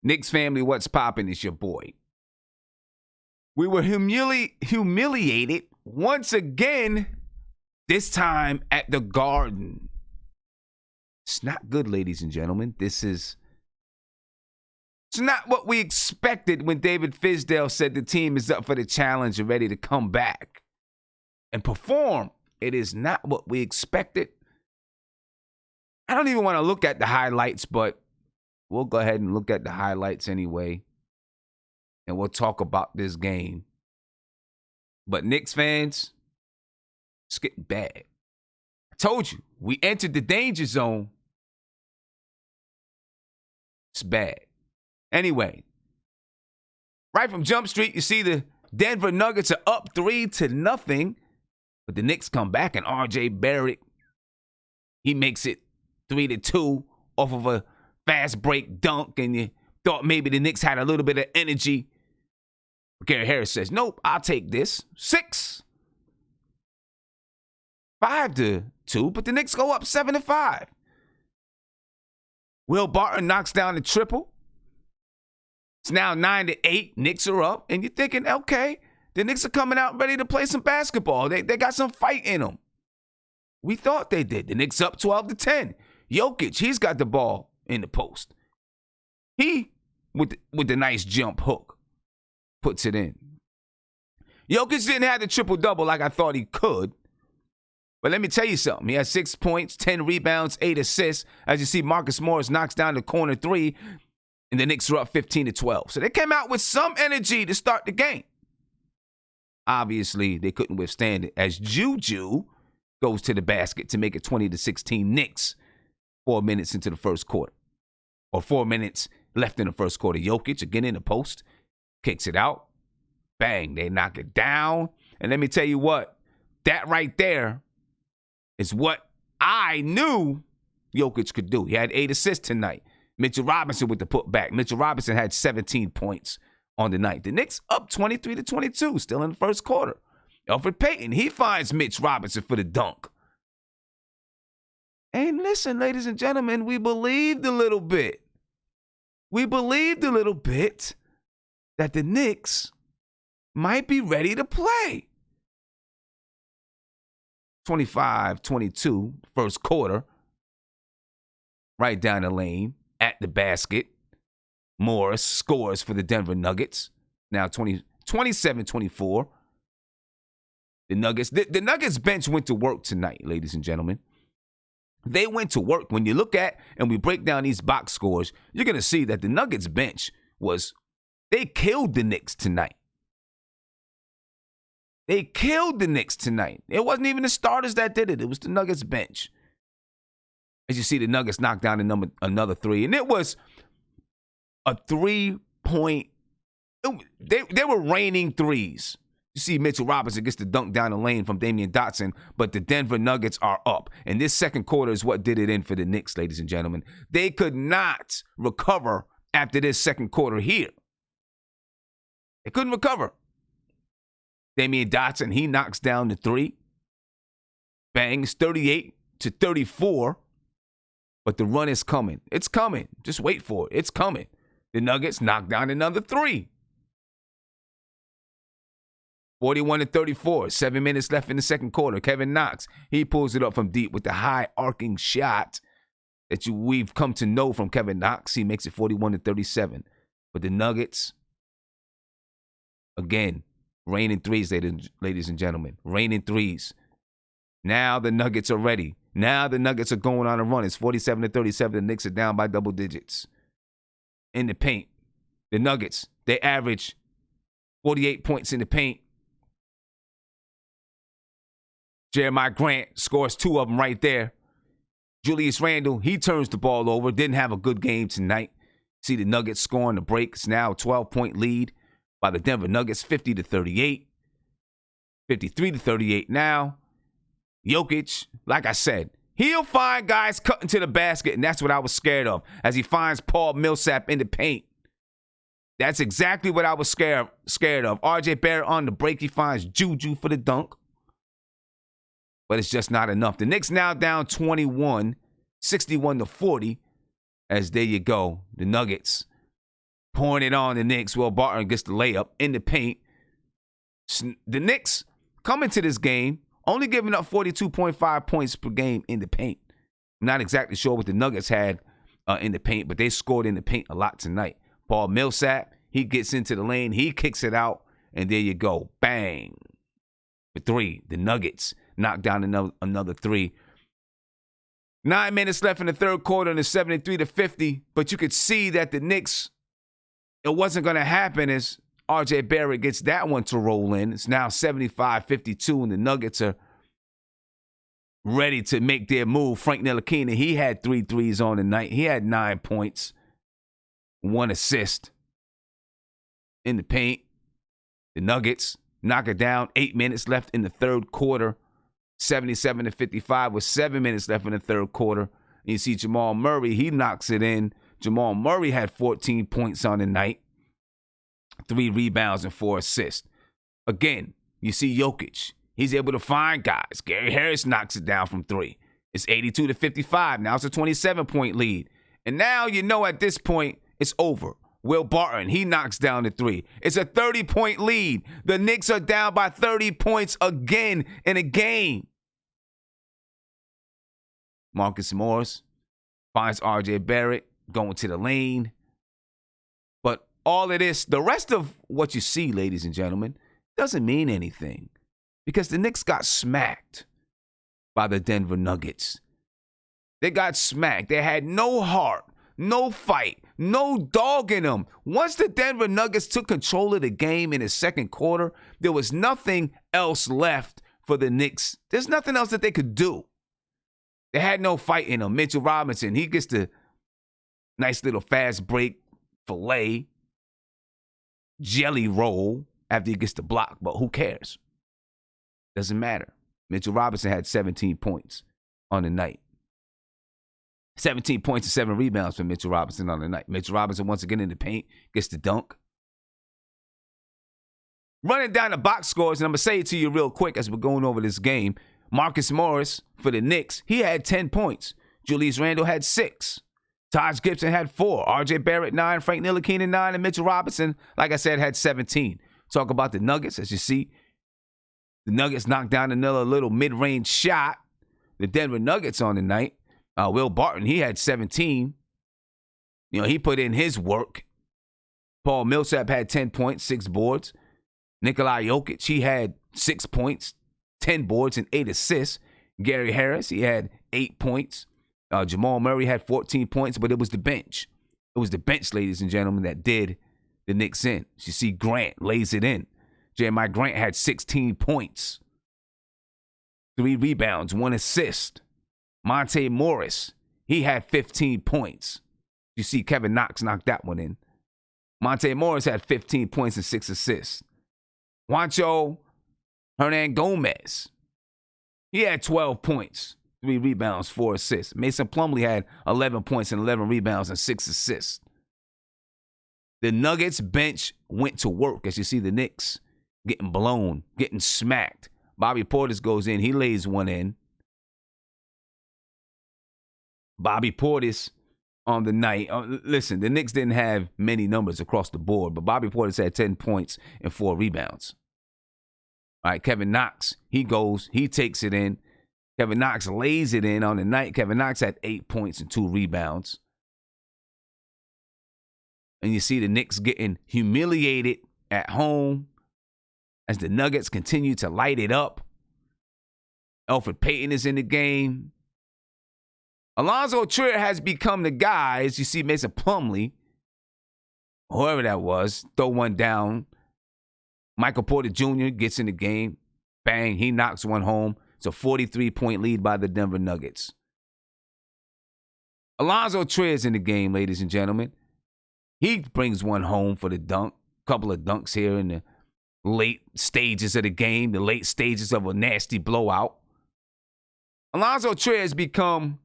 Knicks family, what's poppin'? It's your boy. We were humiliated once again, this time at the Garden. It's not good, ladies and gentlemen. It's not what we expected when David Fizdale said the team is up for the challenge and ready to come back and perform. It is not what we expected. I don't even want to look at the highlights, but we'll go ahead and look at the highlights anyway. And we'll talk about this game. But Knicks fans, it's getting bad. I told you, we entered the danger zone. It's bad. Anyway, right from Jump Street, you see the Denver Nuggets are up 3-0. But the Knicks come back and R.J. Barrett, he makes it 3-2 off of a fast break dunk. And you thought maybe the Knicks had a little bit of energy. Gary Harris says, nope, I'll take this. 6. 5-2, but the Knicks go up 7-5. Will Barton knocks down the triple. It's now 9-8. Knicks are up. And you're thinking, okay, the Knicks are coming out ready to play some basketball. They got some fight in them. We thought they did. The Knicks up 12-10. Jokic, he's got the ball in the post. He, with the nice jump hook, puts it in. Jokic didn't have the triple-double like I thought he could. But let me tell you something. He has 6 points, 10 rebounds, 8 assists. As you see, Marcus Morris knocks down the corner 3, and the Knicks are up 15-12. So they came out with some energy to start the game. Obviously, they couldn't withstand it as Juju goes to the basket to make it 20-16 Knicks 4 minutes into the first quarter. Or 4 minutes left in the first quarter. Jokic, again in the post, kicks it out. Bang, they knock it down. And let me tell you what, that right there is what I knew Jokic could do. He had 8 assists tonight. Mitchell Robinson with the putback. Mitchell Robinson had 17 points on the night. The Knicks up 23-22, still in the first quarter. Elfrid Payton, he finds Mitch Robinson for the dunk. And listen, ladies and gentlemen, we believed a little bit. We believed a little bit that the Knicks might be ready to play. 25-22, first quarter. Right down the lane, at the basket. Morris scores for the Denver Nuggets. Now 27-24. The Nuggets bench went to work tonight, ladies and gentlemen. They went to work. When you look at and we break down these box scores, you're going to see that the Nuggets bench they killed the Knicks tonight. They killed the Knicks tonight. It wasn't even the starters that did it. It was the Nuggets bench. As you see, the Nuggets knocked down another 3. And it was a 3-point. They were raining threes. You see Mitchell Robinson gets the dunk down the lane from Damian Dotson, but the Denver Nuggets are up. And this second quarter is what did it in for the Knicks, ladies and gentlemen. They could not recover after this second quarter here. They couldn't recover. Damian Dotson, he knocks down the 3. Bangs 38-34. But the run is coming. It's coming. Just wait for it. It's coming. The Nuggets knock down another 3. 41-34. 7 minutes left in the second quarter. Kevin Knox, he pulls it up from deep with the high arcing shot that we've come to know from Kevin Knox. He makes it 41-37. But the Nuggets, again, raining threes, ladies and gentlemen. Raining threes. Now the Nuggets are ready. Now the Nuggets are going on a run. It's 47-37. The Knicks are down by double digits. In the paint, the Nuggets, they average 48 points in the paint. Jeremiah Grant scores 2 of them right there. Julius Randle, he turns the ball over. Didn't have a good game tonight. See the Nuggets scoring the break. It's now a 12-point lead by the Denver Nuggets, 50-38. 53-38 now. Jokic, like I said, he'll find guys cutting to the basket, and that's what I was scared of, as he finds Paul Millsap in the paint. That's exactly what I was scared of. R.J. Barrett on the break, he finds Juju for the dunk. But it's just not enough. The Knicks now down 21, 61-40, as there you go. The Nuggets pouring it on the Knicks. Will Barton gets the layup in the paint. The Knicks come into this game only giving up 42.5 points per game in the paint. Not exactly sure what the Nuggets had in the paint, but they scored in the paint a lot tonight. Paul Millsap, he gets into the lane, he kicks it out, and there you go. Bang. For three. The Nuggets knock down another three. 9 minutes left in the third quarter, and it's 73-50. But you could see that the Knicks, it wasn't going to happen as RJ Barrett gets that one to roll in. It's now 75-52, and the Nuggets are ready to make their move. Frank Ntilikina, he had 3 threes on the night. He had 9 points, 1 assist in the paint. The Nuggets knock it down. 8 minutes left in the third quarter. 77-55 with 7 minutes left in the third quarter. And you see Jamal Murray, he knocks it in. Jamal Murray had 14 points on the night. 3 rebounds and 4 assists. Again, you see Jokic. He's able to find guys. Gary Harris knocks it down from 3. It's 82-55. Now it's a 27-point lead. And now you know at this point it's over. Will Barton, he knocks down the 3. It's a 30-point lead. The Knicks are down by 30 points again in a game. Marcus Morris finds RJ Barrett going to the lane. But all of this, the rest of what you see, ladies and gentlemen, doesn't mean anything. Because the Knicks got smacked by the Denver Nuggets. They got smacked. They had no heart, no fight, no dog in them. Once the Denver Nuggets took control of the game in the second quarter, there was nothing else left for the Knicks. There's nothing else that they could do. They had no fight in them. Mitchell Robinson, he gets the nice little fast break filet jelly roll after he gets the block, but who cares? Doesn't matter. Mitchell Robinson had 17 points on the night. 17 points and 7 rebounds for Mitchell Robinson on the night. Mitchell Robinson once again in the paint, gets the dunk. Running down the box scores, and I'm going to say it to you real quick as we're going over this game. Marcus Morris for the Knicks, he had 10 points. Julius Randle had 6. Taj Gibson had 4. RJ Barrett 9. Frank Ntilikina 9. And Mitchell Robinson, like I said, had 17. Talk about the Nuggets. As you see, the Nuggets knocked down another little mid-range shot. The Denver Nuggets on the night. Will Barton, he had 17. You know, he put in his work. Paul Millsap had 10 points, 6 boards. Nikola Jokic, he had 6 points, 10 boards, and 8 assists. Gary Harris, he had 8 points. Jamal Murray had 14 points, but it was the bench. It was the bench, ladies and gentlemen, that did the Knicks in. You see Grant lays it in. Jeremiah Grant had 16 points, 3 rebounds, 1 assist. Monte Morris, he had 15 points. You see Kevin Knox knocked that one in. Monte Morris had 15 points and 6 assists. Juancho Hernangomez, he had 12 points, 3 rebounds, 4 assists. Mason Plumlee had 11 points and 11 rebounds and 6 assists. The Nuggets bench went to work, as you see the Knicks getting blown, getting smacked. Bobby Portis goes in. He lays one in. Bobby Portis on the night. Listen, the Knicks didn't have many numbers across the board, but Bobby Portis had 10 points and 4 rebounds. All right, Kevin Knox, he goes, he takes it in. Kevin Knox lays it in on the night. Kevin Knox had 8 points and 2 rebounds. And you see the Knicks getting humiliated at home as the Nuggets continue to light it up. Elfrid Payton is in the game. Alonzo Trier has become the guy, as you see Mason Plumlee, whoever that was, throw one down. Michael Porter Jr. gets in the game. Bang, he knocks one home. It's a 43-point lead by the Denver Nuggets. Alonzo Trier is in the game, ladies and gentlemen. He brings one home for the dunk. Couple of dunks here in the late stages of the game, the late stages of a nasty blowout. Alonzo Trier has become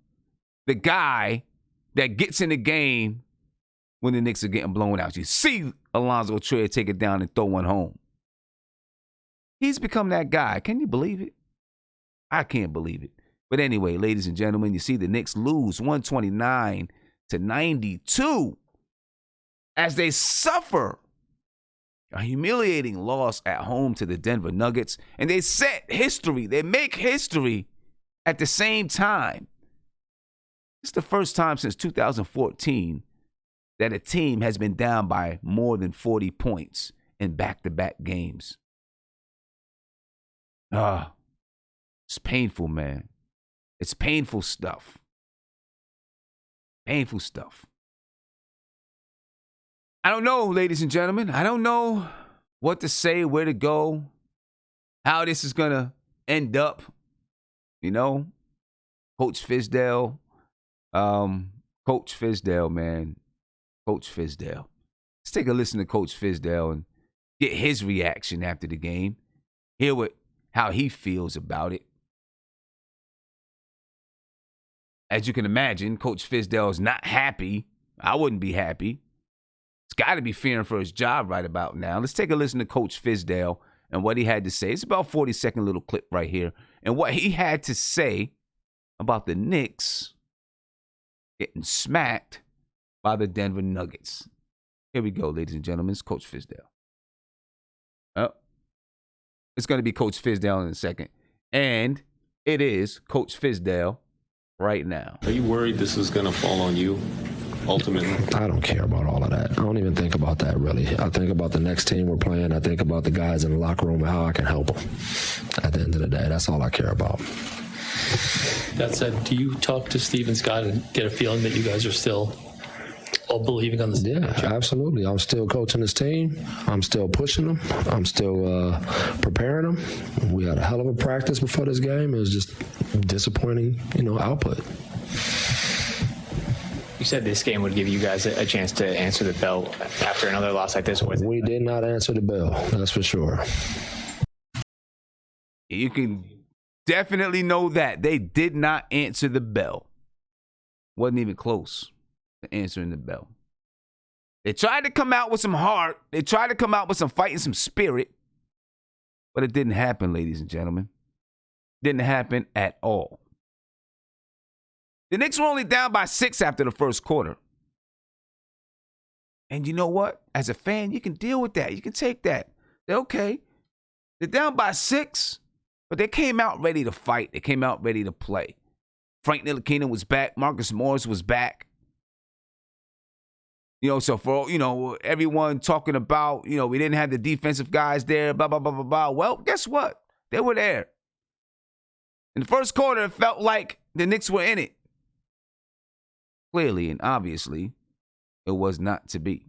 the guy that gets in the game when the Knicks are getting blown out. You see Alonzo Trier take it down and throw one home. He's become that guy. Can you believe it? I can't believe it. But anyway, ladies and gentlemen, you see the Knicks lose 129-92 as they suffer a humiliating loss at home to the Denver Nuggets, and they set history. They make history at the same time. It's the first time since 2014 that a team has been down by more than 40 points in back-to-back games. It's painful, man. It's painful stuff. Painful stuff. I don't know, ladies and gentlemen. I don't know what to say, where to go, how this is going to end up. You know, Coach Fizdale. Coach Fizdale, man. Coach Fizdale. Let's take a listen to Coach Fizdale and get his reaction after the game. Hear how he feels about it. As you can imagine, Coach Fizdale is not happy. I wouldn't be happy. He's got to be fearing for his job right about now. Let's take a listen to Coach Fizdale and what he had to say. It's about a 40-second little clip right here. And what he had to say about the Knicks getting smacked by the Denver Nuggets. Here we go, ladies and gentlemen. It's Coach Fizdale. Oh, it's going to be Coach Fizdale in a second. And it is Coach Fizdale right now. Are you worried this is going to fall on you? Ultimately, I don't care about all of that. I don't even think about that, really. I think about the next team we're playing. I think about the guys in the locker room and how I can help them. At the end of the day, that's all I care about. That said, do you talk to Steve and Scott and get a feeling that you guys are still all believing on this? Yeah, absolutely. I'm still coaching this team. I'm still pushing them. I'm still preparing them. We had a hell of a practice before this game. It was just disappointing, output. You said this game would give you guys a chance to answer the bell after another loss like this. We did not answer the bell, that's for sure. You can definitely know that. They did not answer the bell. Wasn't even close to answering the bell. They tried to come out with some heart. They tried to come out with some fight and some spirit. But it didn't happen, ladies and gentlemen. Didn't happen at all. The Knicks were only down by 6 after the first quarter. And you know what? As a fan, you can deal with that. You can take that. They're okay. They're down by 6, but they came out ready to fight. They came out ready to play. Frank Ntilikina was back. Marcus Morris was back. So for, everyone talking about, we didn't have the defensive guys there, blah, blah, blah, blah, blah. Well, guess what? They were there. In the first quarter, it felt like the Knicks were in it. Clearly and obviously, it was not to be.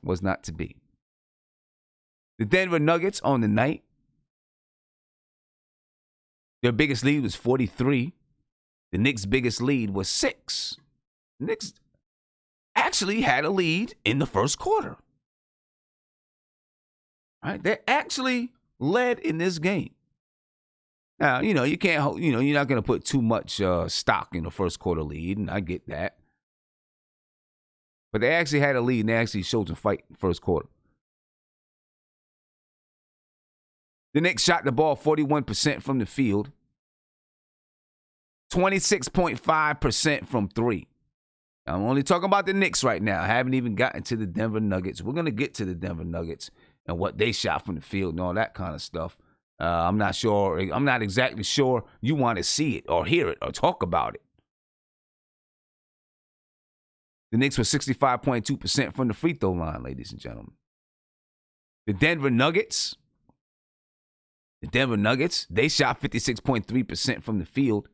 Was not to be. The Denver Nuggets on the night, their biggest lead was 43. The Knicks' biggest lead was 6. The Knicks actually had a lead in the first quarter. All right, they actually led in this game. Now, you can't, you're not going to put too much stock in the first quarter lead, and I get that. But they actually had a lead, and they actually showed some fight in the first quarter. The Knicks shot the ball 41% from the field, 26.5% from 3. Now, I'm only talking about the Knicks right now. I haven't even gotten to the Denver Nuggets. We're going to get to the Denver Nuggets and what they shot from the field and all that kind of stuff. I'm not sure. I'm not exactly sure you want to see it or hear it or talk about it. The Knicks were 65.2% from the free throw line, ladies and gentlemen. The Denver Nuggets, they shot 56.3% from the field.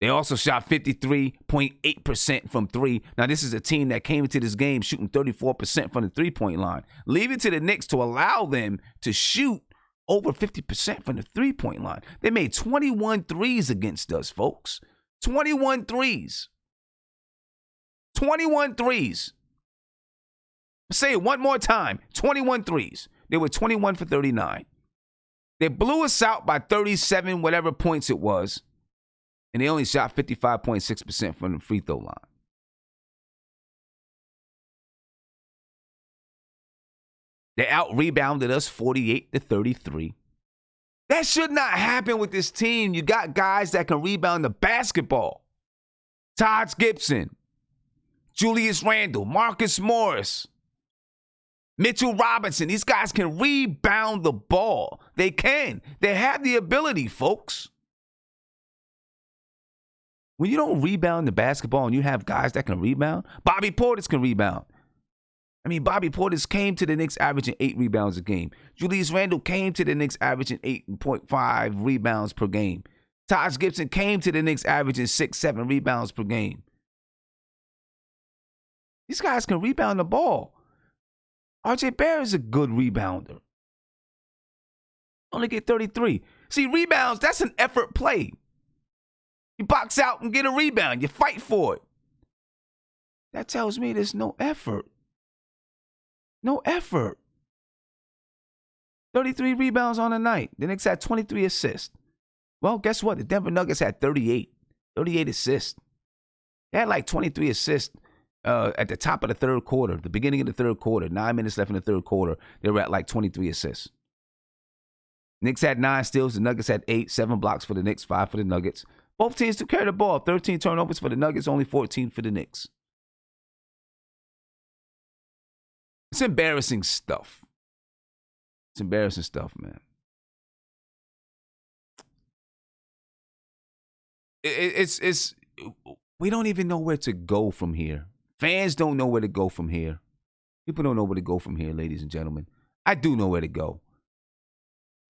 They also shot 53.8% from 3. Now, this is a team that came into this game shooting 34% from the three-point line. Leave it to the Knicks to allow them to shoot over 50% from the three-point line. They made 21 threes against us, folks. 21 threes. 21 threes. Say it one more time. 21 threes. They were 21 for 39. They blew us out by 37, whatever points it was, and they only shot 55.6% from the free throw line. They out-rebounded us 48-33. That should not happen with this team. You got guys that can rebound the basketball. Taj Gibson, Julius Randle, Marcus Morris, Mitchell Robinson. These guys can rebound the ball. They can. They have the ability, folks. When you don't rebound the basketball and you have guys that can rebound, Bobby Portis can rebound. I mean, Bobby Portis came to the Knicks averaging 8 rebounds a game. Julius Randle came to the Knicks averaging 8.5 rebounds per game. Taj Gibson came to the Knicks averaging 6, 7 rebounds per game. These guys can rebound the ball. RJ Barrett is a good rebounder. Only get 33. See, rebounds, that's an effort play. You box out and get a rebound. You fight for it. That tells me there's no effort. No effort. 33 rebounds on a night. The Knicks had 23 assists. Well, guess what? The Denver Nuggets had 38. 38 assists. They had like 23 assists at the top of the third quarter, the beginning of the third quarter. 9 minutes left in the third quarter. They were at like 23 assists. Knicks had 9 steals. The Nuggets had 8. 7 blocks for the Knicks, 5 for the Nuggets. Both teams took care of the ball. 13 turnovers for the Nuggets, only 14 for the Knicks. It's embarrassing stuff. It's embarrassing stuff, man. It's we don't even know where to go from here. Fans don't know where to go from here. People don't know where to go from here, ladies and gentlemen. I do know where to go.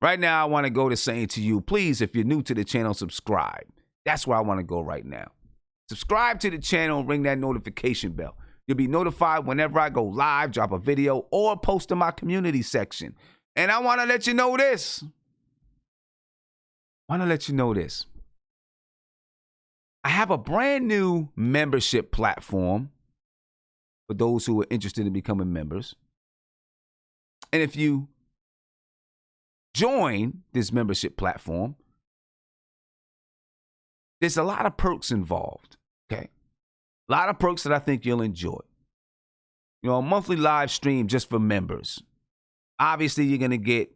Right now, I want to go to saying to you, please, if you're new to the channel, subscribe. That's where I want to go right now. Subscribe to the channel and ring that notification bell. You'll be notified whenever I go live, drop a video, or post in my community section. And I want to let you know this. I have a brand new membership platform for those who are interested in becoming members. And if you join this membership platform, there's a lot of perks involved, okay? A lot of perks that I think you'll enjoy. You know, a monthly live stream just for members. Obviously, you're going to get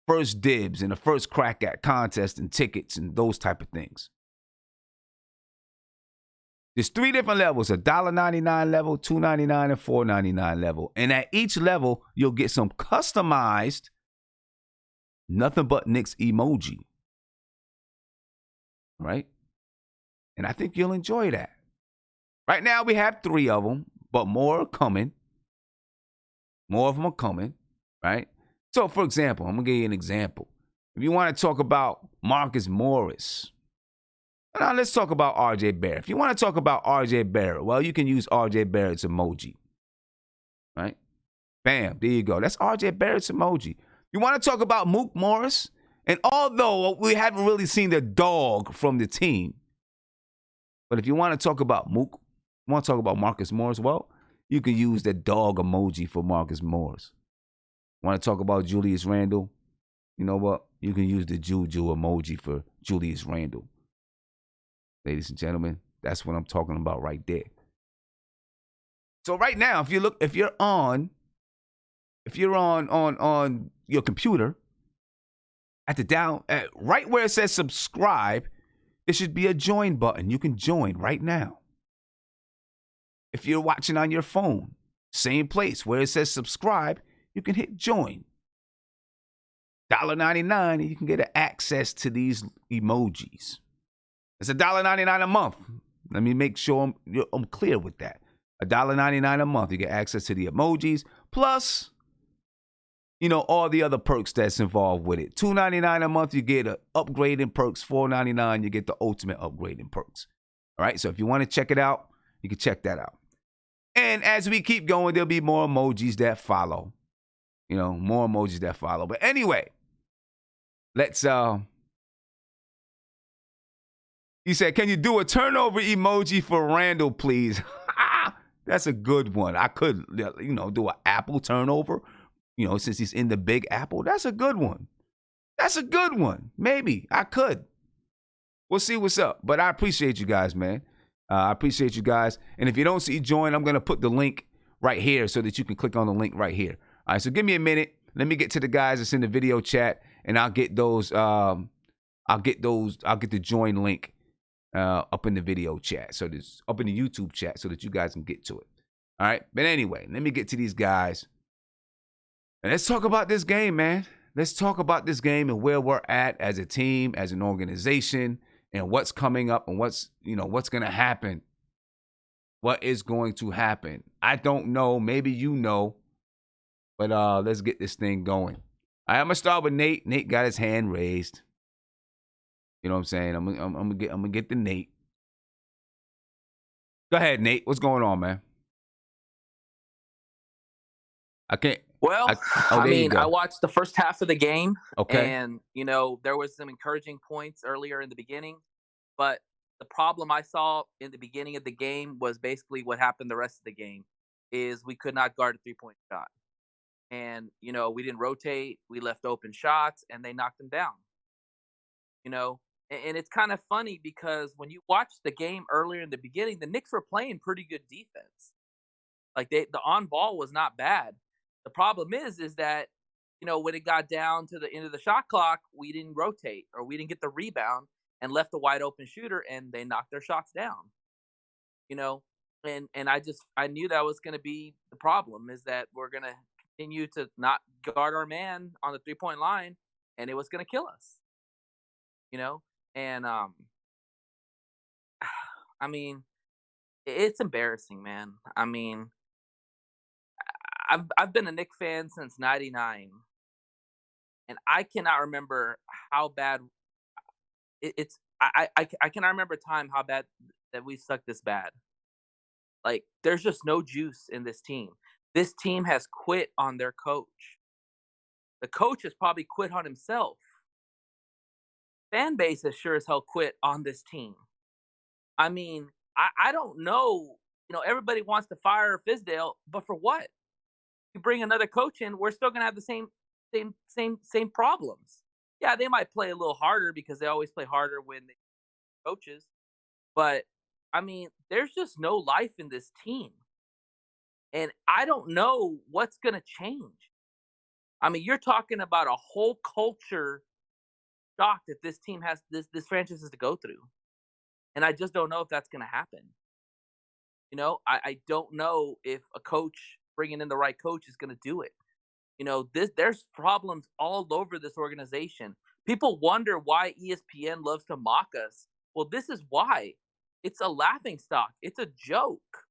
first dibs and a first crack at contests and tickets and those type of things. There's 3 different levels, a $1.99 level, $2.99, and $4.99 level. And at each level, you'll get some customized Nothing But Knicks emoji. Right? And I think you'll enjoy that. Right now, we have 3 of them, but more are coming. More of them are coming, right? So, for example, I'm going to give you an example. If you want to talk about Marcus Morris, now let's talk about RJ Barrett. If you want to talk about RJ Barrett, well, you can use RJ Barrett's emoji, right? Bam, there you go. That's RJ Barrett's emoji. You want to talk about Mook Morris? And although we haven't really seen the dog from the team, but if you want to talk about Mook, you want to talk about Marcus Morris, well, you can use the dog emoji for Marcus Morris. Want to talk about Julius Randle? You know what? You can use the Juju emoji for Julius Randle. Ladies and gentlemen, that's what I'm talking about right there. So right now, if you're on your computer, right where it says subscribe, there should be a join button. You can join right now. If you're watching on your phone, same place where it says subscribe, you can hit join. $1.99 and you can get access to these emojis. It's $1.99 a month. Let me make sure I'm clear with that. $1.99 a month. You get access to the emojis, plus, you know, all the other perks that's involved with it. $2.99 a month, you get an upgrade in perks. $4.99, you get the ultimate upgrade in perks. All right, so if you want to check it out, you can check that out. And as we keep going, there'll be more emojis that follow. You know, more emojis that follow. But anyway, let's he said, can you do a turnover emoji for Randle, please? That's a good one. I could, you know, do an apple turnover, you know, since he's in the Big Apple. That's a good one. That's a good one. Maybe I could. We'll see what's up. But I appreciate you guys, man. I appreciate you guys. And if you don't see join, I'm going to put the link right here so that you can click on the link right here. All right, so give me a minute. Let me get to the guys that's in the video chat, and I'll get those. I'll get the join link up in the video chat, so there's up in the YouTube chat, so that you guys can get to it. All right, but anyway, let me get to these guys, and let's talk about this game, man. Let's talk about this game and where we're at as a team, as an organization, and what's coming up and what's going to happen. What is going to happen? I don't know. Maybe you know, but let's get this thing going. I'm gonna start with Nate. Nate got his hand raised. You know what I'm saying? I'm gonna get the Nate. Go ahead, Nate. What's going on, man? I can't. Well, I mean, I watched the first half of the game. Okay. And, there was some encouraging points earlier in the beginning. But the problem I saw in the beginning of the game was basically what happened the rest of the game is we could not guard a three-point shot. And, we didn't rotate. We left open shots, and they knocked them down. And it's kind of funny because when you watch the game earlier in the beginning, the Knicks were playing pretty good defense. Like, the on-ball was not bad. The problem is that, when it got down to the end of the shot clock, we didn't rotate or we didn't get the rebound and left a wide open shooter and they knocked their shots down. And I knew that was going to be the problem, is that we're going to continue to not guard our man on the 3-point line and it was going to kill us. And I mean, it's embarrassing, man. I mean, I've been a Knicks fan since '99, and I cannot remember how bad it's. I cannot remember a time how bad that we sucked this bad. Like, there's just no juice in this team. This team has quit on their coach. The coach has probably quit on himself. Fan base has sure as hell quit on this team. I mean, I don't know. Everybody wants to fire Fizdale, but for what? You bring another coach in, we're still gonna have the same problems. Yeah, they might play a little harder because they always play harder when they coaches. But I mean, there's just no life in this team. And I don't know what's gonna change. I mean, you're talking about a whole culture shock that this team has this franchise has to go through. And I just don't know if that's gonna happen. I don't know if a coach bringing in the right coach is going to do it. There's problems all over this organization. People wonder why ESPN loves to mock us. Well, this is why. It's a laughing stock. It's a joke.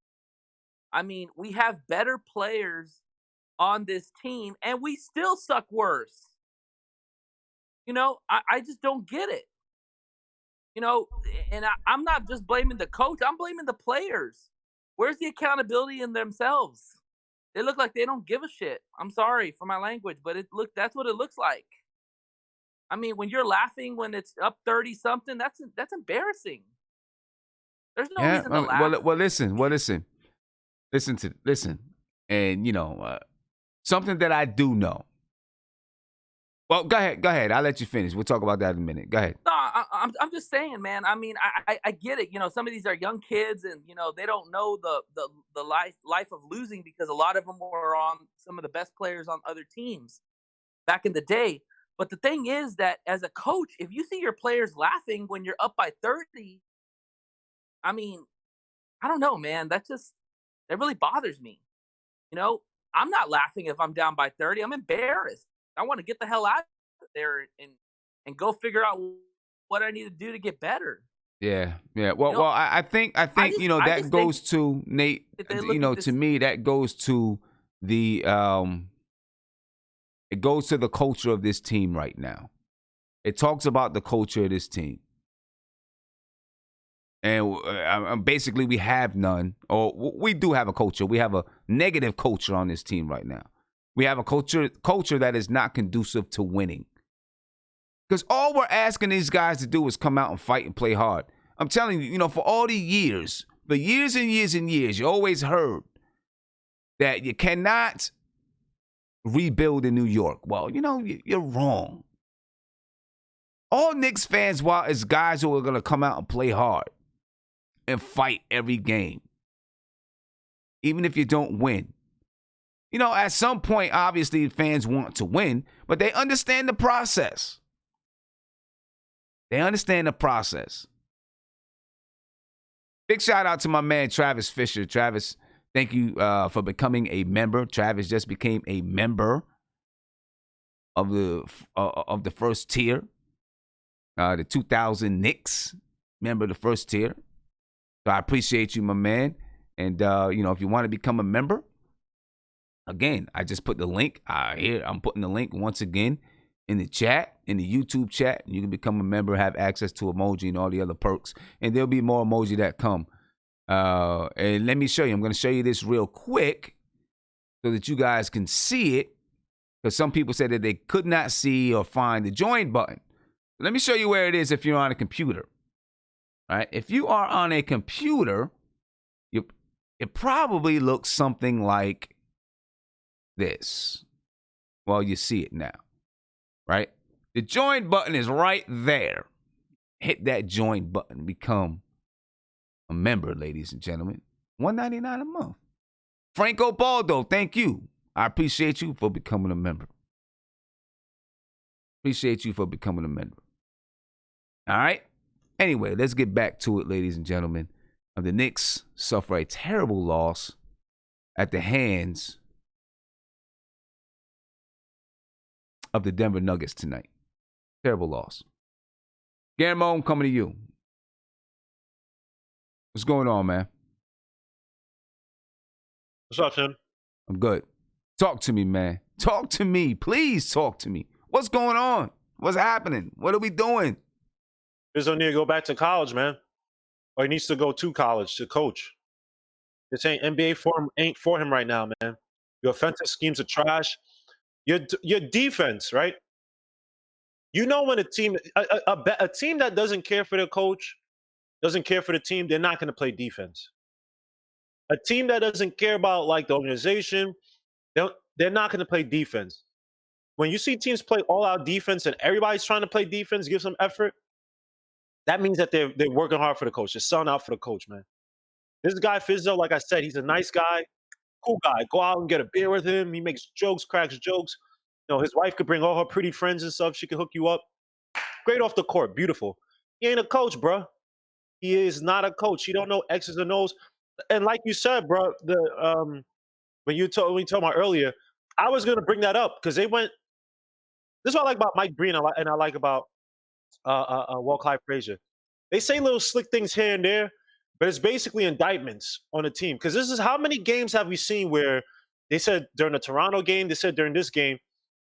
I mean, we have better players on this team, and we still suck worse. I just don't get it. And I'm not just blaming the coach. I'm blaming the players. Where's the accountability in themselves? They look like they don't give a shit. I'm sorry for my language, but that's what it looks like. I mean, when you're laughing when it's up 30-something, that's embarrassing. There's no reason to laugh. Well, listen. And, something that I do know. Well, go ahead. I'll let you finish. We'll talk about that in a minute. Go ahead. No, I'm just saying, man. I mean, I get it. Some of these are young kids, and they don't know the life of losing because a lot of them were on some of the best players on other teams back in the day. But the thing is that as a coach, if you see your players laughing when you're up by 30, I mean, I don't know, man. That really bothers me. I'm not laughing if I'm down by 30. I'm embarrassed. I want to get the hell out of there and go figure out what I need to do to get better. Yeah. Well, I think that goes to Nate. To me, that goes to the it goes to the culture of this team right now. It talks about the culture of this team, and basically we have none, or we do have a culture. We have a negative culture on this team right now. We have a culture that is not conducive to winning. Because all we're asking these guys to do is come out and fight and play hard. I'm telling you, for all the years, for years and years and years, you always heard that you cannot rebuild in New York. Well, you're wrong. All Knicks fans want is guys who are going to come out and play hard and fight every game, even if you don't win. At some point, obviously, fans want to win, but they understand the process. Big shout out to my man Travis Fisher. Travis, thank you for becoming a member. Travis just became a member of the first tier, the 2000 Knicks member of the first tier. So I appreciate you, my man. And if you want to become a member, again, I just put the link here. I'm putting the link once again in the chat, in the YouTube chat. You can become a member, have access to emoji and all the other perks. And there'll be more emoji that come. And let me show you. I'm going to show you this real quick so that you guys can see it. Because some people said that they could not see or find the join button. Let me show you where it is if you're on a computer. All right? If you are on a computer, it probably looks something like this. Well, you see it now. Right? The join button is right there. Hit that join button. Become a member, ladies and gentlemen. $1.99 a month. Franco Baldo, thank you. I appreciate you for becoming a member. Appreciate you for becoming a member. All right? Anyway, let's get back to it, ladies and gentlemen. The Knicks suffer a terrible loss at the hands of the Denver Nuggets tonight. Terrible loss. Guillermo, I'm coming to you. What's going on, man? What's up, Tim? I'm good. Talk to me, man. Talk to me. Please talk to me. What's going on? What's happening? What are we doing? Fizdale need to go back to college, man. Or he needs to go to college to coach. This ain't NBA for him, ain't for him right now, man. Your offensive schemes are trash. Your defense, right? You know when a team that doesn't care for their coach, doesn't care for the team, they're not going to play defense. A team that doesn't care about like the organization, they're not going to play defense. When you see teams play all-out defense and everybody's trying to play defense, give some effort, that means that they're working hard for the coach. They're selling out for the coach, man. This guy, Fizdale, like I said, he's a nice guy, cool guy. Go out and get a beer with him. He makes jokes, cracks jokes. You know, his wife could bring all her pretty friends and stuff. She could hook you up. Great off the court. Beautiful. He ain't a coach, bro. He is not a coach. He don't know X's and O's. And like you said, bro, when you told me about earlier, I was going to bring that up because they went. This is what I like about Mike Breen and I like about Walt Clyde Frazier. They say little slick things here and there, but it's basically indictments on the team. Because this is how many games have we seen where they said during the Toronto game, they said during this game,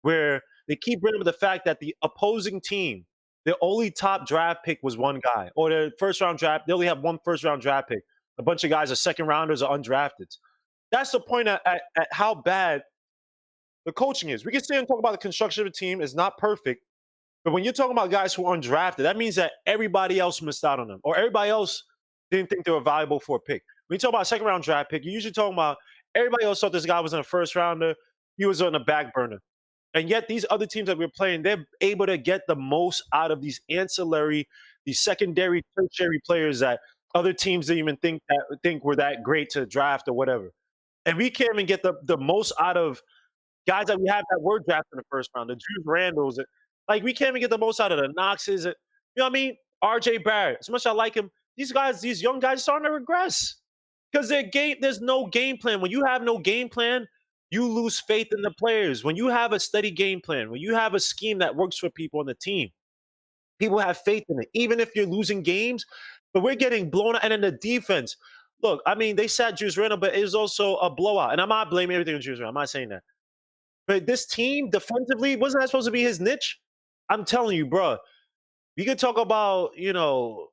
where they keep bringing up the fact that the opposing team, their only top draft pick was one guy, or their first round draft, they only have one first round draft pick. A bunch of guys are second rounders or undrafted. That's the point at how bad the coaching is. We can sit and talk about the construction of the team. It's not perfect. But when you're talking about guys who are undrafted, that means that everybody else missed out on them, or everybody else didn't think they were valuable for a pick. When you talk about a second round draft pick, you're usually talking about everybody else thought this guy was in a first rounder. He was on the back burner. And yet these other teams that we're playing, they're able to get the most out of these ancillary, these secondary, tertiary players that other teams didn't even think were that great to draft or whatever. And we can't even get the most out of guys that we have that were drafted in the first round, the Juice Randalls. Like, we can't even get the most out of the Knoxes. You know what I mean? RJ Barrett. As much as I like him, these young guys are starting to regress. Because there's no game plan. When you have no game plan, you lose faith in the players. When you have a steady game plan, when you have a scheme that works for people on the team, people have faith in it, even if you're losing games. But we're getting blown out. And then the defense. Look, I mean, they sat Juice Randle, but it was also a blowout. And I'm not blaming everything on Juice Randle. I'm not saying that. But this team, defensively, wasn't that supposed to be his niche? I'm telling you, bro. We could talk about, cronyism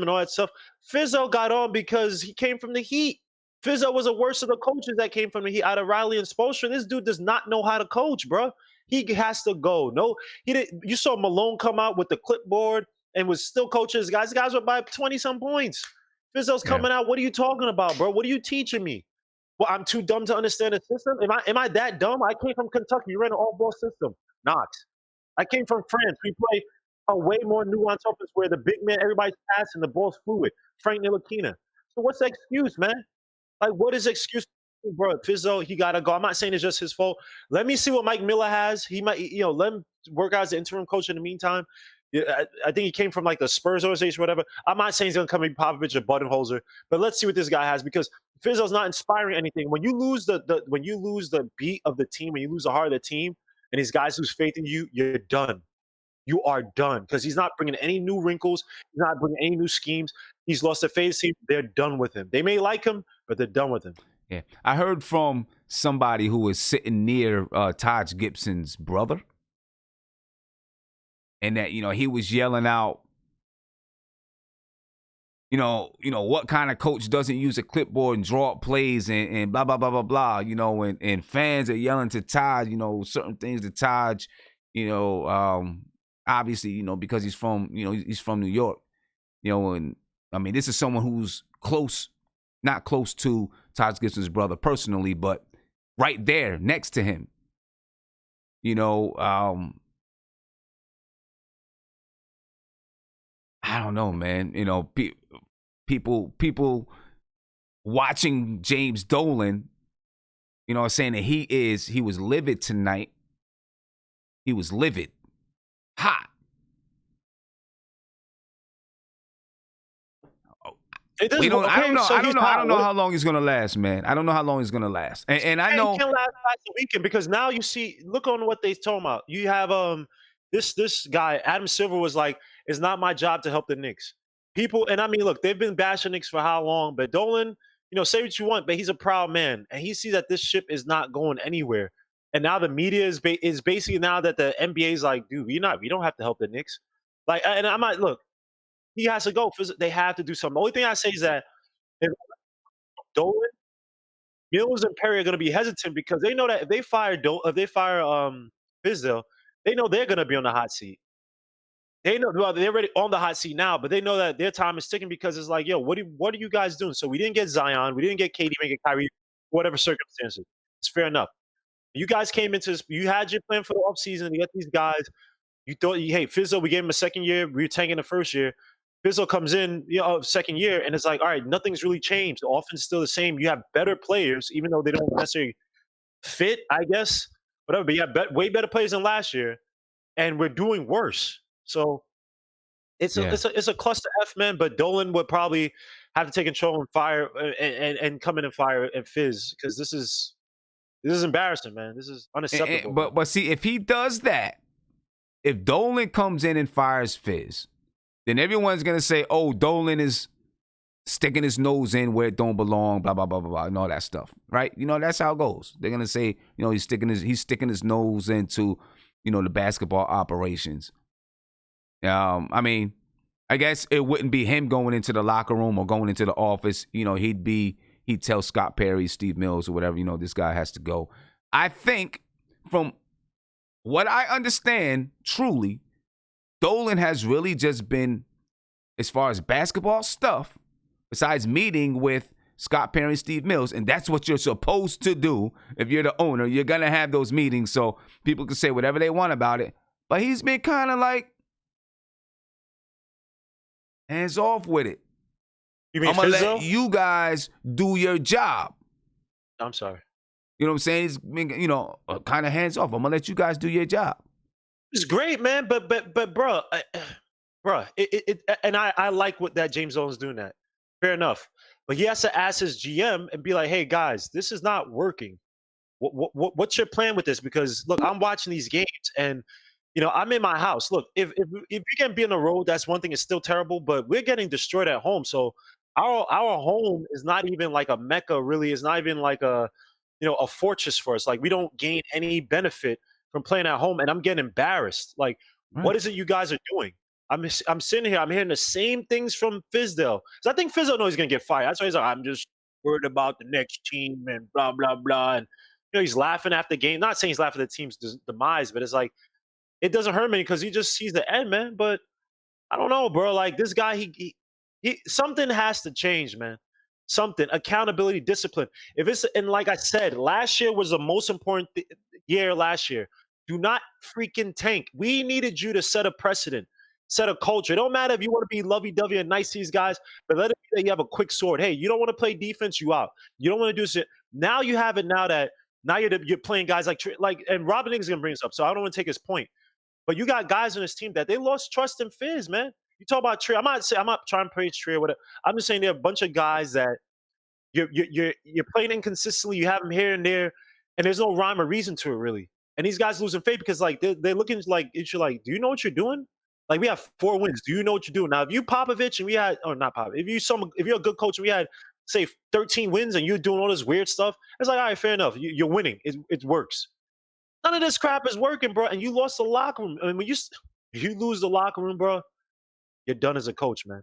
and all that stuff. Fizdale got on because he came from the Heat. Fizdale was the worst of the coaches that came from the Heat out of Riley and Spoelstra. This dude does not know how to coach, bro. He has to go. No, he didn't. You saw Malone come out with the clipboard and was still coaching his guys. The guys were by 20-some points. Fizdale's coming out. What are you talking about, bro? What are you teaching me? Well, I'm too dumb to understand the system. Am I that dumb? I came from Kentucky. You ran an all-ball system. Knox. I came from France. We play a way more nuanced offense where the big man, everybody's passing, the ball's fluid. Frank Ntilikina. So what's the excuse, man? Like, what is the excuse? Bro, Fizdale, he got to go. I'm not saying it's just his fault. Let me see what Mike Miller has. He might, let him work out as the interim coach in the meantime. Yeah, I think he came from like the Spurs organization, or whatever. I'm not saying he's gonna come in Popovich or Budenholzer, but let's see what this guy has because Fizdale's not inspiring anything. When you lose the beat of the team, when you lose the heart of the team, and these guys lose faith in you, you're done. You are done because he's not bringing any new wrinkles. He's not bringing any new schemes. He's lost the faith team. They're done with him. They may like him, but they're done with him. Yeah, I heard from somebody who was sitting near Taj Gibson's brother, and that he was yelling out, what kind of coach doesn't use a clipboard and draw up plays and blah blah blah blah blah, and fans are yelling to Taj, certain things to Taj, obviously, because he's from New York, and I mean this is someone who's not close to Taj Gibson's brother personally, but right there next to him. I don't know, man. People watching James Dolan, saying that he was livid tonight. He was livid, hot. I don't know how long he's gonna last, man. I don't know how long he's gonna last, and I know he can last the weekend because now you see. Look on what they talking about. You have this guy Adam Silver was like, "It's not my job to help the Knicks." People, and I mean, look, they've been bashing Knicks for how long? But Dolan, say what you want, but he's a proud man, and he sees that this ship is not going anywhere. And now the media is basically now that the NBA is like, dude, we don't have to help the Knicks. Like, and I might look. He has to go. They have to do something. The only thing I say is that if Dolan, Mills, and Perry are going to be hesitant because they know that if they fire Fizdale, they know they're going to be on the hot seat. They know they're already on the hot seat now, but they know that their time is ticking because it's like, yo, what are you guys doing? So we didn't get Zion, we didn't get KD, we didn't get Kyrie, whatever circumstances. It's fair enough. You guys came into this. You had your plan for the offseason. You got these guys. You thought, hey, Fizdale, we gave him a second year. We were tanking the first year. Fizdale comes in, second year, and it's like, all right, nothing's really changed. The offense is still the same. You have better players, even though they don't necessarily fit, I guess. Whatever, but you have way better players than last year, and we're doing worse. So it's a cluster F, man. But Dolan would probably have to take control and fire and come in and fire and Fizz because this is embarrassing, man. This is unacceptable. But see, if he does that, if Dolan comes in and fires Fizz, then everyone's going to say, oh, Dolan is sticking his nose in where it don't belong, blah, blah, blah, blah, blah, and all that stuff, right? That's how it goes. They're going to say, he's sticking his nose into, the basketball operations. I mean, I guess it wouldn't be him going into the locker room or going into the office. He'd tell Scott Perry, Steve Mills, or whatever, this guy has to go. I think from what I understand, truly, Dolan has really just been, as far as basketball stuff, besides meeting with Scott Perry and Steve Mills, and that's what you're supposed to do if you're the owner. You're going to have those meetings so people can say whatever they want about it. But he's been kind of like hands off with it. You mean I'm going to Fizdale? let you guys do your job. I'm sorry. You know what I'm saying? He's been, kind of hands off. I'm going to let you guys do your job. It's great, man, but bro, and I like what that James Dolan's doing that. Fair enough, but he has to ask his GM and be like, "Hey guys, this is not working. What's your plan with this?" Because look, I'm watching these games, and I'm in my house. Look, if you can be on the road, that's one thing. It's still terrible, but we're getting destroyed at home. So our home is not even like a mecca. Really, it's not even like a fortress for us. Like we don't gain any benefit from playing at home, and I'm getting embarrassed. Like, what is it you guys are doing? I'm sitting here, I'm hearing the same things from Fizdale. So I think Fizdale knows he's gonna get fired. That's why he's like, I'm just worried about the next team and blah blah blah. And he's laughing after the game. Not saying he's laughing at the team's demise, but it's like it doesn't hurt me because he just sees the end, man. But I don't know, bro. Like this guy, he something has to change, man. Something, accountability, discipline. If it's, and like I said, last year was the most important year last year. Do not freaking tank. We needed you to set a precedent, set a culture. It don't matter if you want to be lovey-dovey and nice to these guys, but let it be that you have a quick sword. Hey, you don't want to play defense, you out. You don't want to do shit. Now you have it now you're playing guys like, and Robin is going to bring this up, so I don't want to take his point. But you got guys on this team that they lost trust in Fizz, man. You talk about Trier. I'm not trying to praise Trier or whatever. I'm just saying there are a bunch of guys that you're playing inconsistently. You have them here and there, and there's no rhyme or reason to it really. And these guys losing faith because like they're looking like you're like, do you know what you're doing? Like we have 4 wins. Do you know what you're doing? Now if you Popovich and we had, or not Popovich, if you're a good coach and we had say 13 wins and you're doing all this weird stuff, it's like, all right, fair enough. You're winning. It works. None of this crap is working, bro. And you lost the locker room. I mean, when you lose the locker room, bro, you're done as a coach, man.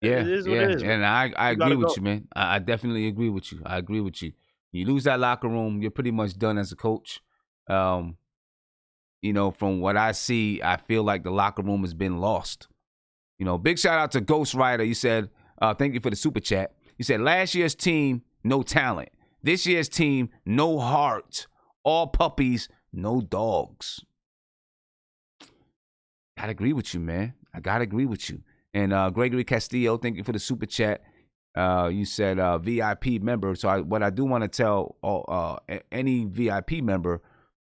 Yeah, It is what it is, man. and I You agree gotta with go. you, man. I definitely agree with you. I agree with you. You lose that locker room, you're pretty much done as a coach. You know, from what I see, I feel like the locker room has been lost. You know, big shout out to Ghost Rider. You said, thank you for the super chat. You said last year's team, no talent. This year's team, no heart. All puppies, no dogs. Gotta agree with you, man. I gotta agree with you. And Gregory Castillo, thank you for the super chat. You said VIP member. So what I do want to tell any VIP member,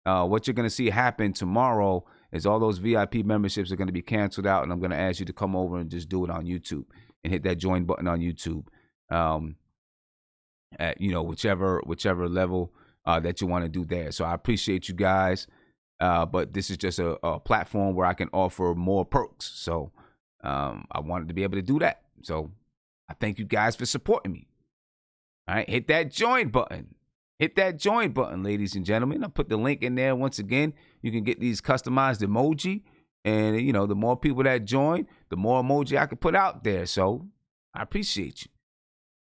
what you're going to see happen tomorrow is all those VIP memberships are going to be canceled out, and I'm going to ask you to come over and just do it on YouTube and hit that join button on YouTube. At whichever level that you want to do there. So I appreciate you guys, but this is just a platform where I can offer more perks. So I wanted to be able to do that. So I thank you guys for supporting me. All right, hit that join button. Hit that join button, ladies and gentlemen. I'll put the link in there once again. You can get these customized emoji. And, you know, the more people that join, the more emoji I can put out there. So I appreciate you.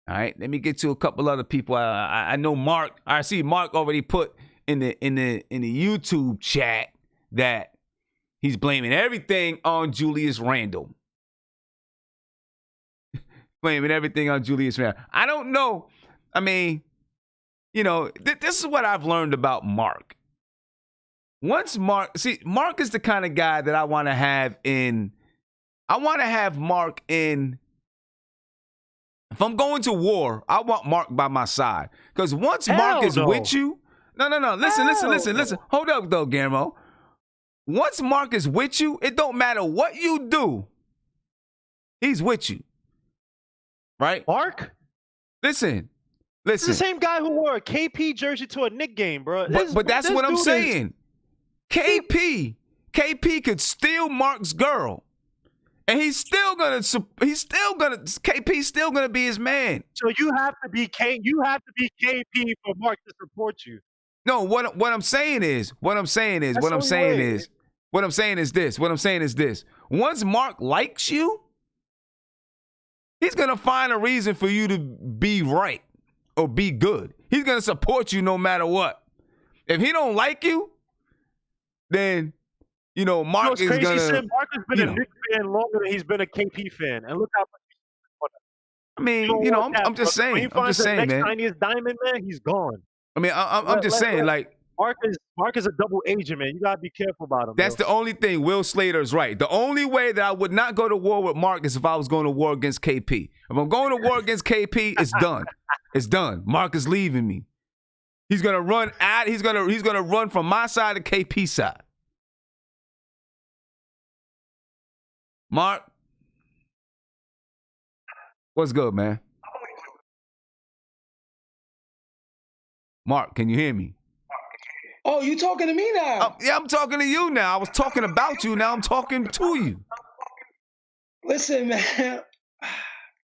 All right, let me get to a couple other people. I know Mark. I see Mark already put in the YouTube chat that he's blaming everything on Julius Randle. Blaming everything on Julius Randle. I don't know. I mean, you know, this is what I've learned about Mark. Mark is the kind of guy that I want to have in. I want to have Mark in. If I'm going to war, I want Mark by my side. Because once Mark is with you, no. Listen. Hold up, though, Guillermo. Once Mark is with you, it don't matter what you do. He's with you. Right? Mark? Listen. It's the same guy who wore a KP jersey to a Knick game, bro. But that's what I'm saying. KP could steal Mark's girl. And KP's still gonna be his man. So you have to be KP for Mark to support you. No, what I'm saying is this. Once Mark likes you, he's gonna find a reason for you to be right or be good. He's gonna support you no matter what. If he don't like you, then you know Mark is gonna. Mark has been a Knicks fan longer than he's been a KP fan, and look how much he's won. I mean, you know, I'm just saying. When he finds the next man. tiniest diamond, man, he's gone. I mean, I'm just saying, like Mark is a double agent, man. You gotta be careful about him. That's the only thing. Will Slater's right. The only way that I would not go to war with Mark is if I was going to war against KP. If I'm going to war against KP, it's done. It's done. Mark is leaving me. He's gonna run He's gonna run from my side to KP side. Mark, what's good, man? Mark, can you hear me? Oh, you talking to me now? Yeah, I'm talking to you now. I was talking about you. Now I'm talking to you. Listen, man.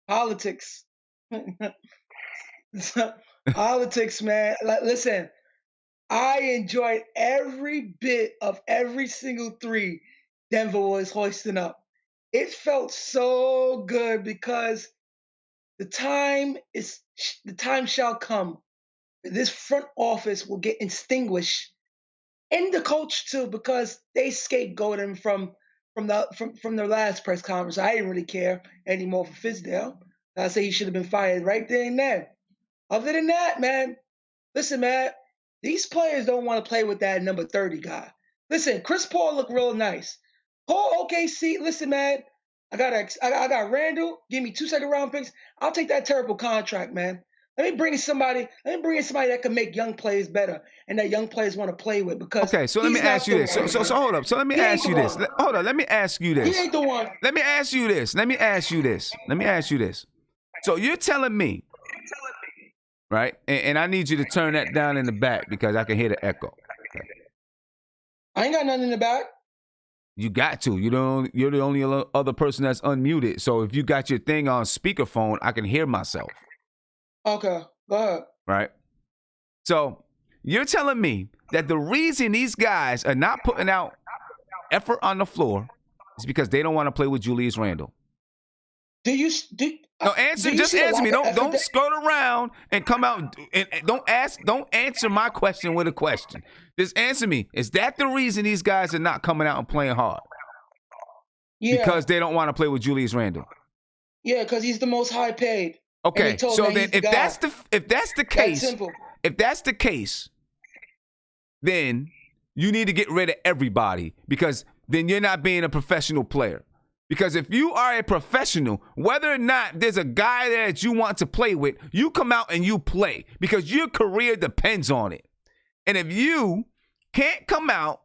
Politics. Politics, man. Listen, I enjoyed every bit of every single three Denver was hoisting up. It felt so good because the time shall come. This front office will get extinguished, and the coach too, because they scapegoated him from their last press conference. I didn't really care anymore for Fizdale. I say he should have been fired right there and then. Other than that, man, listen, man, these players don't want to play with that number 30 guy. Listen, Chris Paul looked real nice. Call OKC. Listen, man, I got Randall. Give me 2 second round picks. I'll take that terrible contract, man. Let me bring in somebody that can make young players better and that young players want to play with. Because okay, so let me ask you this. So hold up. So let me ask you this. Hold on. Let me ask you this. He ain't the one. Let me ask you this. Let me ask you this. So you're telling me, right? And I need you to turn that down in the back because I can hear the echo. Okay. I ain't got nothing in the back. You got to. You're the only other person that's unmuted. So if you got your thing on speakerphone, I can hear myself. Okay, go ahead. Right? So you're telling me that the reason these guys are not putting out effort on the floor is because they don't want to play with Julius Randle. No, answer. Just answer me. Don't skirt around and come out and don't answer my question with a question. Just answer me. Is that the reason these guys are not coming out and playing hard? Yeah. Because they don't want to play with Julius Randle. Yeah, because he's the most high paid. Okay. So then if that's the case, then you need to get rid of everybody because then you're not being a professional player. Because if you are a professional, whether or not there's a guy there that you want to play with, you come out and you play because your career depends on it. And if you can't come out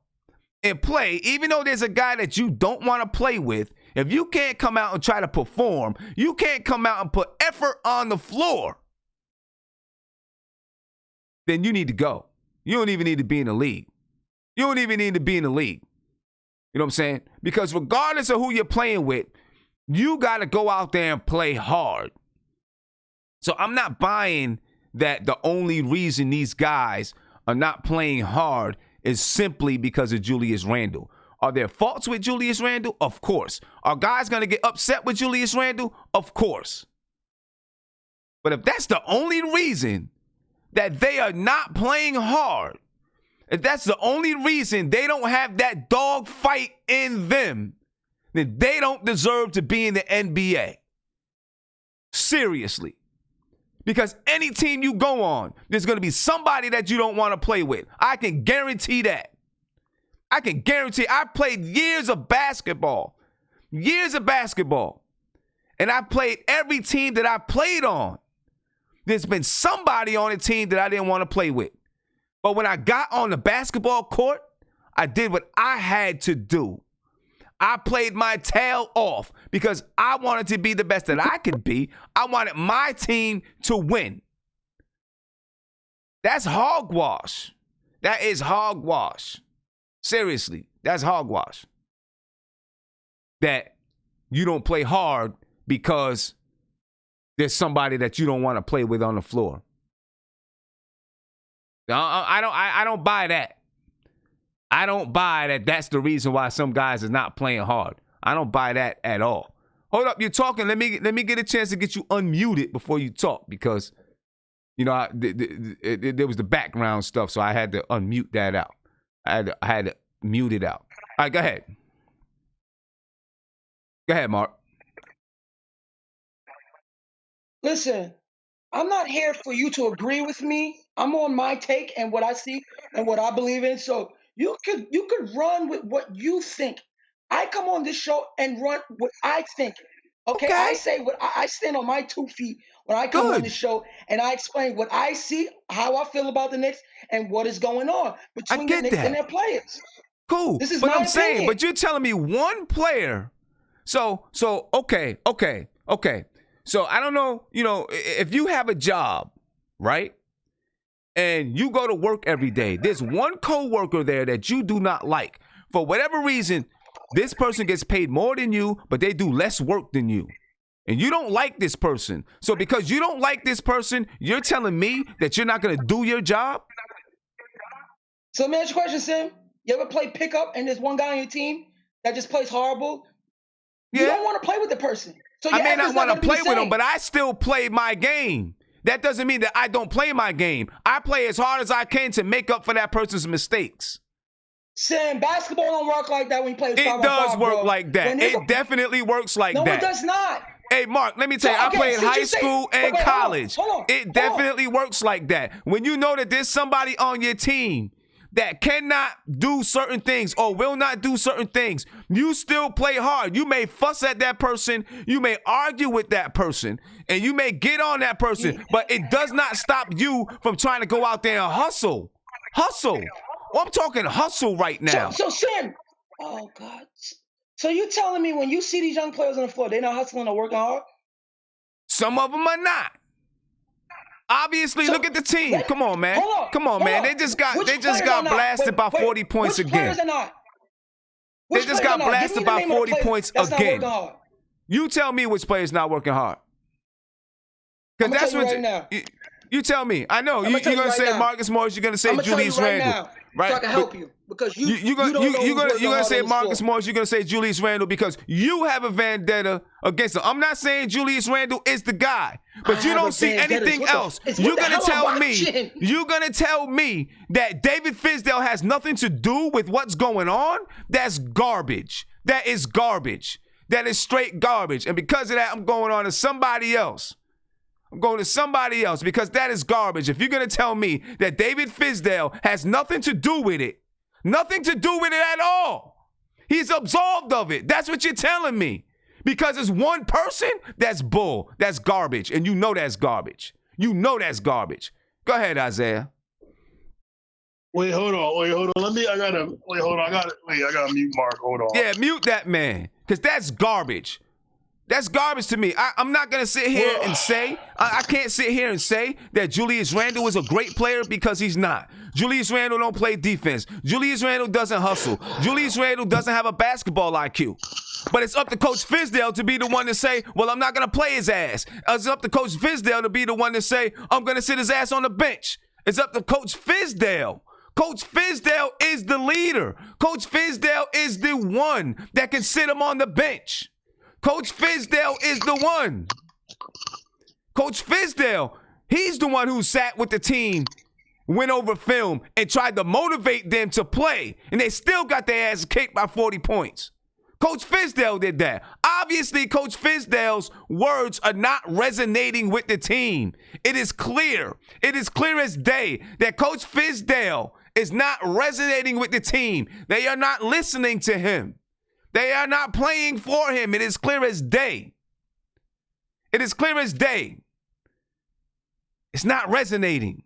and play, even though there's a guy that you don't want to play with, if you can't come out and try to perform, you can't come out and put effort on the floor, then you need to go. You don't even need to be in the league. You don't even need to be in the league. You know what I'm saying? Because regardless of who you're playing with, you got to go out there and play hard. So I'm not buying that the only reason these guys are not playing hard is simply because of Julius Randle. Are there faults with Julius Randle? Of course. Are guys going to get upset with Julius Randle? Of course. But if that's the only reason that they are not playing hard, if that's the only reason they don't have that dog fight in them, then they don't deserve to be in the NBA. Seriously. Because any team you go on, there's going to be somebody that you don't want to play with. I can guarantee that. I can guarantee. I played years of basketball. And I played every team that I played on. There's been somebody on a team that I didn't want to play with. But when I got on the basketball court, I did what I had to do. I played my tail off because I wanted to be the best that I could be. I wanted my team to win. That's hogwash. That is hogwash. Seriously, that's hogwash. That you don't play hard because there's somebody that you don't want to play with on the floor. I don't buy that. I don't buy that that's the reason why some guys are not playing hard. I don't buy that at all. Hold up, you're talking. Let me get a chance to get you unmuted before you talk because, you know, there was the background stuff, so I had to unmute that out. I had to mute it out. All right, go ahead. Go ahead, Mark. Listen, I'm not here for you to agree with me. I'm on my take and what I see and what I believe in. So you could run with what you think. I come on this show and run what I think. Okay? I say what I stand on my 2 feet when I come on this show and I explain what I see, how I feel about the Knicks, and what is going on between the Knicks and their players. Cool. This is but my I'm saying, opinion. but you're telling me one player. So okay. So I don't know, you know, if you have a job, right? And you go to work every day, there's one coworker there that you do not like. For whatever reason, this person gets paid more than you, but they do less work than you. And you don't like this person. So because you don't like this person, you're telling me that you're not going to do your job? So let me ask you a question, Sim. You ever play pickup and there's one guy on your team that just plays horrible? Yeah. You don't want to play with the person. So I may not want to play with him, but I still play my game. That doesn't mean that I don't play my game. I play as hard as I can to make up for that person's mistakes. Sam, basketball don't work like that when you play. It does work like that. It definitely works like that. No, it does not. Hey, Mark, let me tell you, I played high school and college. Hold on. It definitely works like that. When you know that there's somebody on your team that cannot do certain things or will not do certain things, you still play hard. You may fuss at that person, you may argue with that person, and you may get on that person, but it does not stop you from trying to go out there and hustle. Hustle. Well, I'm talking hustle right now. So Sam, oh God. So you telling me when you see these young players on the floor, they're not hustling or working hard? Some of them are not. Obviously, look at the team. Come on, man. Come on, man. They just got blasted by 40 points again. They just got blasted by 40 points again. You tell me which player's not working hard. Because that's what you tell me. I know you're gonna say Marcus Morris. You're gonna say Julius Randle, right? So I can help you because you're gonna say Marcus Morris. You're gonna say Julius Randle because you have a vendetta against him. I'm not saying Julius Randle is the guy, but you don't see anything else. You're gonna tell me. You're gonna tell me that David Fizdale has nothing to do with what's going on. That's garbage. That is garbage. That is straight garbage. And because of that, I'm going on to somebody else. I'm going to somebody else because that is garbage. If you're going to tell me that David Fizdale has nothing to do with it, nothing to do with it at all, he's absolved of it. That's what you're telling me. Because it's one person, that's bull. That's garbage. And you know that's garbage. You know that's garbage. Go ahead, Isaiah. Wait, hold on. I gotta mute Mark. Hold on. Yeah, mute that man. Because that's garbage. That's garbage to me. I'm not going to sit here and say, I can't sit here and say that Julius Randle is a great player because he's not. Julius Randle don't play defense. Julius Randle doesn't hustle. Julius Randle doesn't have a basketball IQ. But it's up to Coach Fizdale to be the one to say, well, I'm not going to play his ass. It's up to Coach Fizdale to be the one to say, I'm going to sit his ass on the bench. It's up to Coach Fizdale. Coach Fizdale is the leader. Coach Fizdale is the one that can sit him on the bench. Coach Fizdale is the one. Coach Fizdale, he's the one who sat with the team, went over film, and tried to motivate them to play, and they still got their ass kicked by 40 points. Coach Fizdale did that. Obviously, Coach Fizdale's words are not resonating with the team. It is clear. It is clear as day that Coach Fizdale is not resonating with the team. They are not listening to him. They are not playing for him. It is clear as day. It is clear as day. It's not resonating.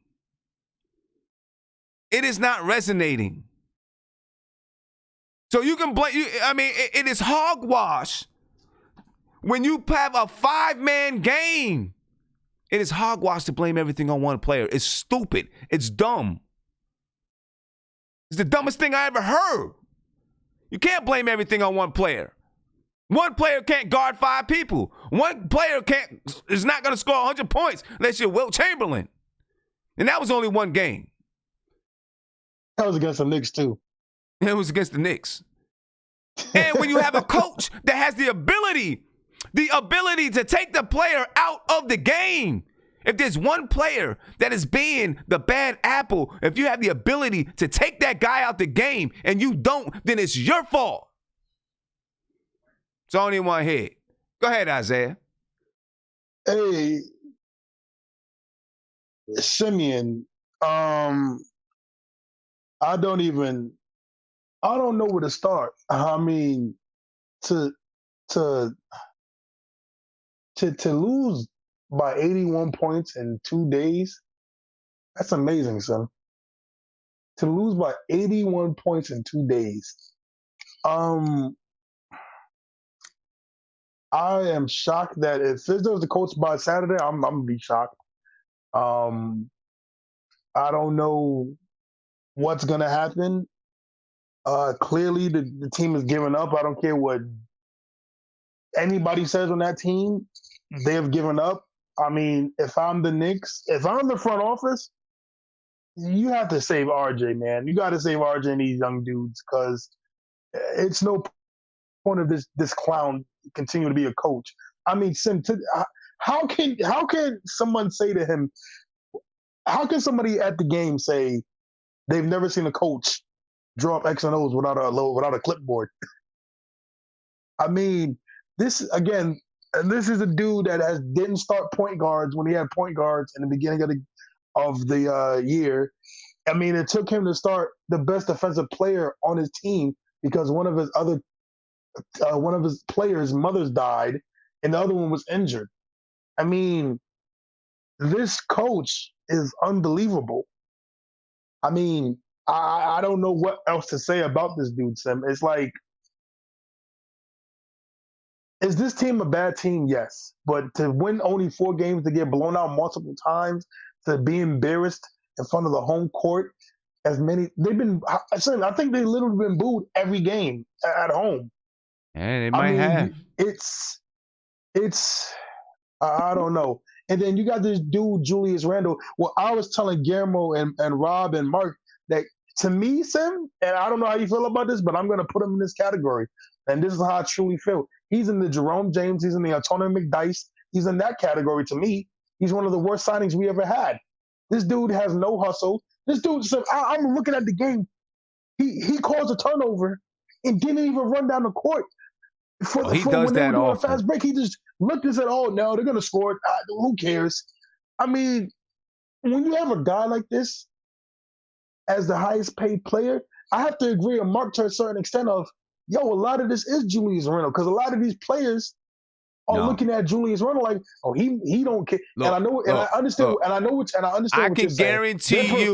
It is not resonating. So you can blame, it is hogwash. When you have a 5-man game, it is hogwash to blame everything on one player. It's stupid. It's dumb. It's the dumbest thing I ever heard. You can't blame everything on one player. One player can't guard 5 people. One player is not going to score 100 points unless you're Wilt Chamberlain. And that was only one game. That was against the Knicks, too. It was against the Knicks. And when you have a coach that has the ability to take the player out of the game, if there's one player that is being the bad apple, if you have the ability to take that guy out the game and you don't, then it's your fault. It's only one head. Go ahead, Isaiah. Hey, Simeon, I don't know where to start. I mean, to lose by 81 points in 2 days, that's amazing, son. To lose by 81 points in 2 days. I am shocked that if Fizdale's the coach by Saturday, I'm going to be shocked. I don't know what's going to happen. Clearly, the team is giving up. I don't care what anybody says on that team. They have given up. I mean, if I'm the Knicks, if I'm the front office, you have to save RJ, man. You got to save RJ and these young dudes because it's no point of this clown continue to be a coach. I mean, how can someone say to him? How can somebody at the game say they've never seen a coach draw up X and O's without a clipboard? I mean, this again, and this is a dude that didn't start point guards when he had point guards in the beginning of the year, I mean, it took him to start the best defensive player on his team because one of his players' mothers died, and the other one was injured. I mean, this coach is unbelievable. I mean, I don't know what else to say about this dude, Sim. It's like, is this team a bad team? Yes. But to win only 4 games, to get blown out multiple times, to be embarrassed in front of the home court, I think they literally been booed every game at home. And it might have. It's I don't know. And then you got this dude, Julius Randle. Well, I was telling Guillermo and Rob and Mark that to me, Sim, and I don't know how you feel about this, but I'm going to put him in this category. And this is how I truly feel. He's in the Jerome James. He's in the Antonio McDyess. He's in that category to me. He's one of the worst signings we ever had. This dude has no hustle. This dude, I'm looking at the game. He caused a turnover and didn't even run down the court. He does that often. Fast break, he just looked and said, "Oh no, they're gonna score it. Who cares?" I mean, when you have a guy like this as the highest paid player, I have to agree with Mark to a certain extent of, a lot of this is Julius Randle because a lot of these players are looking at Julius Randle like, "Oh, he don't care." Look, and I know, and I understand, and I know what, and I understand. I what can you're saying. guarantee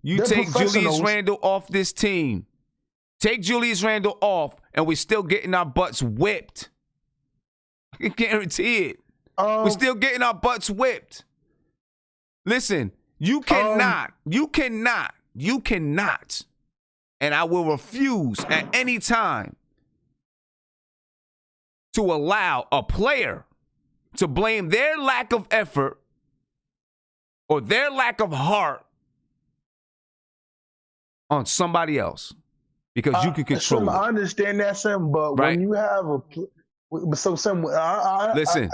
you take Julius Randle off this team. Take Julius Randle off, and we're still getting our butts whipped. I can guarantee it. We're still getting our butts whipped. Listen, you cannot, and I will refuse at any time to allow a player to blame their lack of effort or their lack of heart on somebody else. Because you can control Sim, it. I understand that, Sim, but when you have Sim,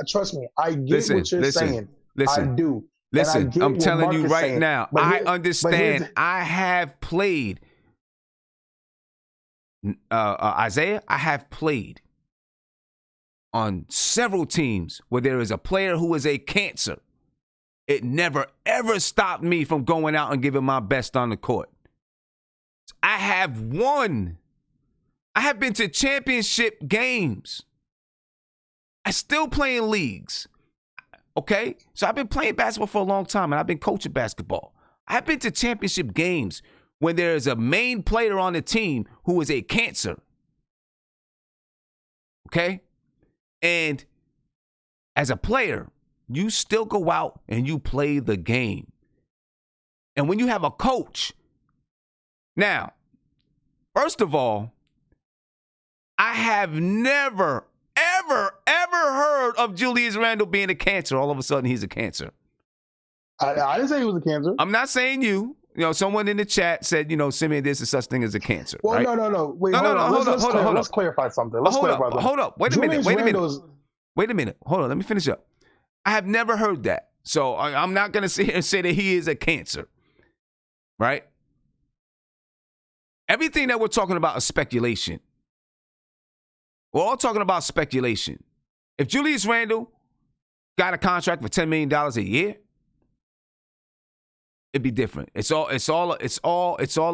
trust me, I get what you're saying. I do. Listen, I'm telling you right saying. now, I understand. I have played, Isaiah, I have played on several teams where there is a player who is a cancer. It never, ever stopped me from going out and giving my best on the court. I have won. I have been to championship games. I still play in leagues. Okay? So I've been playing basketball for a long time, and I've been coaching basketball. I've been to championship games when there is a main player on the team who is a cancer. Okay? And as a player, you still go out and you play the game. And when you have a coach, now, first of all, I have never, ever heard of Julius Randle being a cancer. All of a sudden, he's a cancer. I didn't say he was a cancer. I'm not saying you. Someone in the chat said, Simeon, there's such thing as a cancer. Well, right? no. Wait, hold on. Let's clarify something. Hold up. Wait a minute. Hold on. Let me finish up. I have never heard that. So I'm not going to sit here and say that he is a cancer. Right? Everything that we're talking about is speculation. We're all talking about speculation. If Julius Randle got a contract for $10 million a year, it'd be different. It's all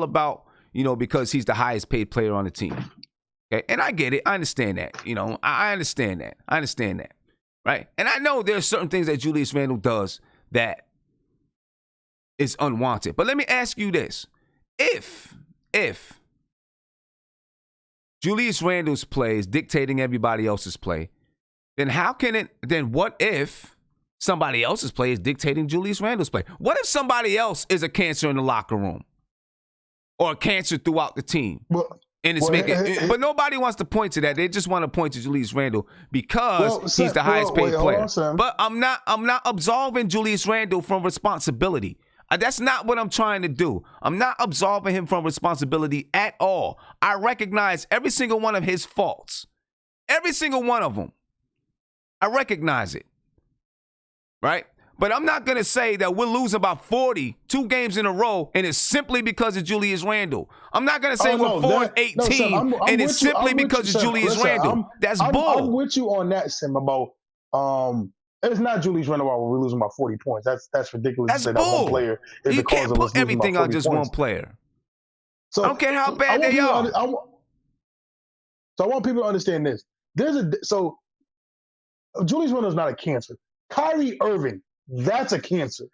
about, because he's the highest paid player on the team. Okay? And I get it. I understand that. I understand that. Right? And I know there's certain things that Julius Randle does that is unwanted. But let me ask you this. If Julius Randle's play is dictating everybody else's play, then what if somebody else's play is dictating Julius Randle's play? What if somebody else is a cancer in the locker room or a cancer throughout the team? But nobody wants to point to that. They just want to point to Julius Randle because he's the highest paid player. But I'm not absolving Julius Randle from responsibility. That's not what I'm trying to do. I'm not absolving him from responsibility at all. I recognize every single one of his faults. Every single one of them. I recognize it. Right? But I'm not going to say that we're losing about 42 games in a row and it's simply because of Julius Randle. I'm not going to say we're 4-18 and it's simply because of Julius Randle. That's bull. I'm with you on that, Sim, about It's not Julius Randle while we're losing by 40 points. That's ridiculous That's to say that one bull. player is You the cause can't of us put losing by everything 40 on just points. one player. So I don't care how I bad want they people are. I want people to understand this. Julius Randle is not a cancer. Kyrie Irving, that's a cancer.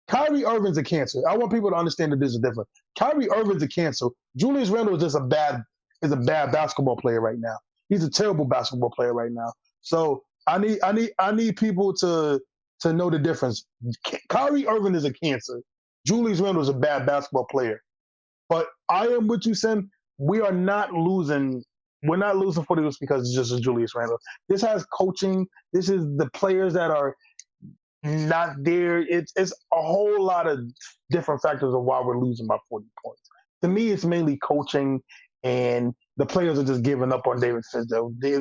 Kyrie Irving's a cancer. I want people to understand that this is different. Kyrie Irving's a cancer. Julius Randle is just a bad basketball player right now. He's a terrible basketball player right now. So I need people to know the difference. Kyrie Irving is a cancer. Julius Randle is a bad basketball player. But I am with you, Sam. We are not losing. We're not losing for this because it's just a Julius Randle. This has coaching. This is the players that are not there. It's a whole lot of different factors of why we're losing by 40 points. To me, it's mainly coaching, and the players are just giving up on David Fizdale. They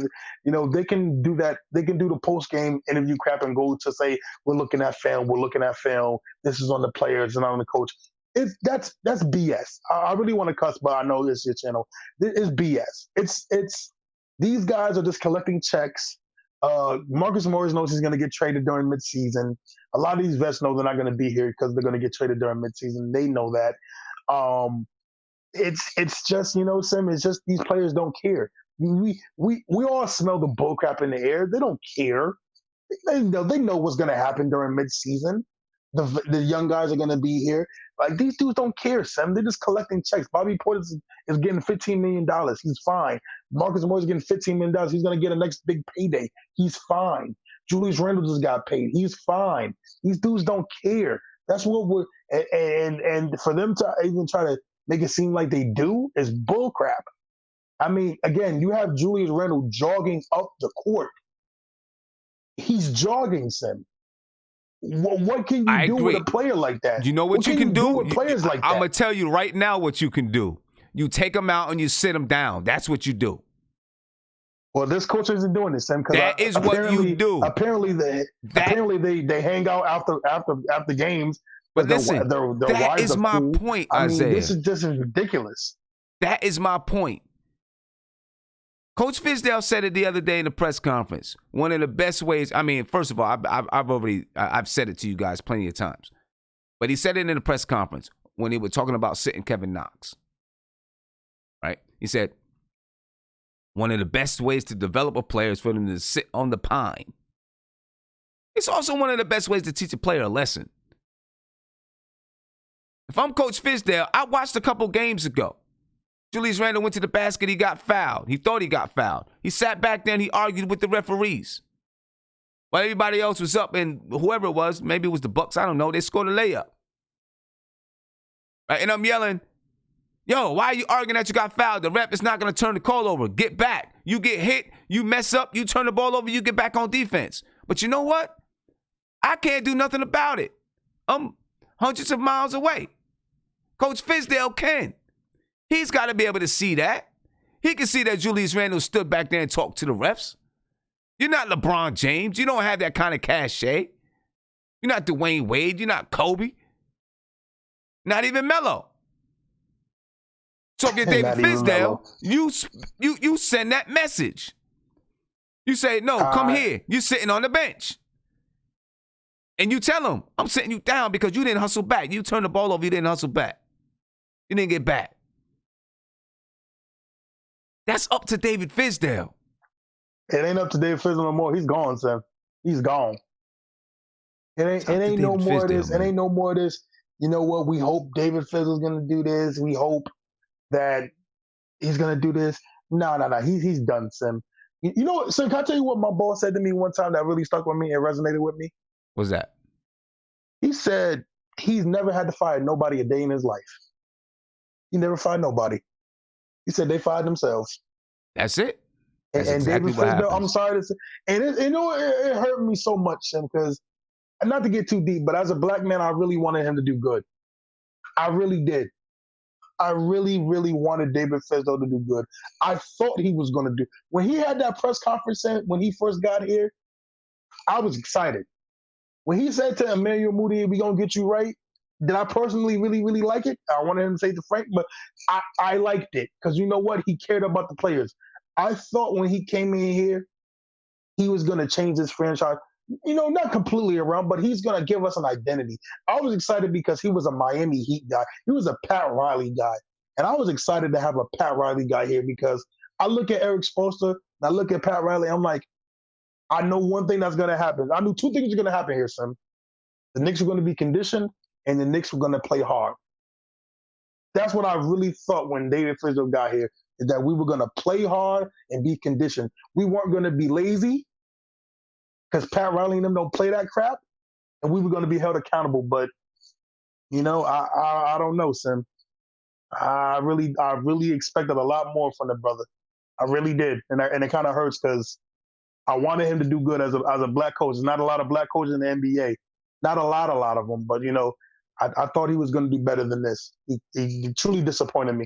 can do that. They can do the post-game interview crap and go to say, we're looking at film. This is on the players and on the coach. That's BS. I really want to cuss, but I know it's your channel. It's BS. It's these guys are just collecting checks. Marcus Morris knows he's going to get traded during midseason. A lot of these vets know they're not going to be here because they're going to get traded during midseason. They know that. It's just, Sim, it's just these players don't care. We all smell the bullcrap in the air. They don't care. They know what's going to happen during midseason. The young guys are going to be here. Like, these dudes don't care, Sam. They're just collecting checks. Bobby Portis is getting $15 million. He's fine. Marcus Morris is getting $15 million. He's going to get a next big payday. He's fine. Julius Randle just got paid. He's fine. These dudes don't care. That's what we're and for them to even try to make it seem like they do is bullcrap. I mean, again, you have Julius Randle jogging up the court. He's jogging, Sam. What can you do with a player like that? You know what you can do with players like that? I'm going to tell you right now what you can do. You take them out and you sit them down. That's what you do. Well, this coach isn't doing this, Sam. That is what you do. Apparently, they hang out after games. But listen, their that wives is are my cool. point, I mean, Isaiah. this is ridiculous. That is my point. Coach Fizdale said it the other day in the press conference. One of the best ways, I mean, first of all, I've said it to you guys plenty of times. But he said it in the press conference when he was talking about sitting Kevin Knox. Right? He said, one of the best ways to develop a player is for them to sit on the pine. It's also one of the best ways to teach a player a lesson. If I'm Coach Fizdale, I watched a couple games ago. Julius Randle went to the basket. He got fouled. He thought he got fouled. He sat back there and he argued with the referees. While everybody else was up, and whoever it was, maybe it was the Bucks, I don't know, they scored a layup. Right? And I'm yelling, yo, why are you arguing that you got fouled? The ref is not going to turn the call over. Get back. You get hit. You mess up. You turn the ball over. You get back on defense. But you know what? I can't do nothing about it. I'm hundreds of miles away. Coach Fizdale can. He's got to be able to see that. He can see that Julius Randle stood back there and talked to the refs. You're not LeBron James. You don't have that kind of cachet. You're not Dwayne Wade. You're not Kobe. Not even Melo. So if you're David Fizdale, you send that message. You say, no, come here. You're sitting on the bench. And you tell him, I'm sitting you down because you didn't hustle back. You turned the ball over. You didn't hustle back. You didn't get back. That's up to David Fizdale. It ain't up to David Fizdale no more. He's gone, Sam. He's gone. It ain't no more of this. It ain't no more of this. You know what? We hope David Fizdale's gonna do this. We hope that he's gonna do this. No. He's done, Sam. You know what, Sam? Can I tell you what my boss said to me one time that really stuck with me and resonated with me? What's that? He said he's never had to fire nobody a day in his life. He never fired nobody. He said they fired themselves. That's it. That's exactly David Fizdale, I'm sorry to say, and it hurt me so much, Sam, because not to get too deep, but as a black man, I really wanted him to do good. I really did. I really, really wanted David Fizdale to do good. I thought he was going to do. When he had that press conference when he first got here, I was excited. When he said to Emmanuel Moody, "We gonna get you right," did I personally really, really like it? I wanted him to say to Frank, but I liked it because you know what? He cared about the players. I thought when he came in here, he was going to change this franchise. not completely around, but he's going to give us an identity. I was excited because he was a Miami Heat guy. He was a Pat Riley guy. And I was excited to have a Pat Riley guy here because I look at Eric Spoelstra and I look at Pat Riley. I'm like, I know one thing that's going to happen. I knew two things are going to happen here, Sim. The Knicks were going to be conditioned and the Knicks were going to play hard. That's what I really thought when David Fizdale got here, is that we were going to play hard and be conditioned. We weren't going to be lazy because Pat Riley and them don't play that crap, and we were going to be held accountable. But, I don't know, Sim. I really expected a lot more from the brother. I really did, and it kind of hurts because I wanted him to do good as a black coach. There's not a lot of black coaches in the NBA, not a lot of them. But I thought he was going to do better than this. He truly disappointed me.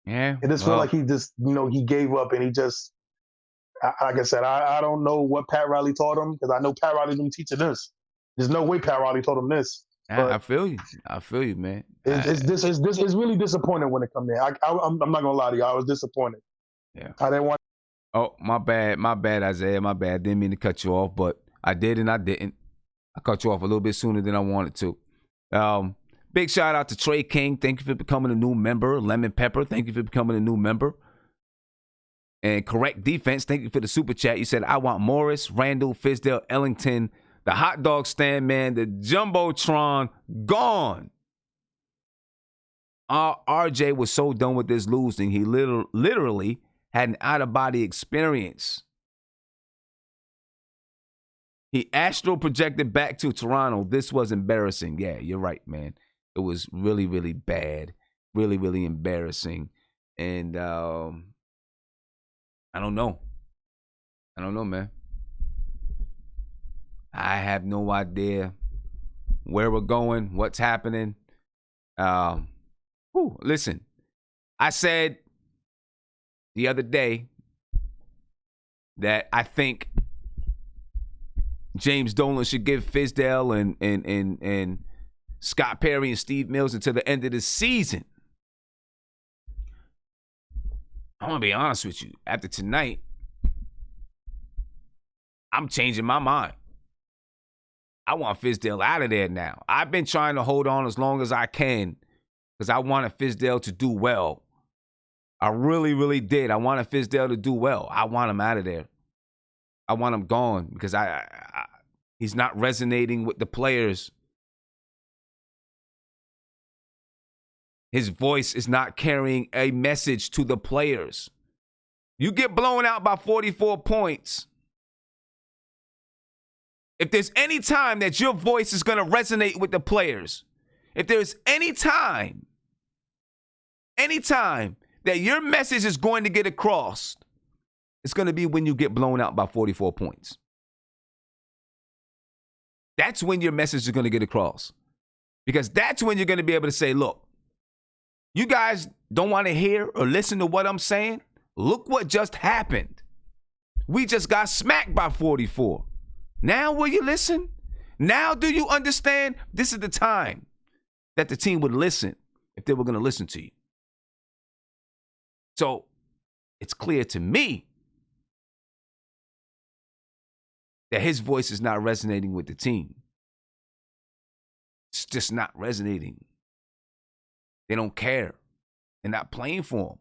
Yeah, it just felt like he just he gave up, and he just, like I said, I don't know what Pat Riley taught him because I know Pat Riley didn't teach him this. There's no way Pat Riley taught him this. I feel you, man. It's really disappointing when it comes in. I'm not gonna lie to you. I was disappointed. Yeah. I didn't want. Oh, my bad, Isaiah. My bad. Didn't mean to cut you off, but I did and I didn't. I cut you off a little bit sooner than I wanted to. Big shout out to Trey King. Thank you for becoming a new member. Lemon Pepper, thank you for becoming a new member. And Correct Defense, thank you for the super chat. You said, I want Morris, Randall, Fizdale, Ellington, the hot dog stand man, the Jumbotron, gone. RJ was so done with this losing, he literally had an out-of-body experience. He astral projected back to Toronto. This was embarrassing. Yeah, you're right, man. It was really, really bad. Really, really embarrassing. And I don't know. Man. I have no idea where we're going, what's happening. Listen, I said the other day that I think James Dolan should give Fizdale and Scott Perry and Steve Mills until the end of the season. I'm going to be honest with you. After tonight, I'm changing my mind. I want Fizdale out of there now. I've been trying to hold on as long as I can because I wanted Fizdale to do well. I really, really did. I wanted Fizdale to do well. I want him out of there. I want him gone because he's not resonating with the players. His voice is not carrying a message to the players. You get blown out by 44 points. If there's any time that your voice is going to resonate with the players, if there's any time that your message is going to get across, it's going to be when you get blown out by 44 points. That's when your message is going to get across. Because that's when you're going to be able to say, look, you guys don't want to hear or listen to what I'm saying? Look what just happened. We just got smacked by 44. Now will you listen? Now do you understand? This is the time that the team would listen if they were going to listen to you. So it's clear to me that his voice is not resonating with the team. It's just not resonating. They don't care. They're not playing for him.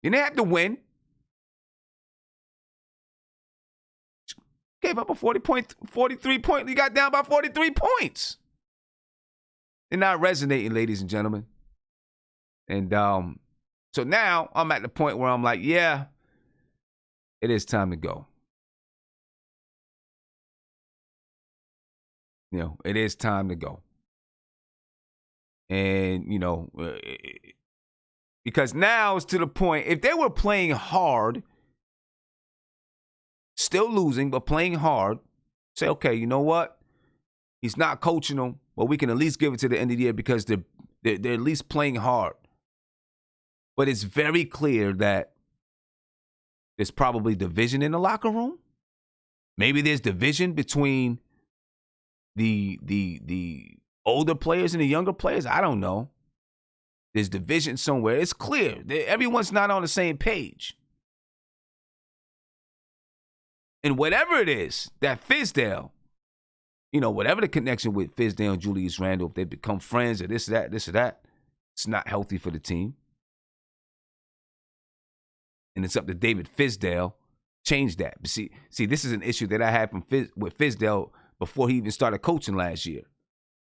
You didn't have to win. Gave up a 43 point. You got down by 43 points. They're not resonating, ladies and gentlemen. And so now I'm at the point where I'm like, yeah, it is time to go. It is time to go. And, because now it's to the point, if they were playing hard, still losing, but playing hard, say, okay, you know what? He's not coaching them, but we can at least give it to the end of the year because they're at least playing hard. But it's very clear that there's probably division in the locker room. Maybe there's division between the older players and the younger players. I don't know. There's division somewhere. It's clear. Everyone's not on the same page. And whatever it is that Fizdale, whatever the connection with Fizdale and Julius Randle, if they become friends or this or that, it's not healthy for the team. And it's up to David Fizdale to change that. But see, this is an issue that I had with Fizdale before he even started coaching last year.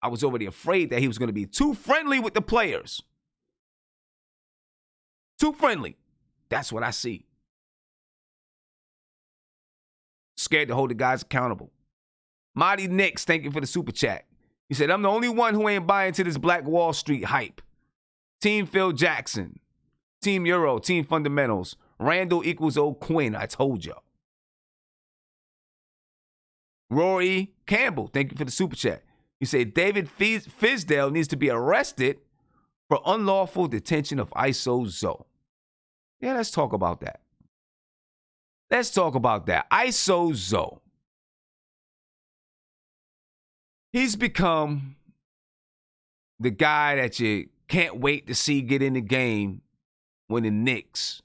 I was already afraid that he was going to be too friendly with the players. Too friendly. That's what I see. Scared to hold the guys accountable. Mighty Knicks, thank you for the super chat. He said, I'm the only one who ain't buying into this Black Wall Street hype. Team Phil Jackson. Team Euro. Team Fundamentals. Randall equals old Quinn. I told y'all. Rory Campbell, thank you for the super chat. You say David Fizdale needs to be arrested for unlawful detention of ISO Zoe. Yeah, let's talk about that. ISO Zoe. He's become the guy that you can't wait to see get in the game when the Knicks.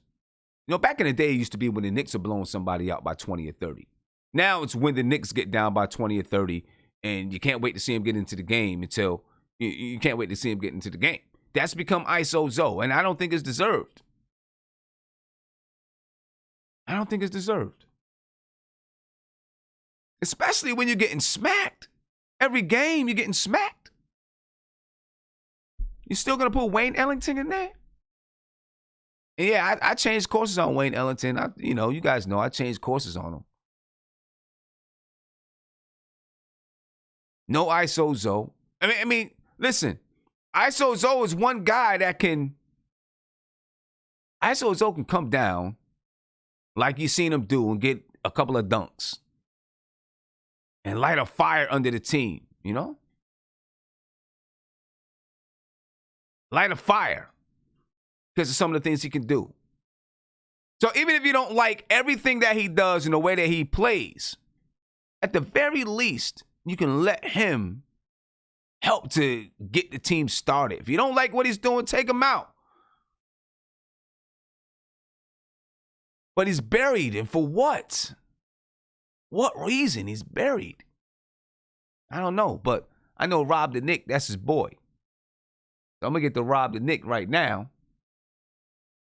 Back in the day, it used to be when the Knicks are blowing somebody out by 20 or 30. Now it's when the Knicks get down by 20 or 30, and you can't wait to see him get into the game until you can't wait to see him get into the game. That's become ISO Zoe, and I don't think it's deserved. Especially when you're getting smacked. Every game, you're getting smacked. You still going to put Wayne Ellington in there? And yeah, I changed courses on Wayne Ellington. You guys know I changed courses on him. No ISO Zoe. I mean, listen. ISO Zoe is one guy that can. ISO Zoe can come down like you seen him do and get a couple of dunks and light a fire under the team. Light a fire because of some of the things he can do. So even if you don't like everything that he does and the way that he plays, at the very least, you can let him help to get the team started. If you don't like what he's doing, take him out. But he's buried, and for what? What reason he's buried? I don't know, but I know Rob the Knick, that's his boy. So I'm going to get to Rob the Knick right now,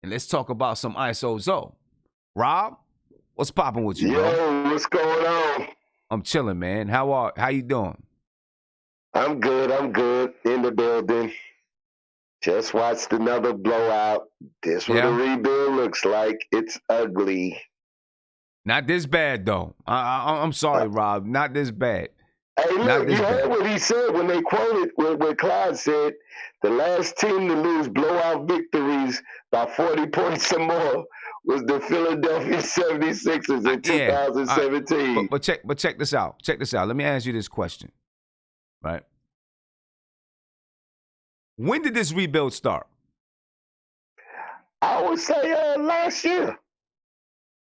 and let's talk about some ISO Zoe. Rob, what's popping with you, bro? Yo, what's going on? I'm chilling, man. How you doing? I'm good. In the building. Just watched another blowout. This what the rebuild looks like. It's ugly. Not this bad, though. I'm sorry, Rob. Not this bad. Hey, look, you heard what he said when they quoted what Clyde said. The last team to lose blowout victories by 40 points or more was the Philadelphia 76ers in 2017. But check this out. Let me ask you this question. Right? When did this rebuild start? I would say last year.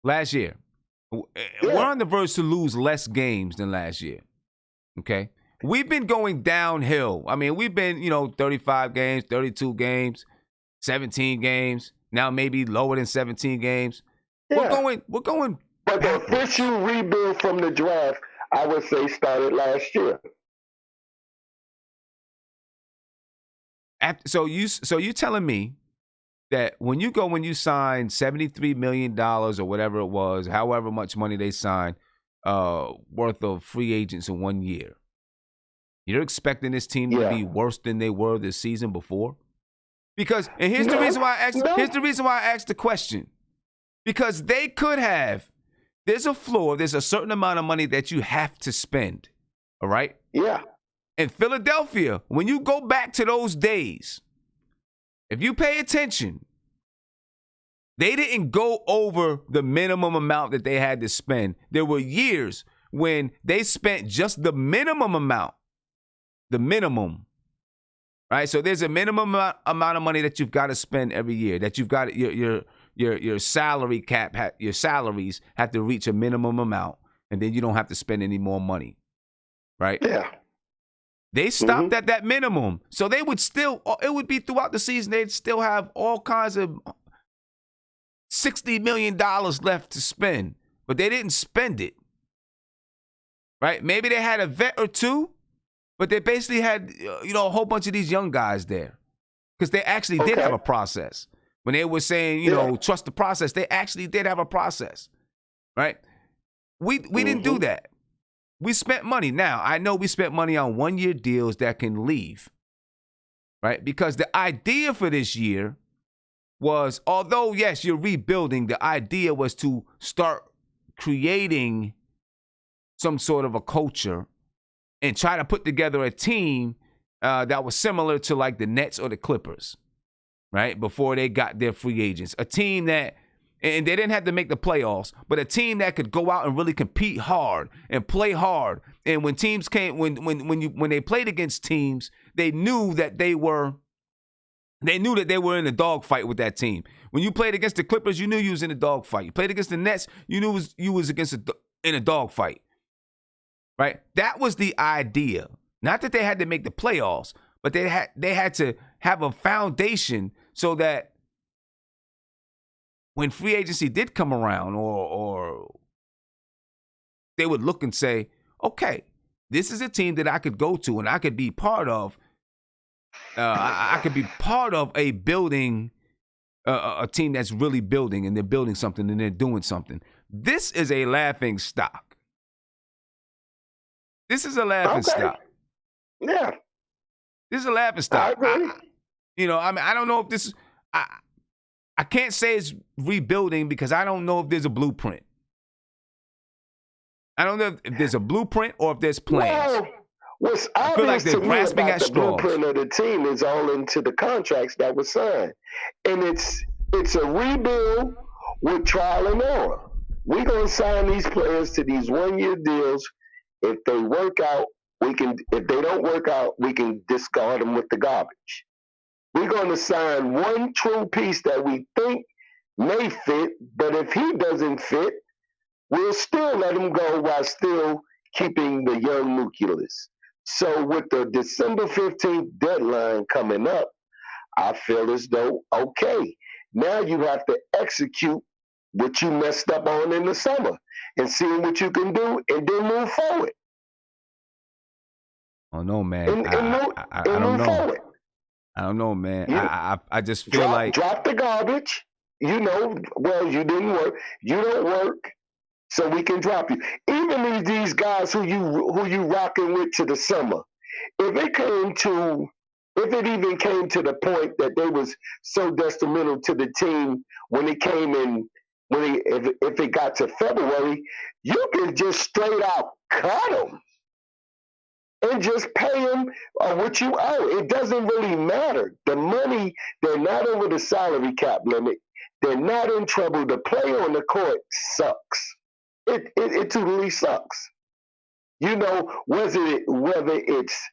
Last year. Yeah. We're on the verge to lose less games than last year. Okay? We've been going downhill. I mean, we've been, 35 games, 32 games, 17 games, now maybe lower than 17 games. Yeah. We're going. But the official rebuild from the draft, I would say, started last year. So you telling me that when you sign $73 million or whatever it was, however much money they signed, worth of free agents in 1 year, you're expecting this team to be worse than they were this season before? Because, and here's the reason why I asked the question. Because they could have, there's a floor, there's a certain amount of money that you have to spend. All right? Yeah. In Philadelphia, when you go back to those days, if you pay attention, they didn't go over the minimum amount that they had to spend. There were years when they spent just the minimum amount. The minimum. Right? So there's a minimum amount of money that you've got to spend every year. That you've got your salary cap, your salaries have to reach a minimum amount, and then you don't have to spend any more money. Right? Yeah. They stopped at that minimum. So they would still, it would be throughout the season, they'd still have all kinds of $60 million left to spend. but they didn't spend it. Right? Maybe they had a vet or two, but they basically had, a whole bunch of these young guys there. Because they actually did have a process. When they were saying, trust the process, they actually did have a process. Right? We didn't do that. We spent money. Now, I know we spent money on one-year deals that can leave. Right? Because the idea for this year was, although, yes, you're rebuilding, the idea was to start creating some sort of a culture and try to put together a team that was similar to like the Nets or the Clippers, right? Before they got their free agents. A team that, and they didn't have to make the playoffs, but a team that could go out and really compete hard and play hard. And when teams came, when they played against teams, they knew that they were in a dogfight with that team. When you played against the Clippers, you knew you was in a dogfight. You played against the Nets, you knew you was in a dogfight. Right? That was the idea. Not that they had to make the playoffs, but they had to have a foundation so that when free agency did come around, or they would look and say, okay, this is a team that I could go to and I could be part of. I could be part of a building, a team that's really building, and they're building something and they're doing something. This is a laughing stock. This is a laughing stock. Yeah. This is a laughing stock. I agree. I don't know if this is, I can't say it's rebuilding because I don't know if there's a blueprint. I don't know if there's a blueprint or if there's plans. Well, what's I feel like obvious they're to me grasping about at the straws. blueprint of the team is all into the contracts that were signed. And it's a rebuild with trial and error. We're going to sign these players to these one-year deals. If they work out, if they don't work out, we can discard them with the garbage. We're going to sign one true piece that we think may fit, but if he doesn't fit, we'll still let him go while still keeping the young nucleus. So with the December 15th deadline coming up, I feel as though, okay, now you have to execute what you messed up on in the summer and seeing what you can do and then move forward. Oh, no, man. I And don't move know. forward. I don't know, man. I just feel drop the garbage. Well, you didn't work. You don't work, so we can drop you. Even these guys who you rocking with to the summer, if it even came to the point that they was so detrimental to the team when it came in, if it got to February, you can just straight out cut them and just pay them what you owe. It doesn't really matter. The money, they're not over the salary cap limit. They're not in trouble. The play on the court sucks. It totally sucks. Whether it's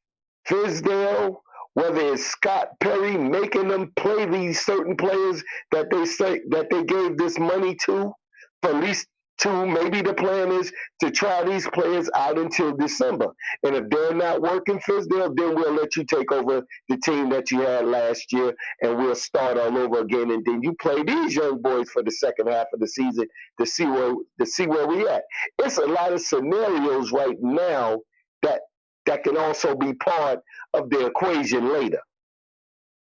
Fizdale, whether it's Scott Perry making them play these certain players that they say that they gave this money to, for at least two, maybe the plan is to try these players out until December. And if they're not working, Fizdale, then we'll let you take over the team that you had last year and we'll start all over again. And then you play these young boys for the second half of the season to see where we at. It's a lot of scenarios right now that can also be part of the equation later.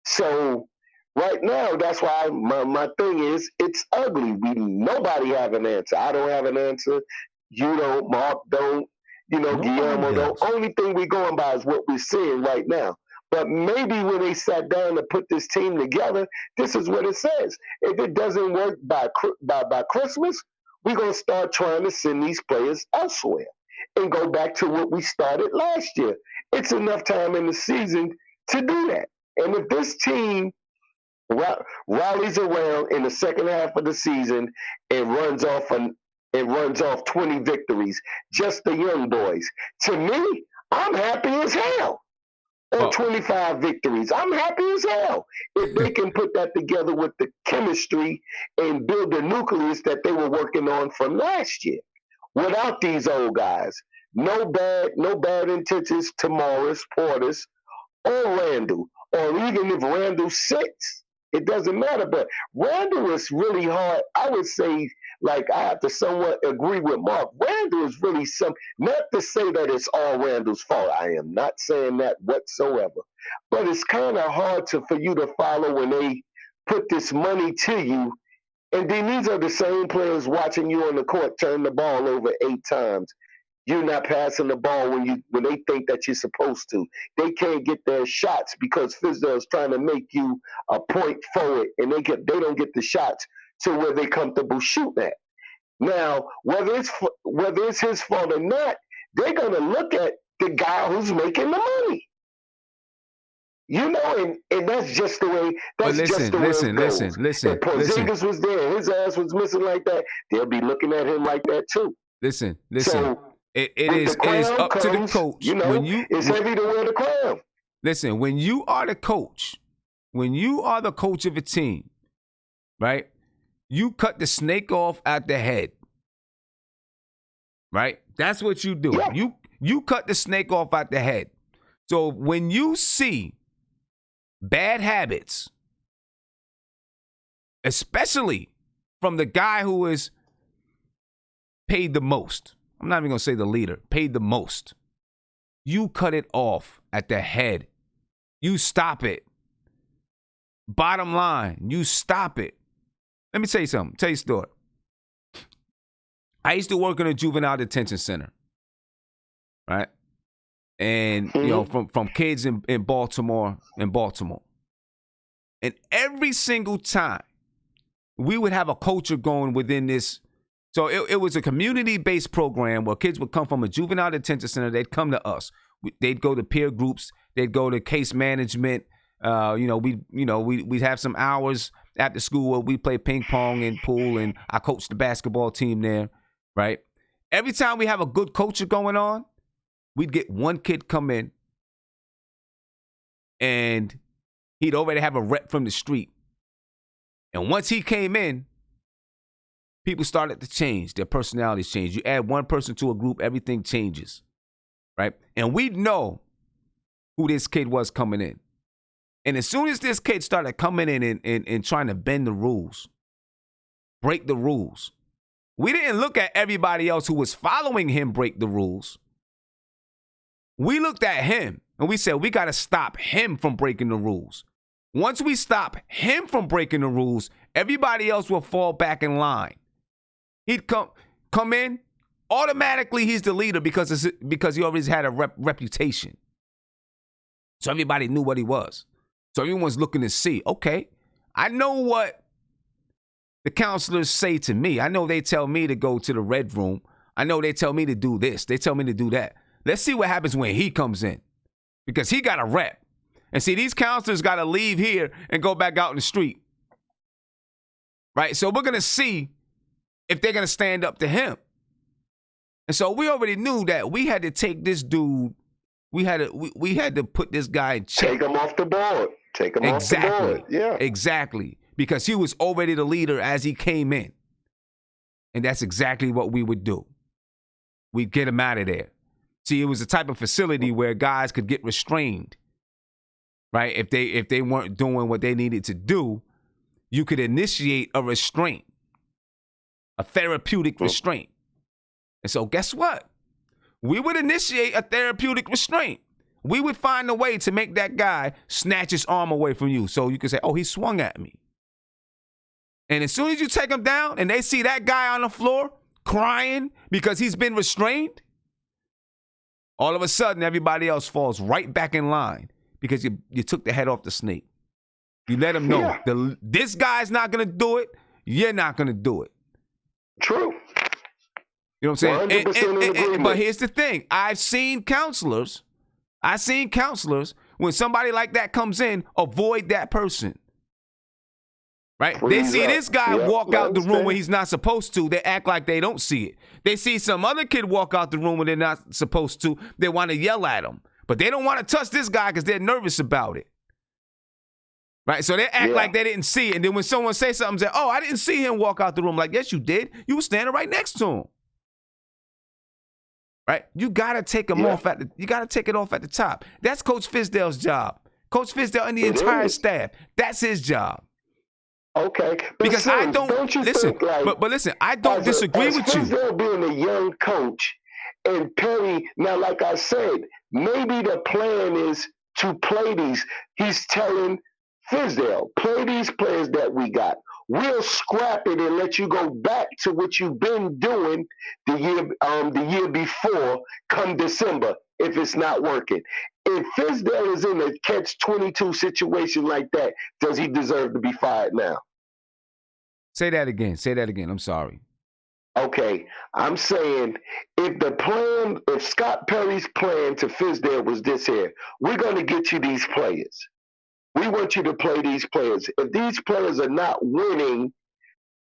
So right now, that's why my thing is, it's ugly. Nobody have an answer. I don't have an answer. You don't. Mark don't. Guillermo don't. Only thing we're going by is what we're seeing right now. But maybe when they sat down to put this team together, this is what it says. If it doesn't work by Christmas, we're going to start trying to send these players elsewhere and go back to what we started last year. It's enough time in the season to do that. And if this team rallies around in the second half of the season and runs off 20 victories, just the young boys, to me, I'm happy as hell. Or 25 victories. I'm happy as hell if they can put that together with the chemistry and build the nucleus that they were working on from last year. Without these old guys, no bad intentions to Morris, Portis, or Randall. Or even if Randall sits, It doesn't matter. But Randall is really hard. I would say, like, I have to somewhat agree with Mark. Randall is really not to say that it's all Randall's fault. I am not saying that whatsoever. But it's kind of hard for you to follow when they put this money to you. And then these are the same players watching you on the court turn the ball over 8 times. You're not passing the ball when they think that you're supposed to. They can't get their shots because Fizdale is trying to make you a point forward, and they don't get the shots to where they're comfortable shooting at. Now, whether it's his fault or not, they're gonna look at the guy who's making the money. You know, and that's just the way. That's just the way it goes. Listen. If Porzingis was there, his ass was missing like that, they'll be looking at him like that too. Listen. So, it is up to the coach. You know, it's heavy to wear the crown. Listen, when you are the coach of a team, right? You cut the snake off at the head, right? That's what you do. Yeah. You cut the snake off at the head. So when you see bad habits, especially from the guy who is paid the most, I'm not even going to say the leader, paid the most, you cut it off at the head. You stop it. Bottom line, you stop it. Let me tell you something. Tell you a story. I used to work in a juvenile detention center, right? And, you know, from kids in Baltimore. And every single time we would have a culture going within this. So it was a community-based program where kids would come from a juvenile detention center. They'd come to us. They'd go to peer groups. They'd go to case management. We'd have some hours after school where we play ping pong and pool, and I coached the basketball team there, right? Every time we have a good culture going on, we'd get one kid come in, and he'd already have a rep from the street. And once he came in, people started to change. Their personalities change. You add one person to a group, everything changes, right? And we'd know who this kid was coming in. And as soon as this kid started coming in and trying to bend the rules, break the rules, we didn't look at everybody else who was following him break the rules. We looked at him and we said, we got to stop him from breaking the rules. Once we stop him from breaking the rules, everybody else will fall back in line. He'd come in, automatically he's the leader because he already had a reputation. So everybody knew what he was. So everyone's looking to see, okay, I know what the counselors say to me. I know they tell me to go to the red room. I know they tell me to do this. They tell me to do that. Let's see what happens when he comes in, because he got a rep. And see, these counselors got to leave here and go back out in the street, right? So we're going to see if they're going to stand up to him. And so we already knew that we had to take this dude. We had to put this guy in check. Take him off the board. Take him off the board. Yeah. Exactly. Because he was already the leader as he came in. And that's exactly what we would do. We'd get him out of there. See, it was a type of facility where guys could get restrained, right? If they weren't doing what they needed to do, you could initiate a restraint, a therapeutic restraint. And so guess what? We would initiate a therapeutic restraint. We would find a way to make that guy snatch his arm away from you so you could say, oh, he swung at me. And as soon as you take him down and they see that guy on the floor crying because he's been restrained, all of a sudden everybody else falls right back in line because you took the head off the snake. You let him know, this guy's not going to do it. You're not going to do it. True. You know what I'm saying? But here's the thing. I've seen counselors, when somebody like that comes in, avoid that person. Right? They see this guy walk out the room when he's not supposed to. They act like they don't see it. They see some other kid walk out the room when they're not supposed to. They want to yell at him. But they don't want to touch this guy because they're nervous about it. Right? So they act like they didn't see it. And then when someone says something, say, oh, I didn't see him walk out the room. Like, yes, you did. You were standing right next to him. Right? You gotta take him off you gotta take it off at the top. That's Coach Fizdale's job. Coach Fizdale and the entire staff. That's his job. Okay, but Because I Sims, don't you listen. think like But listen, I don't disagree with you. Fizdale being a young coach and Perry, now like I said, maybe the plan is to play these. He's telling Fizdale, play these players that we got. We'll scrap it and let you go back to what you've been doing the year before, come December, if it's not working. If Fizdale is in a catch-22 situation like that, does he deserve to be fired now? Say that again. Say that again. I'm sorry. Okay, I'm saying if Scott Perry's plan to Fizdale was this here, we're going to get you these players. We want you to play these players. If these players are not winning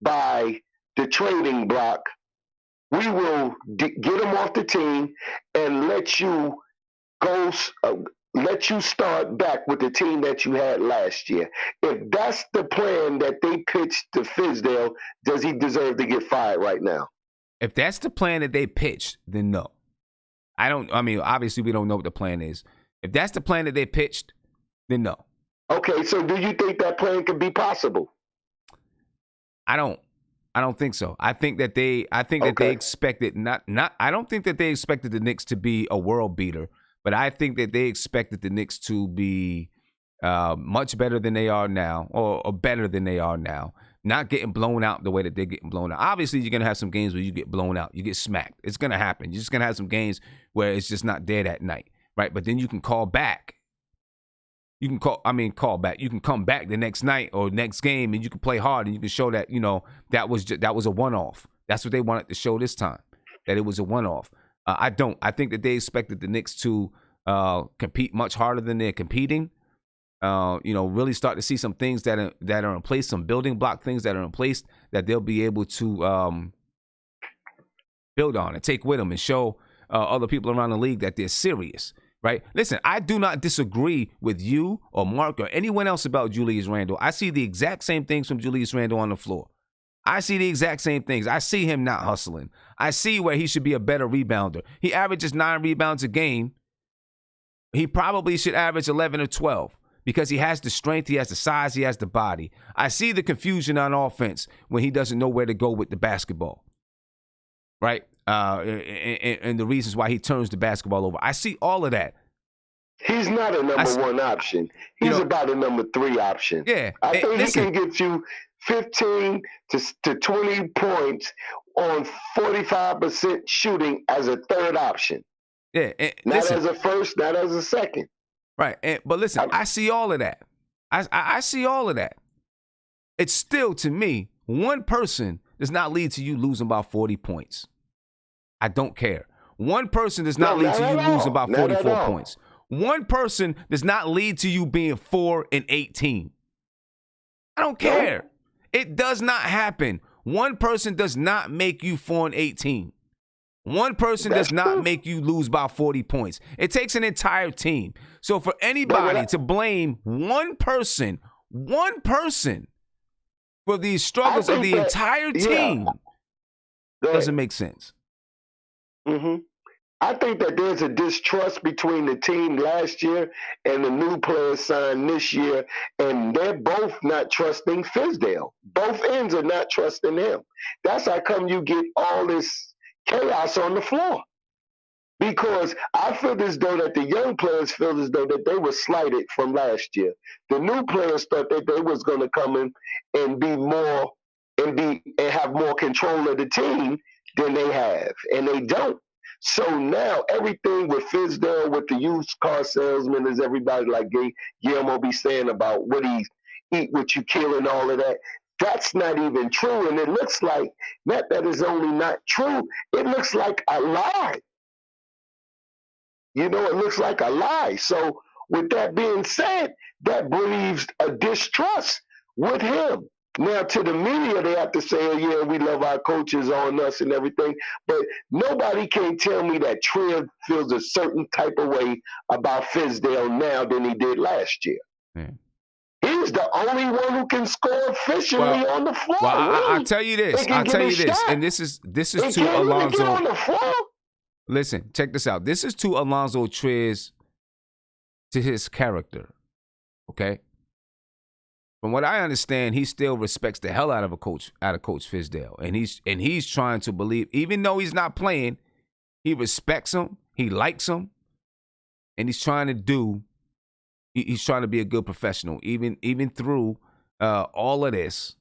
by the trading block, we will get them off the team and let you go. Let you start back with the team that you had last year. If that's the plan that they pitched to Fizdale, does he deserve to get fired right now? If that's the plan that they pitched, then no. I mean, obviously we don't know what the plan is. If that's the plan that they pitched, then no. Okay, so do you think that plan could be possible? I don't think so. I think that they expected I don't think that they expected the Knicks to be a world beater, but I think that they expected the Knicks to be much better than they are now, or better than they are now. Not getting blown out the way that they're getting blown out. Obviously, you're going to have some games where you get blown out. You get smacked. It's going to happen. You're just going to have some games where it's just not there that night, right? But then you can call back. You can call back. You can come back the next night or next game, and you can play hard, and you can show that, that was a one-off. That's what they wanted to show this time, that it was a one-off. I don't. I think that they expected the Knicks to compete much harder than they're competing. Really start to see some things that are in place, some building block things that are in place that they'll be able to build on and take with them and show other people around the league that they're serious, right? Listen, I do not disagree with you or Mark or anyone else about Julius Randle. I see the exact same things from Julius Randle on the floor. I see the exact same things. I see him not hustling. I see where he should be a better rebounder. He averages 9 rebounds a game. He probably should average 11 or 12. Because he has the strength, he has the size, he has the body. I see the confusion on offense when he doesn't know where to go with the basketball, right? And the reasons why he turns the basketball over. I see all of that. He's not a number one option. He's about a number 3 option. Yeah. I think he can get you 15 to 20 points on 45% shooting as a third option. Yeah. Not as a first, not as a second. Right. But listen, I see all of that. I see all of that. It's still, to me, one person does not lead to you losing about 40 points. I don't care. One person does not lead to you losing about 44 points. One person does not lead to you being 4-18. I don't care. It does not happen. One person does not make you 4-18. One person does not make you lose by 40 points. It takes an entire team. So for anybody to blame one person for these struggles of the entire team doesn't make sense. Mm-hmm. I think that there's a distrust between the team last year and the new players signed this year, and they're both not trusting Fizdale. Both ends are not trusting him. That's how come you get all this chaos on the floor, because I feel as though that the young players feel as though that they were slighted from last year. The new players thought that they was going to come in and be more and have more control of the team than they have, and they don't. So now everything with Fizdale, with the used car salesman, is everybody like Guillermo be saying about what he eat, what you kill, and all of that. That's not even true. And it looks like that is only not true. It looks like a lie. It looks like a lie. So with that being said, that breeds a distrust with him. Now, to the media, they have to say, oh, yeah, we love our coaches on us and everything. But nobody can tell me that Trier feels a certain type of way about Fizdale now than he did last year. Man. He's the only one who can score efficiently on the floor. Well, I'll tell you this. And this is to Alonzo. Listen, check this out. This is to Alonzo Trier's, to his character. Okay? from what I understand, he still respects the hell out of Coach Fizdale, and he's trying to believe, even though he's not playing, he respects him, he likes him, and he's trying to be a good professional, even through all of this,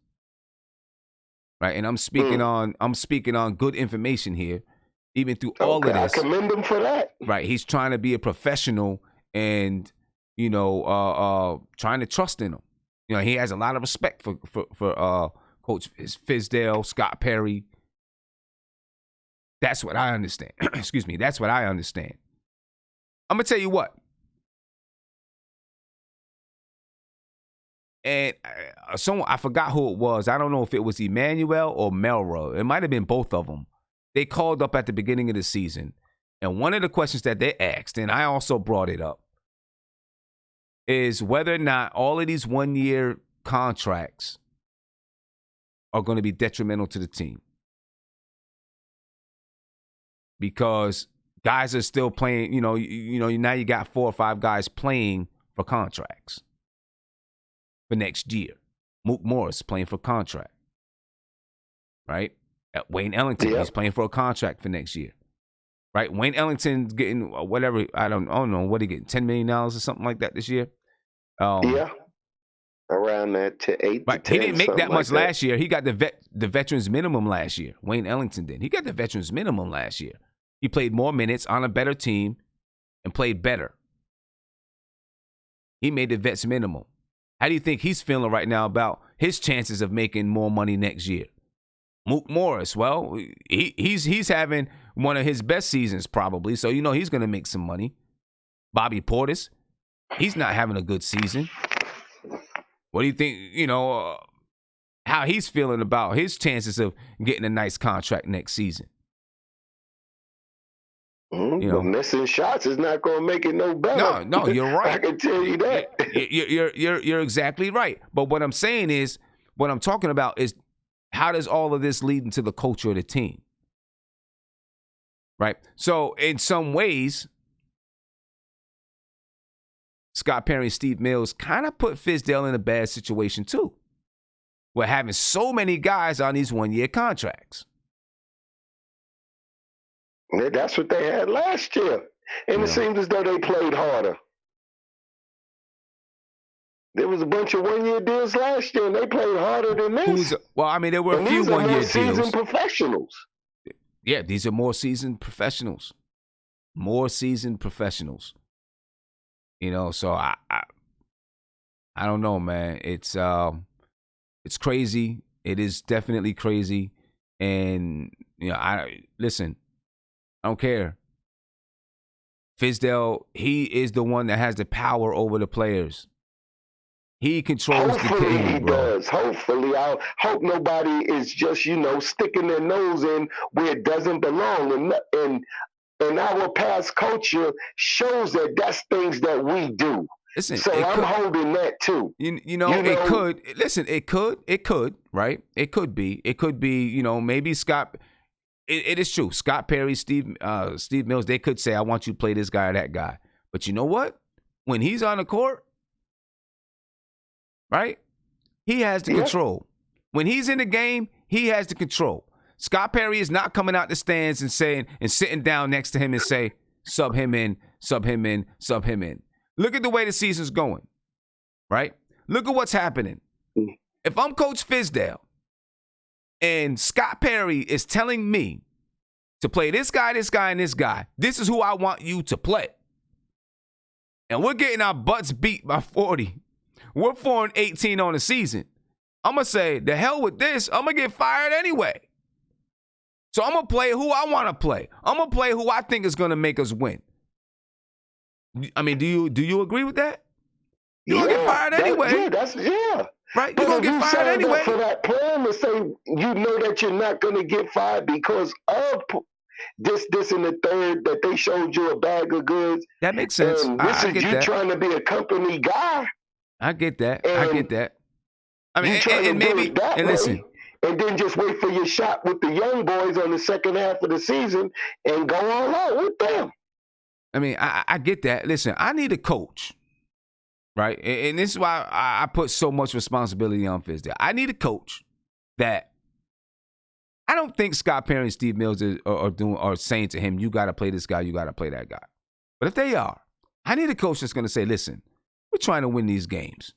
right? And I'm speaking on good information here, even through all of this. I commend him for that. Right, he's trying to be a professional, and trying to trust in him. He has a lot of respect for Coach Fizdale, Scott Perry. That's what I understand. Excuse me. That's what I understand. I'm gonna tell you what. And I forgot who it was. I don't know if it was Emmanuel or Melrose. It might have been both of them. They called up at the beginning of the season, and one of the questions that they asked, and I also brought it up, is whether or not all of these one-year contracts are going to be detrimental to the team. Because guys are still playing, now you got 4 or 5 guys playing for contracts for next year. Mook Morris playing for contract, right? Wayne Ellington, he's playing for a contract for next year. Right, Wayne Ellington's getting whatever, I don't know what he getting, $10 million or something like that this year. Around that to 8. Right, to 10, he didn't make that much like last year. He got the veterans minimum last year. Wayne Ellington did. He got the veterans minimum last year. He played more minutes on a better team and played better. He made the vets minimum. How do you think he's feeling right now about his chances of making more money next year? Mook Morris, well, he's having one of his best seasons probably, so he's going to make some money. Bobby Portis, he's not having a good season. What do you think, how he's feeling about his chances of getting a nice contract next season? But missing shots is not going to make it no better. No, you're right. I can tell you that. You're exactly right. But what I'm saying is, what I'm talking about is, how does all of this lead into the culture of the team? Right? So in some ways, Scott Perry and Steve Mills kind of put Fizdale in a bad situation too. We're having so many guys on these one-year contracts. That's what they had last year. And it seems as though they played harder. There was a bunch of one-year deals last year, and they played harder than this. There were a few one-year deals. These are more seasoned professionals. Yeah, these are more seasoned professionals. More seasoned professionals. So I don't know, man. It's crazy. It is definitely crazy. And I don't care. Fizdale, he is the one that has the power over the players. He controls the team, he bro. does. Hopefully, I hope nobody is just, sticking their nose in where it doesn't belong. And our past culture shows that that's things that we do. Listen, so I'm holding that too. It could. Listen, it could, right? It could be, maybe Scott. It is true. Scott Perry, Steve Mills, they could say, I want you to play this guy or that guy. But you know what? When he's on the court, right? He has the control. When he's in the game, he has the control. Scott Perry is not coming out the stands and sitting down next to him and say, sub him in, sub him in, sub him in. Look at the way the season's going, right? Look at what's happening. If I'm Coach Fizdale and Scott Perry is telling me to play this guy, and this guy, this is who I want you to play. And we're getting our butts beat by 40. We're 4-18 on the season. I'm going to say, the hell with this. I'm going to get fired anyway. So I'm going to play who I want to play. I'm going to play who I think is going to make us win. I mean, do you agree with that? You're going to get fired anyway. Right? You're going to get fired anyway. For that plan to say, that you're not going to get fired because of this, and the third, that they showed you a bag of goods. That makes sense. And this is you trying to be a company guy. I get that. I mean, and listen. And then just wait for your shot with the young boys on the second half of the season and go all out with them. I mean, I get that. Listen, I need a coach right? And this is why I put so much responsibility on Fizdale. I need a coach that I don't think Scott Perry and Steve Mills are saying to him, you got to play this guy, you got to play that guy. But if they are, I need a coach that's going to say, listen, we're trying to win these games.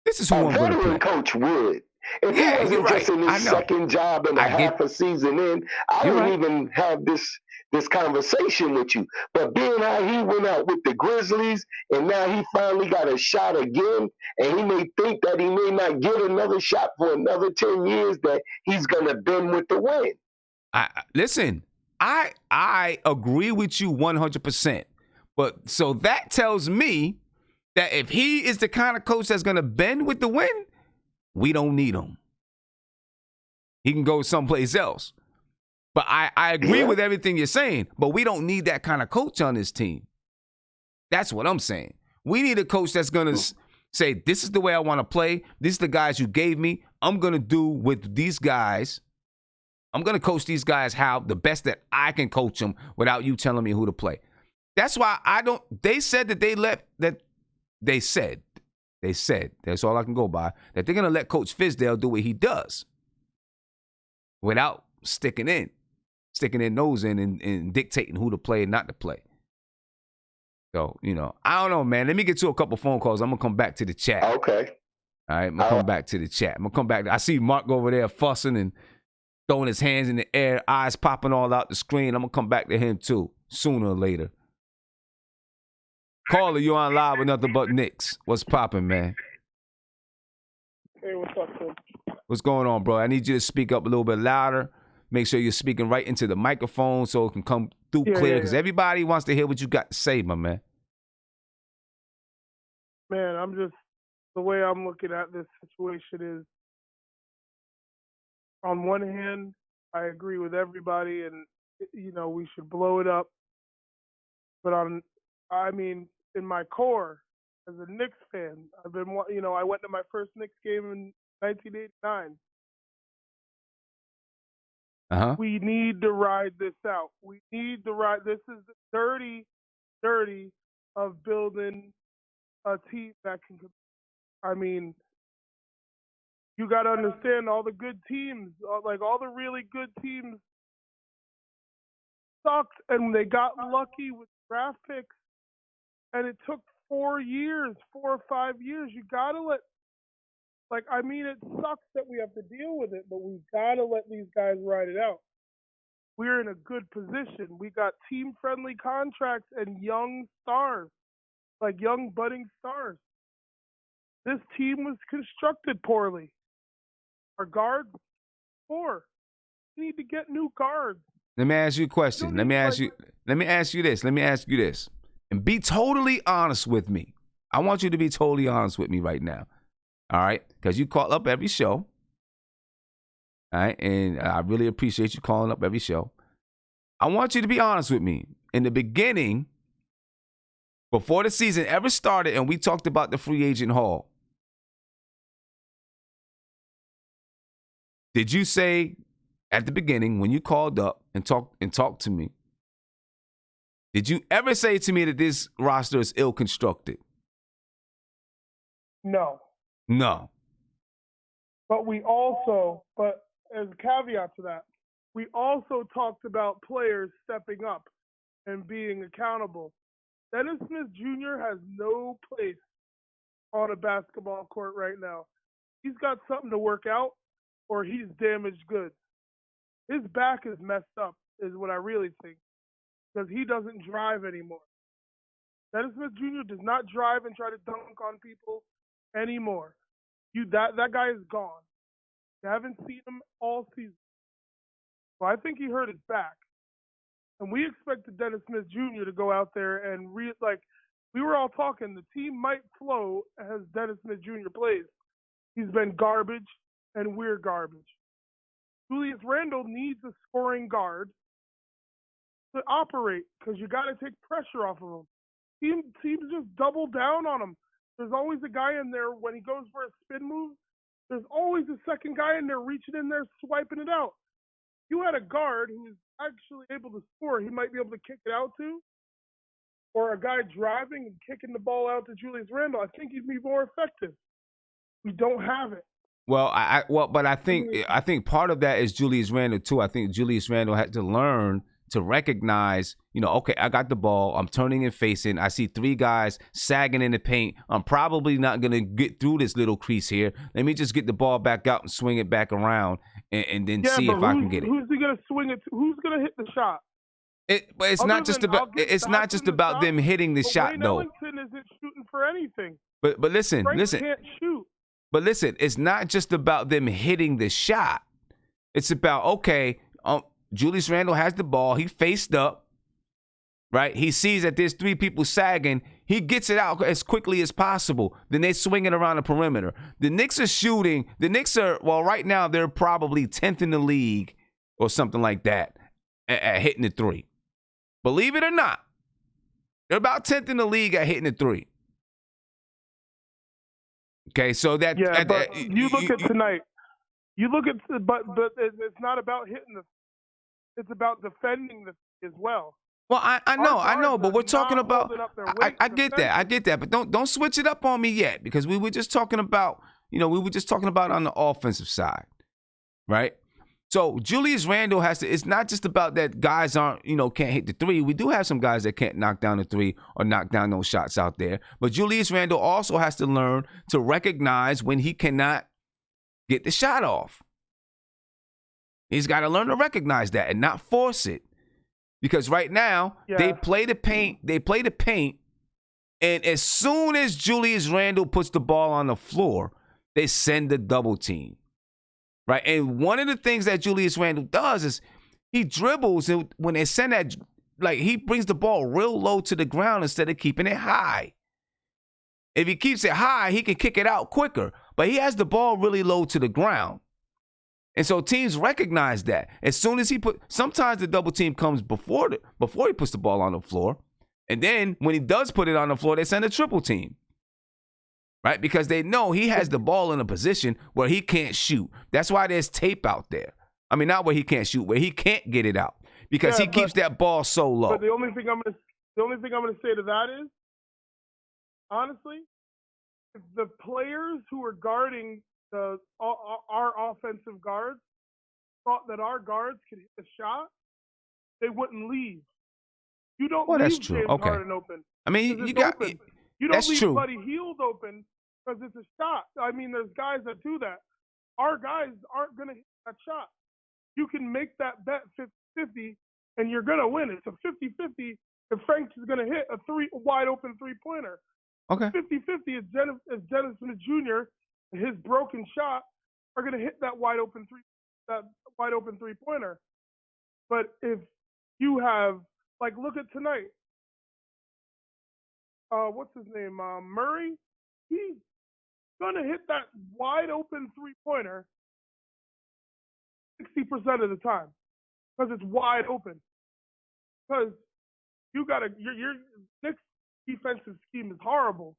This is who I'm going to play. A coach would. If Yeah, he wasn't just in his second job and half a season in, I wouldn't even have this conversation with you. But being how he went out with the Grizzlies and now he finally got a shot again, and he may think that he may not get another shot for another 10 years, that he's going to bend with the wind. Listen, I agree with you 100%. But so that tells me that if he is the kind of coach that's going to bend with the wind, we don't need him. He can go someplace else. But I agree with everything you're saying, but we don't need that kind of coach on this team. That's what I'm saying. We need a coach that's going to say, this is the way I want to play. These are the guys you gave me. I'm going to do with these guys. I'm going to coach these guys how the best that I can coach them without you telling me who to play. That's why they said that they said, that's all I can go by, that they're going to let Coach Fizdale do what he does without sticking their nose in and dictating who to play and not to play. So, I don't know, man. Let me get to a couple phone calls. I'm going to come back to the chat. Okay. All right, I'm going to come back to the chat. I'm going to come back. I see Mark over there fussing and throwing his hands in the air, eyes popping all out the screen. I'm going to come back to him, too, sooner or later. Caller, you on live with Nothing But Knicks. What's popping, man? Hey, what's up, Coach? What's going on, bro? I need you to speak up a little bit louder. Make sure you're speaking right into the microphone so it can come through clear, because everybody wants to hear what you got to say, my man. Man, the way I'm looking at this situation is, on one hand, I agree with everybody, and, we should blow it up. But in my core, as a Knicks fan, I went to my first Knicks game in 1989. We need to ride this out. We need to ride. This is the dirty of building a team that can. You got to understand, all the good teams, all the really good teams, sucked, and they got lucky with draft picks, and it took 4 or 5 years. You got to let. It sucks that we have to deal with it, but we got to let these guys ride it out. We're in a good position. We got team-friendly contracts and young stars, young budding stars. This team was constructed poorly. Our guards, poor. We need to get new guards. Let me ask you a question. Let me ask you this. And be totally honest with me. I want you to be totally honest with me right now. All right? Because you call up every show. All right? And I really appreciate you calling up every show. I want you to be honest with me. In the beginning, before the season ever started and we talked about the free agent haul, did you say at the beginning when you called up and talked to me, did you ever say to me that this roster is ill-constructed? No. No. But as a caveat to that, we also talked about players stepping up and being accountable. Dennis Smith Jr. has no place on a basketball court right now. He's got something to work out, or he's damaged goods. His back is messed up, is what I really think, because he doesn't drive anymore. Dennis Smith Jr. does not drive and try to dunk on people anymore. That guy is gone. You haven't seen him all season. So I think he hurt his back. And we expected Dennis Smith Jr. to go out there and we were all talking, the team might flow as Dennis Smith Jr. plays. He's been garbage, and we're garbage. Julius Randle needs a scoring guard to operate, because you got to take pressure off of him. Teams just double down on him. There's always a guy in there when he goes for a spin move. There's always a second guy in there reaching in there, swiping it out. You had a guard who's actually able to score. He might be able to kick it out to. or a guy driving and kicking the ball out to Julius Randle, I think he'd be more effective. We don't have it. Well, but I think part of that is Julius Randle too. I think Julius Randle had to learn to recognize, okay, I got the ball, I'm turning and facing, I see 3 guys sagging in the paint, I'm probably not going to get through this little crease here. Let me just get the ball back out and swing it back around and then see if I can get it. Who's he going to swing it to? Who's going to hit the shot? But it's not just about them hitting the shot though. Ellington isn't shooting for anything. But listen, Frank can't shoot. But listen, it's not just about them hitting the shot. It's about, okay, Julius Randle has the ball. He faced up, right? He sees that there's 3 people sagging. He gets it out as quickly as possible. Then they swing it around the perimeter. The Knicks are shooting. The Knicks are, right now they're probably 10th in the league or something like that at hitting the 3. Believe it or not, they're about 10th in the league at hitting the 3. Okay, so that you look at tonight. You look at, but it's not about hitting the. It's about defending as well. Well, I know, but we're talking about. I get that, but don't switch it up on me yet, because we were just talking about, on the offensive side, right? So Julius Randle has to. It's not just about that guys aren't, can't hit the 3. We do have some guys that can't knock down the 3 or knock down those shots out there. But Julius Randle also has to learn to recognize when he cannot get the shot off. He's got to learn to recognize that and not force it. Because right now, they play the paint, and as soon as Julius Randle puts the ball on the floor, they send the double team. Right? And one of the things that Julius Randle does is he dribbles, and when they send that, he brings the ball real low to the ground instead of keeping it high. If he keeps it high, he can kick it out quicker. But he has the ball really low to the ground. And so teams recognize that. As soon as sometimes the double team comes before he puts the ball on the floor. And then when he does put it on the floor, they send a triple team. Right? Because they know he has the ball in a position where he can't shoot. That's why there's tape out there. I mean, not where he can't shoot, where he can't get it out. Because he keeps that ball so low. But the only thing I'm gonna say to that is, honestly, if the players who are guarding our offensive guards thought that our guards could hit the shot, they wouldn't leave. You don't leave that's true. James Harden open. I mean, you don't that's leave true. Buddy Hield open because it's a shot. I mean, there's guys that do that. Our guys aren't going to hit that shot. You can make that bet 50-50, and you're going to win. It's a 50-50 if Frank is going to hit a wide open three-pointer. Okay. 50-50 if Dennis Smith Jr. and his broken shot are going to hit that wide open three-pointer. But if you have, look at tonight. What's his name? Murray. He's going to hit that wide open three-pointer 60% of the time because it's wide open. Because your Knicks defensive scheme is horrible.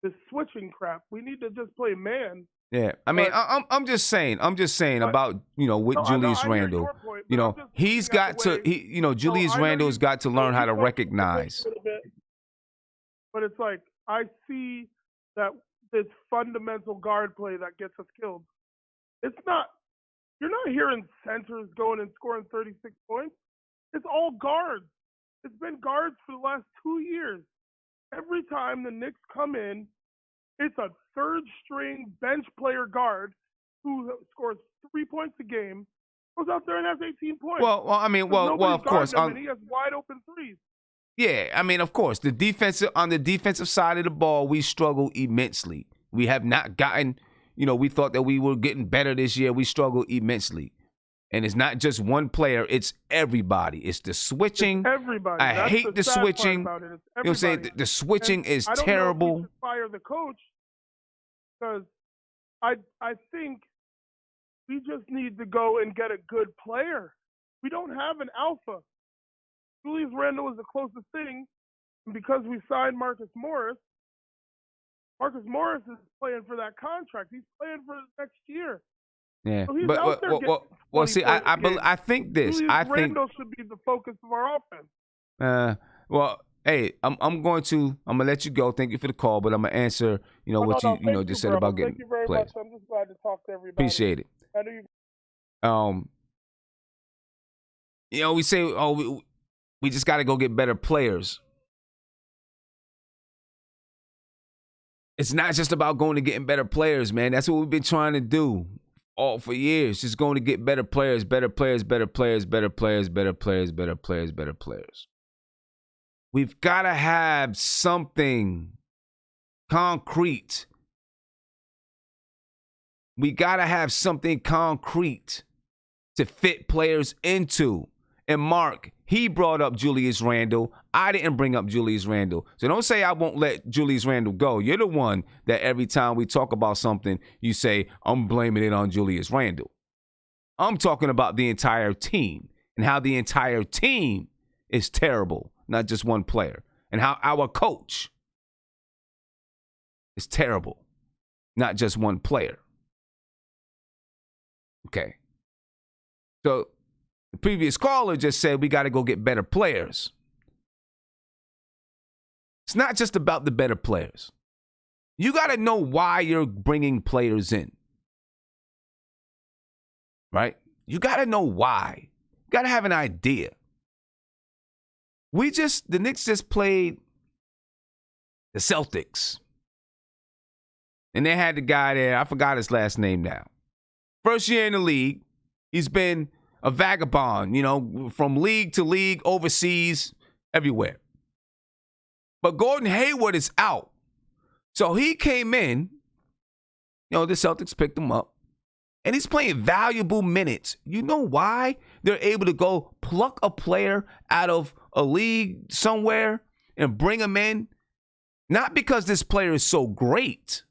This switching crap. We need to just play man. Yeah, I mean, I'm just saying about with Julius Randle. He's got to. Julius Randle's got to learn how to recognize. But it's I see that this fundamental guard play that gets us killed. It's not. You're not hearing centers going and scoring 36 points. It's all guards. It's been guards for the last 2 years. Every time the Knicks come in, it's a third-string bench player guard who scores 3 points a game, goes out there and has 18 points. Well, of course. And he has wide open threes. Yeah, I mean, of course, on the defensive side of the ball, we struggle immensely. We have not gotten, we thought that we were getting better this year. We struggle immensely. And it's not just one player, it's everybody. It's the switching. It's everybody. I hate the switching. You know what I'm saying? The switching is terrible. I don't know if we should fire the coach because I think we just need to go and get a good player. We don't have an alpha. Julius Randle is the closest thing, and because we signed Marcus Morris is playing for that contract. He's playing for the next year. Yeah, so see, I think this. Julius Randle should be the focus of our offense. Hey, I'm gonna let you go. Thank you for the call, but I'm gonna answer, what no, you thank just you, said about bro. getting Thank you very players. much. I'm just glad to talk to everybody. Appreciate it. I know you. We say, we just got to go get better players. It's not just about going to getting better players, man. That's what we've been trying to do all for years. Just going to get better players, better players, better players, better players, better players, better players, better players. We've got to have something concrete. We got to have something concrete to fit players into. And Mark, he brought up Julius Randle. I didn't bring up Julius Randle. So don't say I won't let Julius Randle go. You're the one that every time we talk about something, you say, I'm blaming it on Julius Randle. I'm talking about the entire team and how the entire team is terrible, not just one player. And how our coach is terrible, not just one player. Okay. So the previous caller just said we got to go get better players. It's not just about the better players. You got to know why you're bringing players in. Right? You got to know why. You got to have an idea. The Knicks just played the Celtics. And they had the guy there, I forgot his last name now. First year in the league, he's been a vagabond, from league to league, overseas, everywhere. But Gordon Hayward is out. So he came in, the Celtics picked him up, and he's playing valuable minutes. You know why they're able to go pluck a player out of a league somewhere and bring him in? Not because this player is so great,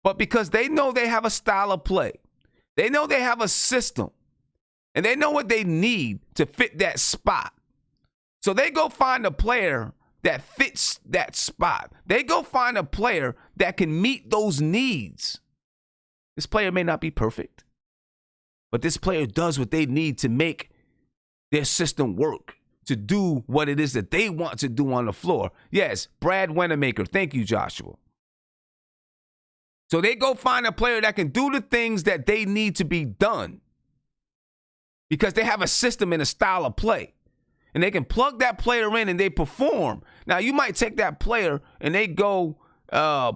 but because they know they have a style of play. They know they have a system. And they know what they need to fit that spot. So they go find a player that fits that spot. They go find a player that can meet those needs. This player may not be perfect, but this player does what they need to make their system work, to do what it is that they want to do on the floor. Yes, Brad Wanamaker. Thank you, Joshua. So they go find a player that can do the things that they need to be done because they have a system and a style of play. And they can plug that player in and they perform. Now, you might take that player and they go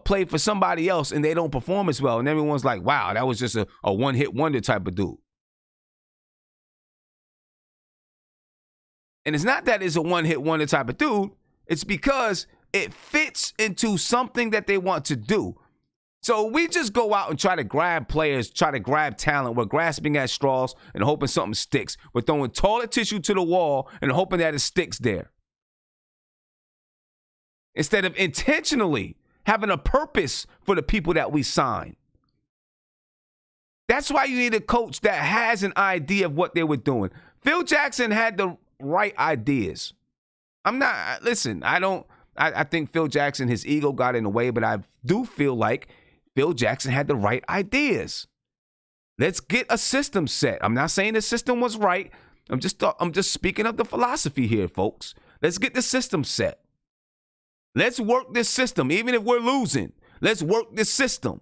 play for somebody else and they don't perform as well. And everyone's like, wow, that was just a one-hit wonder type of dude. And it's not that it's a one-hit wonder type of dude. It's because it fits into something that they want to do. So we just go out and try to grab players, try to grab talent. We're grasping at straws and hoping something sticks. We're throwing toilet tissue to the wall and hoping that it sticks there. Instead of intentionally having a purpose for the people that we sign. That's why you need a coach that has an idea of what they were doing. Phil Jackson had the right ideas. I think Phil Jackson, his ego got in the way, but I do feel like Phil Jackson had the right ideas. Let's get a system set. I'm not saying the system was right. I'm just speaking of the philosophy here, folks. Let's get the system set. Let's work this system, even if we're losing. Let's work this system.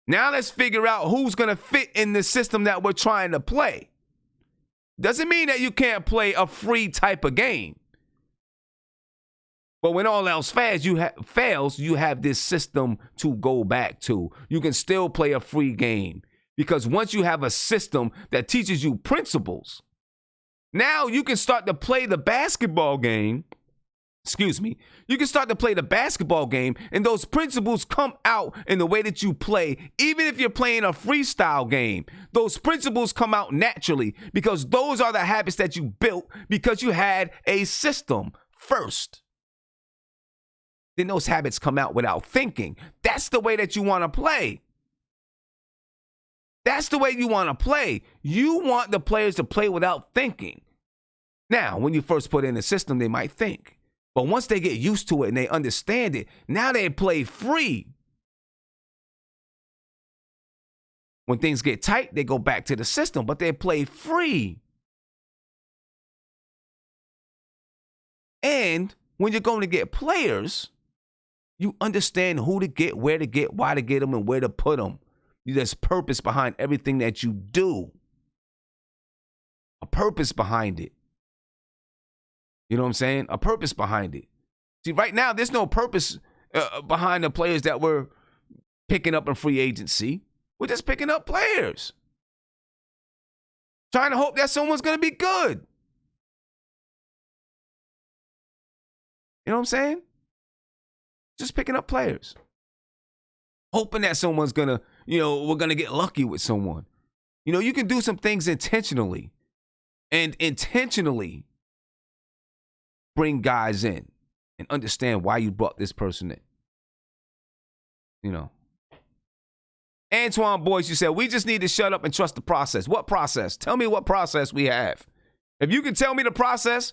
Now let's figure out who's going to fit in the system that we're trying to play. Doesn't mean that you can't play a free type of game. But when all else fails, you have this system to go back to. You can still play a free game because once you have a system that teaches you principles, now you can start to play the basketball game. You can start to play the basketball game and those principles come out in the way that you play. Even if you're playing a freestyle game, those principles come out naturally because those are the habits that you built because you had a system first. Then those habits come out without thinking. That's the way that you want to play. That's the way you want to play. You want the players to play without thinking. Now, when you first put in the system, they might think. But once they get used to it and they understand it, now they play free. When things get tight, they go back to the system, but they play free. And when you're going to get players, you understand who to get, where to get, why to get them, and where to put them. There's purpose behind everything that you do. A purpose behind it. You know what I'm saying? A purpose behind it. See, right now, there's no purpose behind the players that we're picking up in free agency. We're just picking up players. Trying to hope that someone's going to be good. You know what I'm saying? Just picking up players. Hoping that someone's going to, we're going to get lucky with someone. You can do some things intentionally and intentionally bring guys in and understand why you brought this person in. Antoine Boyce, you said, we just need to shut up and trust the process. What process? Tell me what process we have. If you can tell me the process,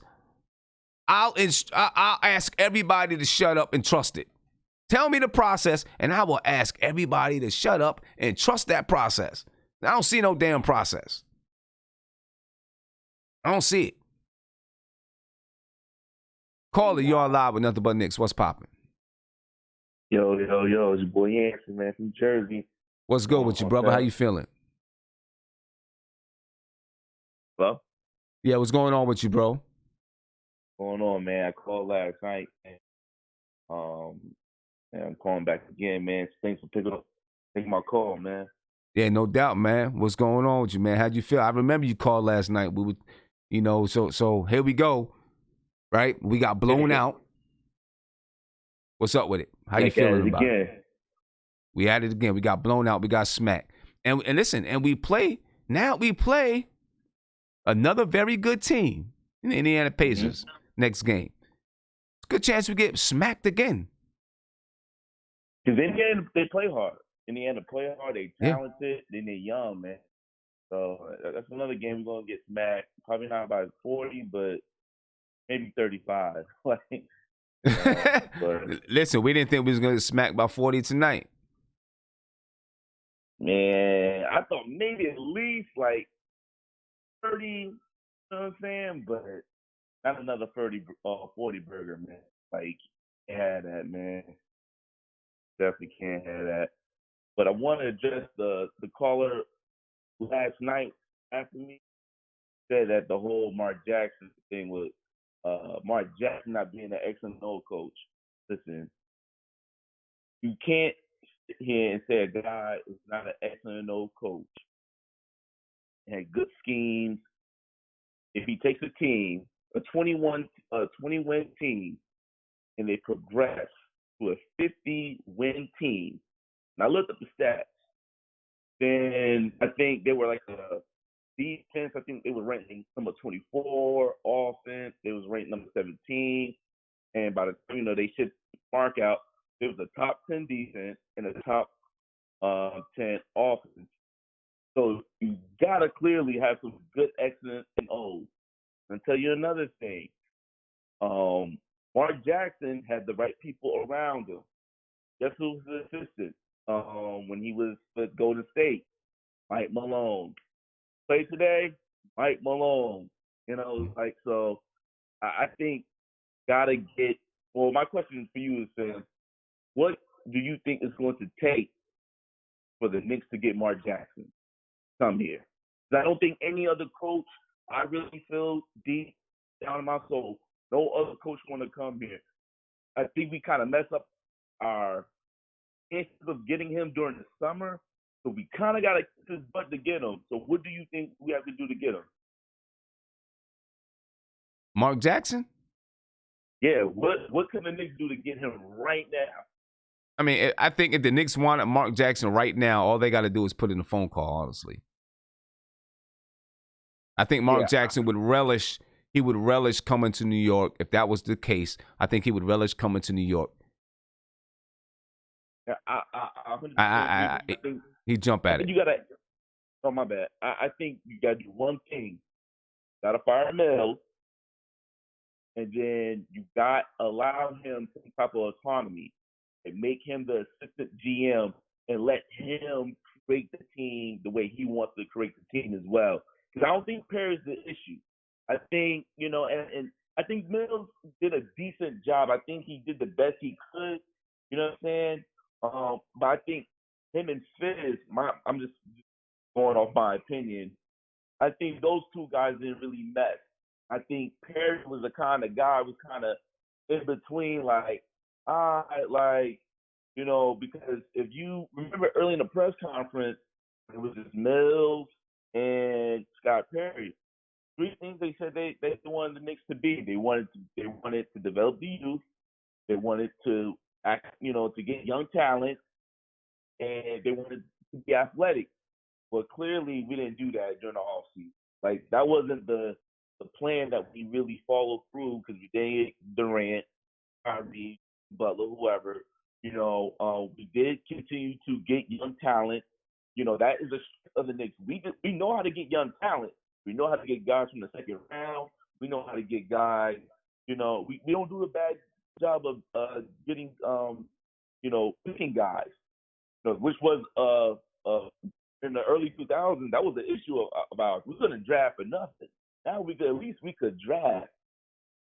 I'll ask everybody to shut up and trust it. Tell me the process, and I will ask everybody to shut up and trust that process. I don't see no damn process. I don't see it. Caller, you're on live with Nothing But Knicks. What's popping? Yo, it's your boy Yancey, man, from Jersey. What's good with you, brother? How you feeling? Hello? Yeah, what's going on with you, bro? What's going on, man? I called last night, and I'm calling back again, man. Thanks for taking my call, man. Yeah, no doubt, man. What's going on with you, man? How'd you feel? I remember you called last night. We would, so here we go, right? We got blown out. What's up with it? How you feeling about it? We had it again. We got blown out. We got smacked. And listen, and we play another very good team in the Indiana Pacers next game. It's a good chance we get smacked again. Because Indiana, they play hard. Indiana play hard. They talented. Then they young, man. So that's another game we're going to get smacked. Probably not by 40, but maybe 35. Listen, we didn't think we was going to get smacked by 40 tonight. Man, I thought maybe at least like 30, you know what I'm saying? But not another 40 burger, man. Like, can't have that, man. Definitely can't have that. But I want to address the caller last night after me said that the whole Mark Jackson thing was Mark Jackson not being an X and O coach. Listen, you can't sit here and say a guy is not an X and O coach. He had good schemes. If he takes a team, a 20-win team, and they progress to a 50-win team, and I looked up the stats, then I think they were like a defense. I think they were ranked number 24. Offense, they was ranked number 17. And by the time they should mark out, it was a top 10 defense and a top 10 offense. So you gotta clearly have some good excellence and O's. And I'll tell you another thing. Mark Jackson had the right people around him. Guess who was the assistant when he was with Golden State? Mike Malone. Play today, Mike Malone. So I think gotta get. Well, my question for you is, Sam, what do you think it's going to take for the Knicks to get Mark Jackson to come here? 'Cause I don't think any other coach. I really feel deep down in my soul, no other coach want to come here. I think we kind of mess up our chances of getting him during the summer. So we kind of got to kiss his butt to get him. So what do you think we have to do to get him? Mark Jackson? Yeah, what can the Knicks do to get him right now? I mean, I think if the Knicks wanted Mark Jackson right now, all they got to do is put in a phone call, honestly. I think Mark Jackson would relish, he would relish coming to New York. If that was the case, I think he would relish coming to New York. He'd jump at it. You gotta. Oh, my bad. I think you gotta do one thing. Gotta fire Mel, and then you got allow him some type of autonomy and make him the assistant GM and let him create the team the way he wants to create the team as well. Because I don't think Perry's the issue. I think and I think Mills did a decent job. I think he did the best he could. You know what I'm saying? But I think him and Fizz, I'm just going off my opinion. I think those two guys didn't really mesh. I think Perry was the kind of guy who was kind of in between, because if you remember early in the press conference, it was just Mills and Scott Perry. Three things they said they wanted the Knicks to be. They wanted to develop the youth. They wanted to to get young talent, and they wanted to be athletic. But clearly, we didn't do that during the offseason. Like, that wasn't the plan that we really followed through, because we did Durant, Kyrie, Butler, whoever. We did continue to get young talent. That is a strength of the Knicks. We know how to get young talent. We know how to get guys from the second round. We know how to get guys. We don't do a bad job of getting picking guys. Which was in the early 2000s, that was the issue of ours. We couldn't draft for nothing. Now we could draft.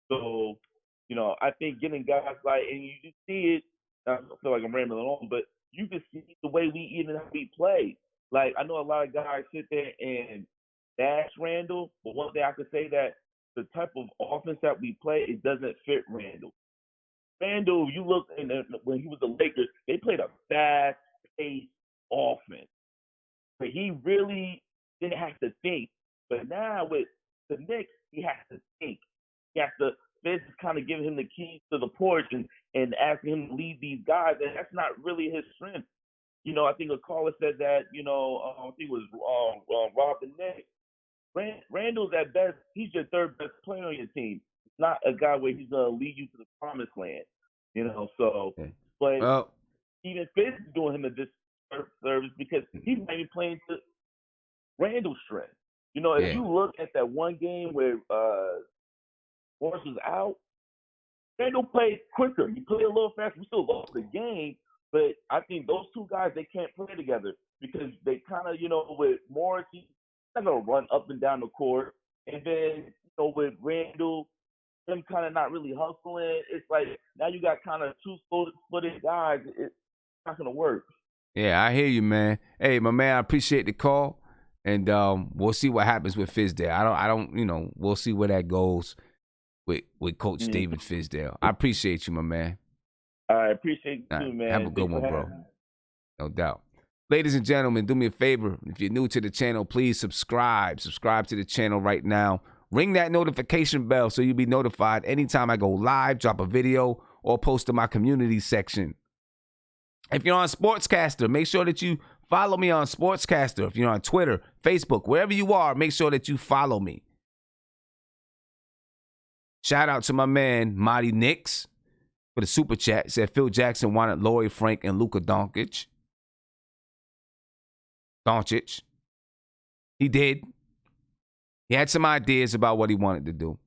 So, I think getting guys and you just see it. I feel like I'm rambling on, but you can see the way we play. Like, I know a lot of guys sit there and bash Randall, but one thing I could say that the type of offense that we play, it doesn't fit Randall. Randall, you look, when he was the Lakers, they played a fast-paced offense. But he really didn't have to think. But now with the Knicks, he has to think. He has to, Fizz is kind of giving him the keys to the porch and asking him to lead these guys, and that's not really his strength. I think a caller said that, I think it was Rob the Knicks. Randall's at best, he's your third best player on your team. It's not a guy where he's going to lead you to the promised land, But even Fizz is doing him a disservice because he's not even playing to Randall's strength. If you look at that one game where Morris was out, Randall played quicker. He played a little faster. We still lost the game, but I think those two guys, they can't play together because they kind of, with Morris, he's not going to run up and down the court. And then, with Randall, him kind of not really hustling, it's like now you got kind of two split guys. It's not going to work. Yeah, I hear you, man. Hey, my man, I appreciate the call. And we'll see what happens with Fizdale. I don't, we'll see where that goes with Coach David Fizdale. I appreciate you, my man. I appreciate you too, man. Have a good one, bro. No doubt. Ladies and gentlemen, do me a favor. If you're new to the channel, please subscribe. Subscribe to the channel right now. Ring that notification bell so you'll be notified anytime I go live, drop a video, or post to my community section. If you're on Sportscaster, make sure that you follow me on Sportscaster. If you're on Twitter, Facebook, wherever you are, make sure that you follow me. Shout out to my man, Mighty Knicks, for the super chat. He said Phil Jackson wanted Laurie Frank and Luka Doncic. He did. He had some ideas about what he wanted to do.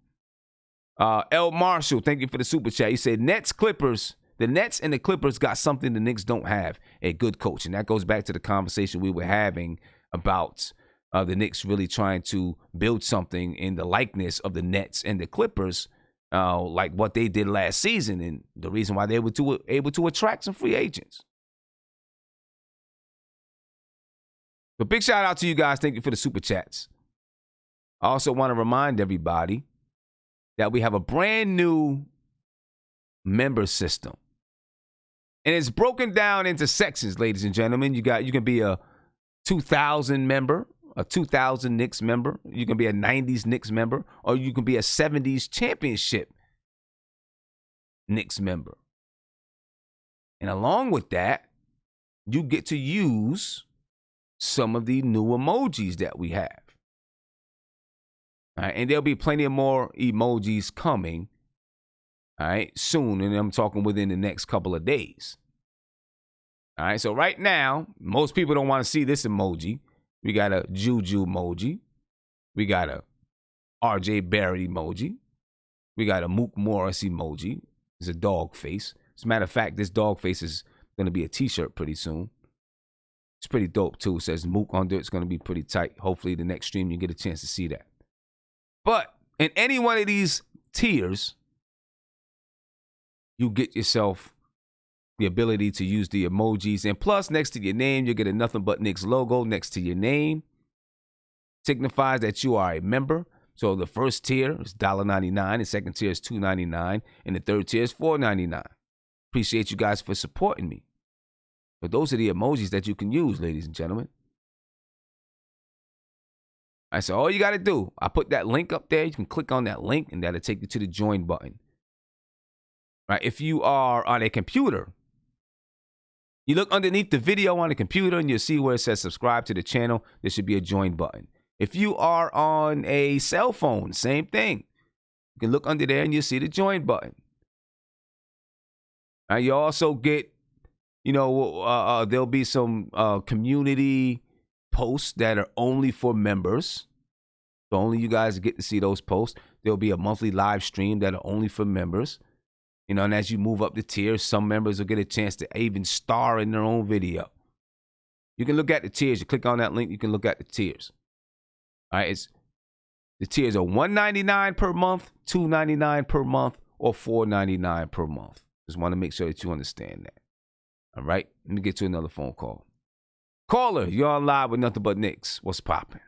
L. Marshall, thank you for the super chat. He said Clippers. The Nets and the Clippers got something the Knicks don't have, a good coach. And that goes back to the conversation we were having about the Knicks really trying to build something in the likeness of the Nets and the Clippers, like what they did last season, and the reason why they were able to attract some free agents. So big shout out to you guys. Thank you for the super chats. I also want to remind everybody that we have a brand new member system. And it's broken down into sections, ladies and gentlemen. You can be a 2000 member, a 2000 Knicks member. You can be a 90s Knicks member, or you can be a 70s championship Knicks member. And along with that, you get to use some of the new emojis that we have. All right, and there'll be plenty of more emojis coming. All right, soon, and I'm talking within the next couple of days. All right, so right now, most people don't want to see this emoji. We got a Juju emoji. We got a RJ Barrett emoji. We got a Mook Morris emoji. It's a dog face. As a matter of fact, this dog face is going to be a t-shirt pretty soon. It's pretty dope, too. It says Mook under it. It's going to be pretty tight. Hopefully, the next stream, you get a chance to see that. But in any one of these tiers, you get yourself the ability to use the emojis. And plus, next to your name, you'll get a Nothing But Knicks logo next to your name. Signifies that you are a member. So the first tier is $1.99, the second tier is $2.99, and the third tier is $4.99. Appreciate you guys for supporting me. But those are the emojis that you can use, ladies and gentlemen. All right, so all you got to do, I put that link up there. You can click on that link, and that'll take you to the join button. All right, if you are on a computer, you look underneath the video on the computer, and you'll see where it says subscribe to the channel. There should be a join button. If you are on a cell phone, same thing. You can look under there, and you'll see the join button. Now, you also get, there'll be some community posts that are only for members. So only you guys get to see those posts. There'll be a monthly live stream that are only for members. And as you move up the tiers, some members will get a chance to even star in their own video. You can look at the tiers. You click on that link, you can look at the tiers. All right, the tiers are $1.99 per month, $2.99 per month, or $4.99 per month. Just want to make sure that you understand that. All right, let me get to another phone call. Caller, you're on live with Nothing But Knicks. What's popping?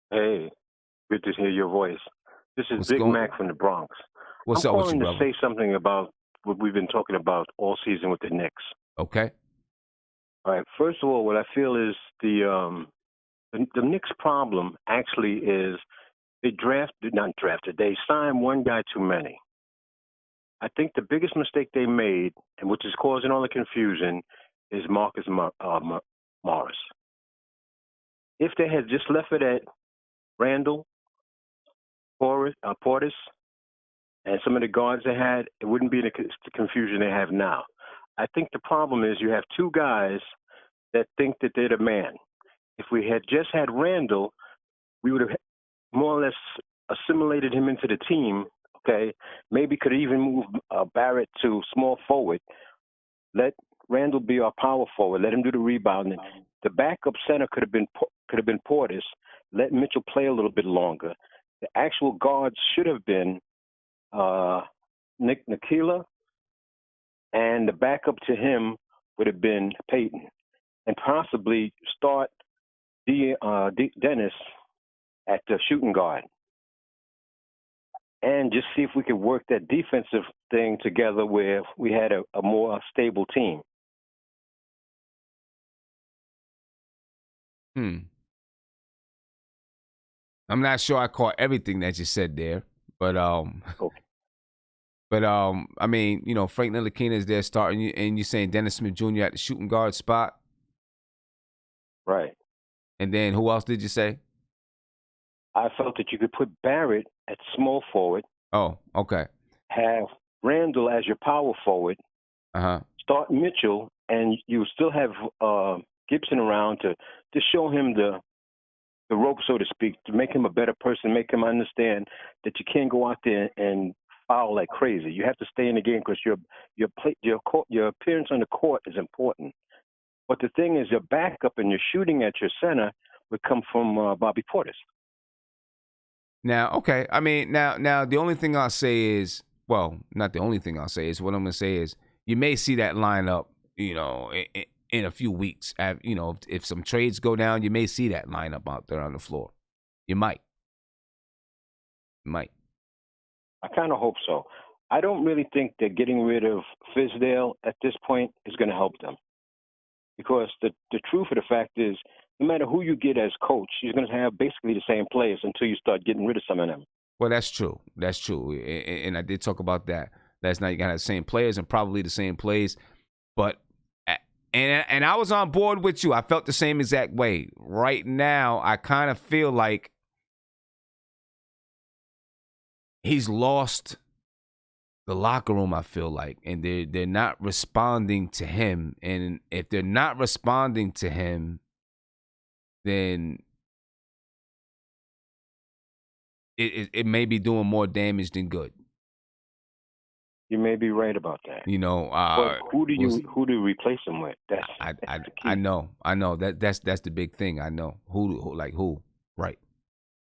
Hey, good to hear your voice. This is Big Mac from the Bronx. What's I'm up with you, calling brother? to say something about what we've been talking about all season with the Knicks. Okay. All right. First of all, what I feel is the Knicks' problem actually is they they signed one guy too many. I think the biggest mistake they made, and which is causing all the confusion, is Marcus Morris. If they had just left it at Randall, Portis, and some of the guards they had, it wouldn't be the confusion they have now. I think the problem is you have two guys that think that they're the man. If we had just had Randall, we would have more or less assimilated him into the team, okay? Maybe could even move Barrett to small forward. Let Randall be our power forward. Let him do the rebounding. The backup center could have been Portis. Let Mitchell play a little bit longer. The actual guards should have been Nick Nakila, and the backup to him would have been Peyton, and possibly start Dennis at the shooting guard, and just see if we could work that defensive thing together where we had a more stable team. I'm not sure I caught everything that you said there, but okay. But I mean, Frank Ntilikina is there starting, and you're saying Dennis Smith Jr. at the shooting guard spot, right? And then who else did you say? I felt that you could put Barrett at small forward. Oh, okay. Have Randall as your power forward. Start Mitchell, and you still have Gibson around to show him the rope, so to speak, to make him a better person, make him understand that you can't go out there and foul like crazy. You have to stay in the game because your appearance on the court is important. But the thing is, your backup and your shooting at your center would come from Bobby Portis. Now, okay. I mean, now the only thing I'll say is, well, not the only thing I'll say is, what I'm going to say is, you may see that lineup, in a few weeks. If some trades go down, you may see that lineup out there on the floor. You might. I kind of hope so. I don't really think that getting rid of Fizdale at this point is going to help them. Because the truth of the fact is, no matter who you get as coach, you're going to have basically the same players until you start getting rid of some of them. Well, that's true. And I did talk about that last night. You're going to have the same players and probably the same plays. But, and I was on board with you. I felt the same exact way. Right now, I kind of feel like he's lost the locker room, I feel like, and they're not responding to him. And if they're not responding to him, then it may be doing more damage than good. You may be right about that. But who do you replace him with? That's the key. I know. That's the big thing. I know who. Right.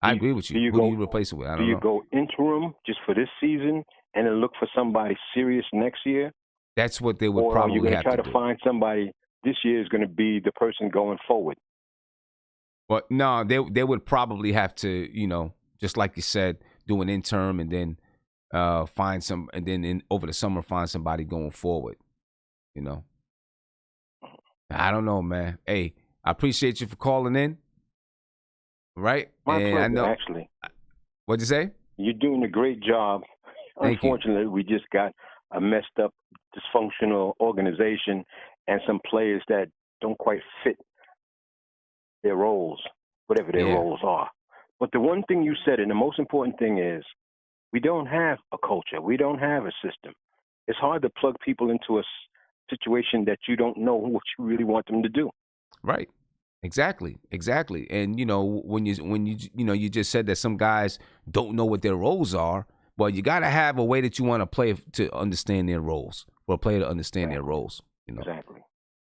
I agree with you. Who do you replace it with? I don't know. Do you go interim just for this season and then look for somebody serious next year? That's what they would Or are probably you going to have try to to do. find somebody this year is going to be the person going forward? Well, no, they would probably have to, just like you said, do an interim and then find some, and then over the summer find somebody going forward. I don't know, man. Hey, I appreciate you for calling in. Right? My and pleasure, I know, actually. What'd you say? You're doing a great job. Thank you. Unfortunately, we just got a messed up, dysfunctional organization and some players that don't quite fit their roles, whatever their roles are. But the one thing you said, and the most important thing is, we don't have a culture. We don't have a system. It's hard to plug people into a situation that you don't know what you really want them to do. Right. Exactly. And when you just said that some guys don't know what their roles are. Well, you got to have a way that you want to play to understand their roles, for a player to understand their roles. Exactly.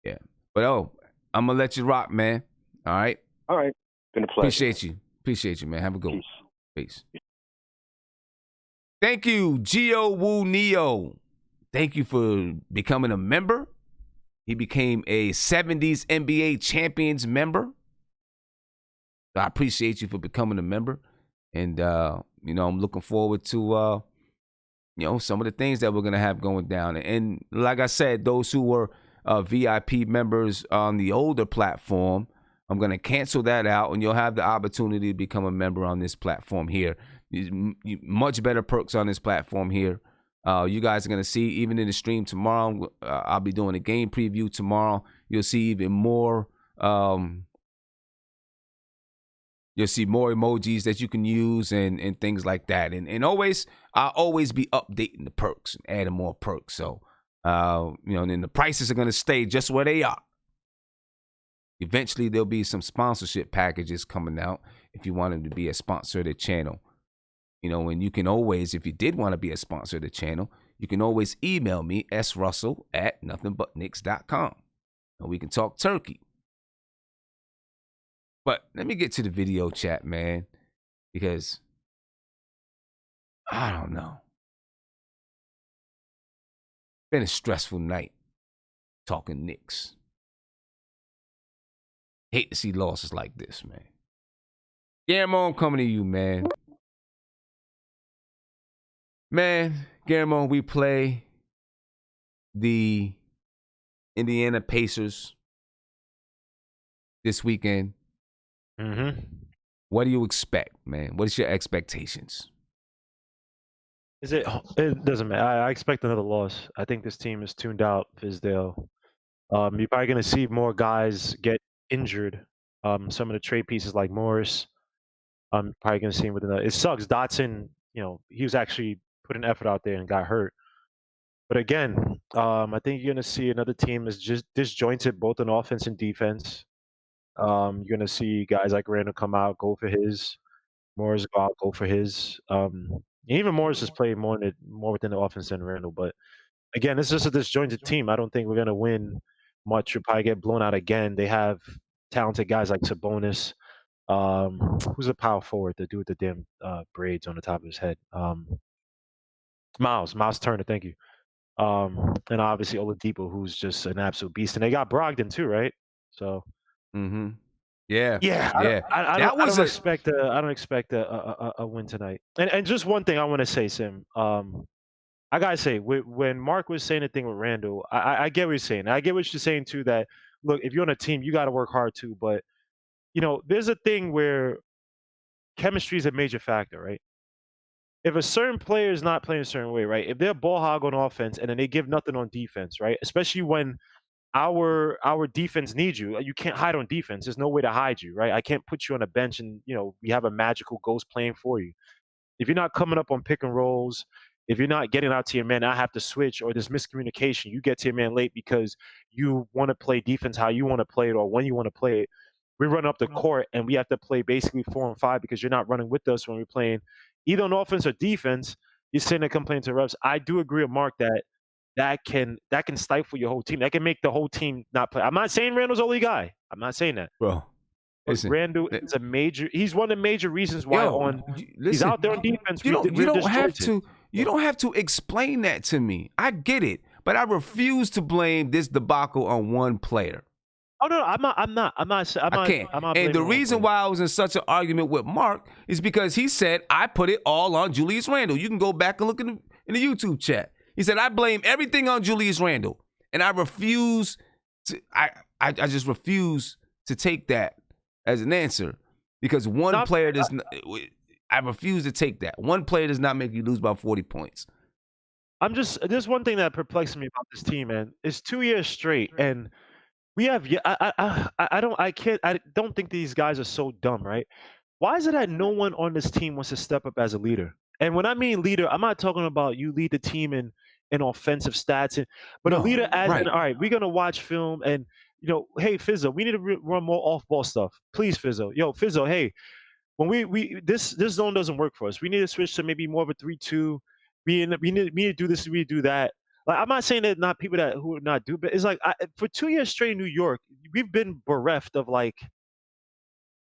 Yeah. But I'm gonna let you rock, man. All right. All right. Been a pleasure. Appreciate you, man. Have a good one. Peace. Thank you, Gio Wu Neo. Thank you for becoming a member. He became a 70s NBA champions member. I appreciate you for becoming a member. And, I'm looking forward to, some of the things that we're going to have going down. And like I said, those who were VIP members on the older platform, I'm going to cancel that out, and you'll have the opportunity to become a member on this platform here. Much better perks on this platform here. You guys are going to see, even in the stream tomorrow, I'll be doing a game preview tomorrow. You'll see even more. You'll see more emojis that you can use and things like that. And always, I'll always be updating the perks and adding more perks. So, and then the prices are going to stay just where they are. Eventually, there'll be some sponsorship packages coming out if you wanted to be a sponsor of the channel. And you can always, if you did want to be a sponsor of the channel, you can always email me, srussell@nothinbutknicks.com. And we can talk turkey. But let me get to the video chat, man, because I don't know. Been a stressful night talking Knicks. Hate to see losses like this, man. Guillermo, I'm coming to you, man. Man, Guillermo, we play the Indiana Pacers this weekend. Mm-hmm. What do you expect, man? What is your expectations? It doesn't matter. I expect another loss. I think this team is tuned out, Fizdale. You're probably going to see more guys get injured. Some of the trade pieces like Morris, I'm probably going to see him with another. It sucks. Dotson, he was actually put an effort out there and got hurt. But again, I think you're going to see another team is just disjointed both on offense and defense. You're going to see guys like Randall come out, go for his. Morris go out, go for his. Even Morris has played more within the offense than Randall. But again, it's just a disjointed team. I don't think we're going to win much. We'll probably get blown out again. They have talented guys like Sabonis. Who's a power forward? The dude with the damn braids on the top of his head. Miles Turner, thank you. And obviously Oladipo, who's just an absolute beast. And they got Brogdon too, right? So. Mm-hmm. Yeah. I don't expect a win tonight. And just one thing I want to say, Sim. I gotta say, when Mark was saying the thing with Randall, I get what you're saying. I get what you're saying too. That look, if you're on a team, you got to work hard too. But there's a thing where chemistry is a major factor, right? If a certain player is not playing a certain way, right? If they're a ball hog on offense and then they give nothing on defense, right? Especially when our defense needs you. You can't hide on defense. There's no way to hide you, right? I can't put you on a bench and, we have a magical ghost playing for you. If you're not coming up on pick and rolls, if you're not getting out to your man, I have to switch, or there's miscommunication. You get to your man late because you want to play defense how you want to play it or when you want to play it. We run up the court and we have to play basically 4 and 5 because you're not running with us when we're playing either on offense or defense. You're sitting there complaining to refs. I do agree with Mark that can stifle your whole team. That can make the whole team not play. I'm not saying Randall's the only guy. I'm not saying that. Bro. Listen, Randall is he's one of the major reasons why he's out there on defense. You You don't have to explain that to me. I get it, but I refuse to blame this debacle on one player. Oh no, I'm not. I can't. And the reason why I was in such an argument with Mark is because he said I put it all on Julius Randle. You can go back and look in the YouTube chat. He said I blame everything on Julius Randle, and I refuse to. I just refuse to take that as an answer because one player does not. I refuse to take that. One player does not make you lose by 40 points. There's one thing that perplexes me about this team, man. It's 2 years straight, and we have. I don't think these guys are so dumb, right? Why is it that no one on this team wants to step up as a leader? And when I mean leader, I'm not talking about you lead the team in offensive stats, but a leader as in, all right, we're gonna watch film and hey Fizdale, we need to run more off-ball stuff, please Fizdale. Yo Fizdale, hey. When this zone doesn't work for us, we need to switch to maybe more of a 3-2. We need to do this, we need to do that. Like I'm not saying that not people who would not do, but it's like for 2 years straight in New York, we've been bereft of like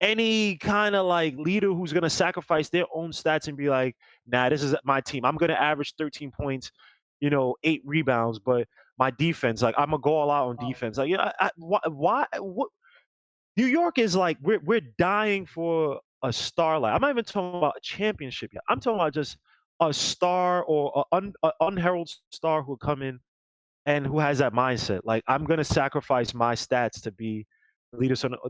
any kind of like leader who's gonna sacrifice their own stats and be like, nah, this is my team. I'm gonna average 13 points, 8 rebounds, but my defense, like I'm gonna go all out on defense. Like why? What? New York is like we're dying for a star. Like I'm not even talking about a championship yet. I'm talking about just a star or an unheralded star who will come in and who has that mindset. Like I'm gonna sacrifice my stats to be the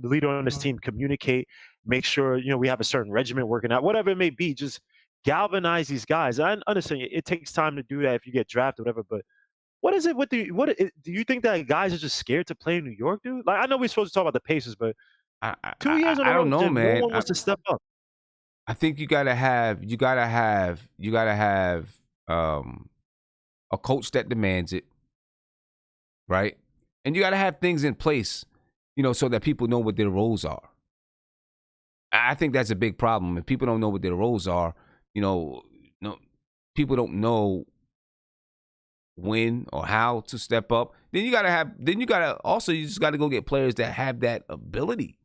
leader on this team. Communicate, make sure we have a certain regimen working out, whatever it may be. Just galvanize these guys. I understand it takes time to do that if you get drafted, whatever. But what is it with do you think that guys are just scared to play in New York, dude? Like I know we're supposed to talk about the Pacers, but 2 years in a row, I don't know, man. No one wants to step up. I think you gotta have a coach that demands it, right? And you gotta have things in place, so that people know what their roles are. I think that's a big problem. If people don't know what their roles are, people don't know when or how to step up. You just gotta go get players that have that ability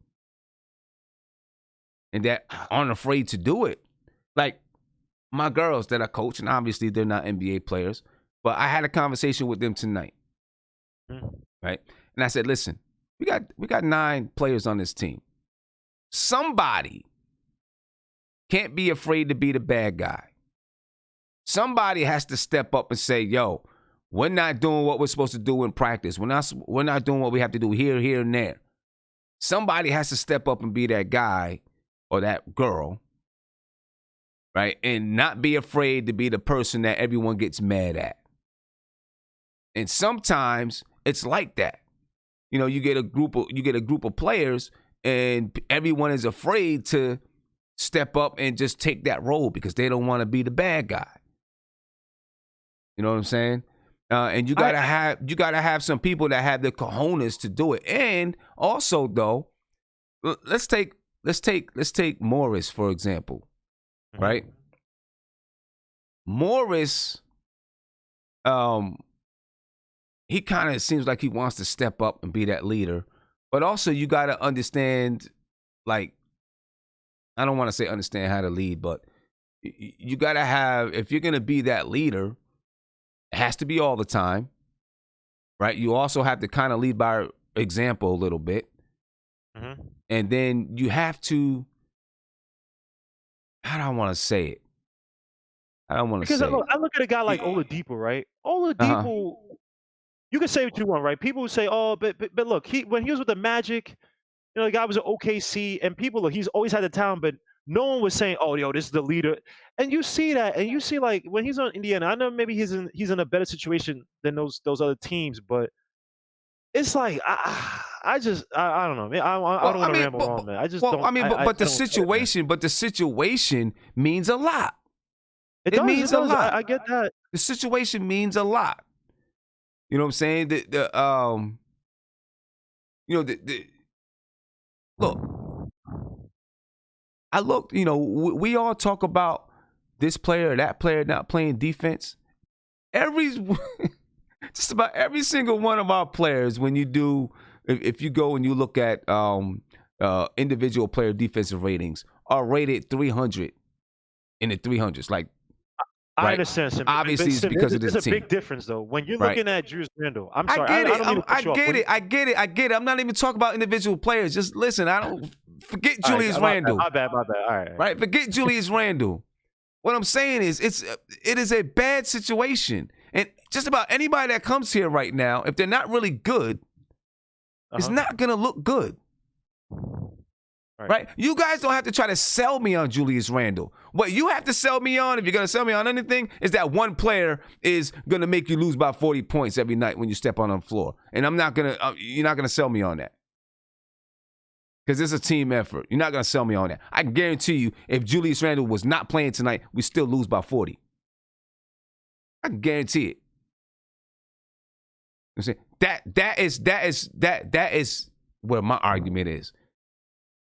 and that aren't afraid to do it. Like my girls that I coach, and obviously they're not NBA players, but I had a conversation with them tonight, right? And I said, listen, we got 9 players on this team. Somebody can't be afraid to be the bad guy. Somebody has to step up and say, yo, we're not doing what we're supposed to do in practice. We're not doing what we have to do here, and there. Somebody has to step up and be that guy or that girl, right? And not be afraid to be the person that everyone gets mad at. And sometimes it's like that. You get a group of players and everyone is afraid to step up and just take that role because they don't want to be the bad guy. You know what I'm saying? And you gotta have some people that have the cojones to do it. And also, though, let's take Morris for example, right? Morris, he kind of seems like he wants to step up and be that leader, but also you gotta understand, like, I don't want to say understand how to lead, but you gotta have, if you're gonna be that leader. It has to be all the time, right? You also have to kind of lead by example a little bit. Mm-hmm. And then you have to, how do I want to say it? I don't want to say Because I look at a guy like Oladipo, right? Oladipo, you can say what you want, right? People would say, oh, but look, when he was with the Magic, the guy was an OKC, and people, look, he's always had the talent, but no one was saying, oh, yo, this is the leader. And you see that, and you see, like, when he's on Indiana, I know maybe he's in a better situation than those other teams, but it's like, I don't know, man. I don't want to ramble on, man. I just don't. But the situation means a lot. It means a lot. I get that. The situation means a lot. You know what I'm saying? Look. I looked, we all talk about this player or that player not playing defense. Just about every single one of our players, if you go and you look at individual player defensive ratings, are rated 300 in the 300s. Like, I understand, Sim. Obviously, it's Sim, because of this There's a team. big difference, though. When you're Right. looking at Julius Randle, I'm sorry. I get it. I don't mean to cut you off. I get it. I'm not even talking about individual players. Just listen. I don't forget Julius Randle. My bad. All right. Right? Forget Julius Randle. What I'm saying is, it is a bad situation, and just about anybody that comes here right now, if they're not really good, it's not gonna look good. Right? You guys don't have to try to sell me on Julius Randle. What you have to sell me on, if you're going to sell me on anything, is that one player is going to make you lose by 40 points every night when you step on the floor. And you're not going to sell me on that. Because it's a team effort. You're not going to sell me on that. I can guarantee you, if Julius Randle was not playing tonight, we still lose by 40. I can guarantee it. You see, that is where my argument is.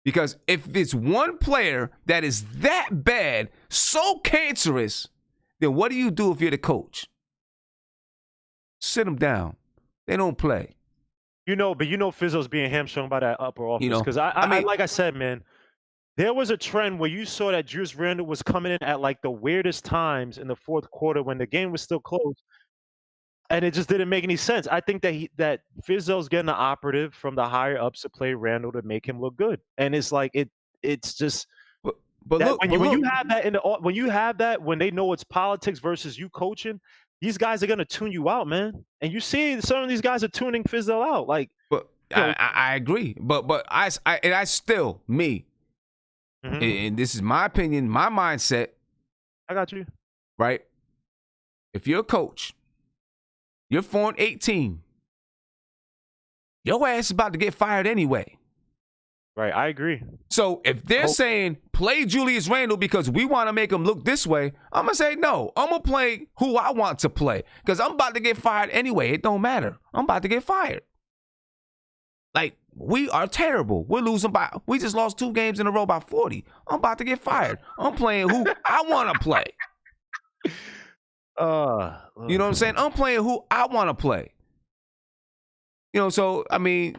Because if it's one player that is that bad, so cancerous, then what do you do if you're the coach? Sit them down. They don't play. But Fizdale's being hamstrung by that upper offense. Because I mean, like I said, man, there was a trend where you saw that Julius Randle was coming in at like the weirdest times in the fourth quarter when the game was still close. And it just didn't make any sense. I think that Fizdale's getting an operative from the higher ups to play Randle to make him look good. And it's like it's just but look, when you have that when they know it's politics versus you coaching, these guys are gonna tune you out, man. And you see some of these guys are tuning Fizdale out. Like, but I agree. But I still and this is my opinion, my mindset. I got you. Right? If you're a coach, you're 4-18. Your ass is about to get fired anyway. Right, I agree. So if they're saying play Julius Randle because we want to make him look this way, I'm going to say no. I'm going to play who I want to play because I'm about to get fired anyway. It don't matter. I'm about to get fired. Like, we are terrible. We're losing we just lost 2 games in a row by 40. I'm about to get fired. I'm playing who I want to play. You know what I'm saying? I'm playing who I want to play. So, I mean,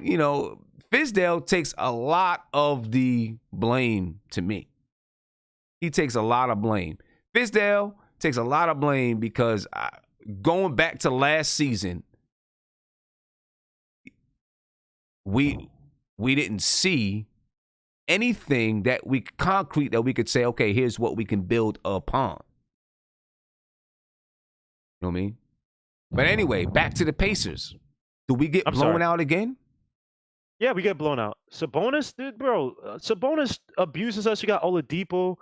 Fizdale takes a lot of the blame to me. He takes a lot of blame. Fizdale takes a lot of blame because going back to last season, we didn't see anything concrete that we could say, okay, here's what we can build upon. You know what I mean? But anyway, back to the Pacers. Do we get blown out again? Yeah, we get blown out. Sabonis, dude, bro. Sabonis abuses us. You got Oladipo.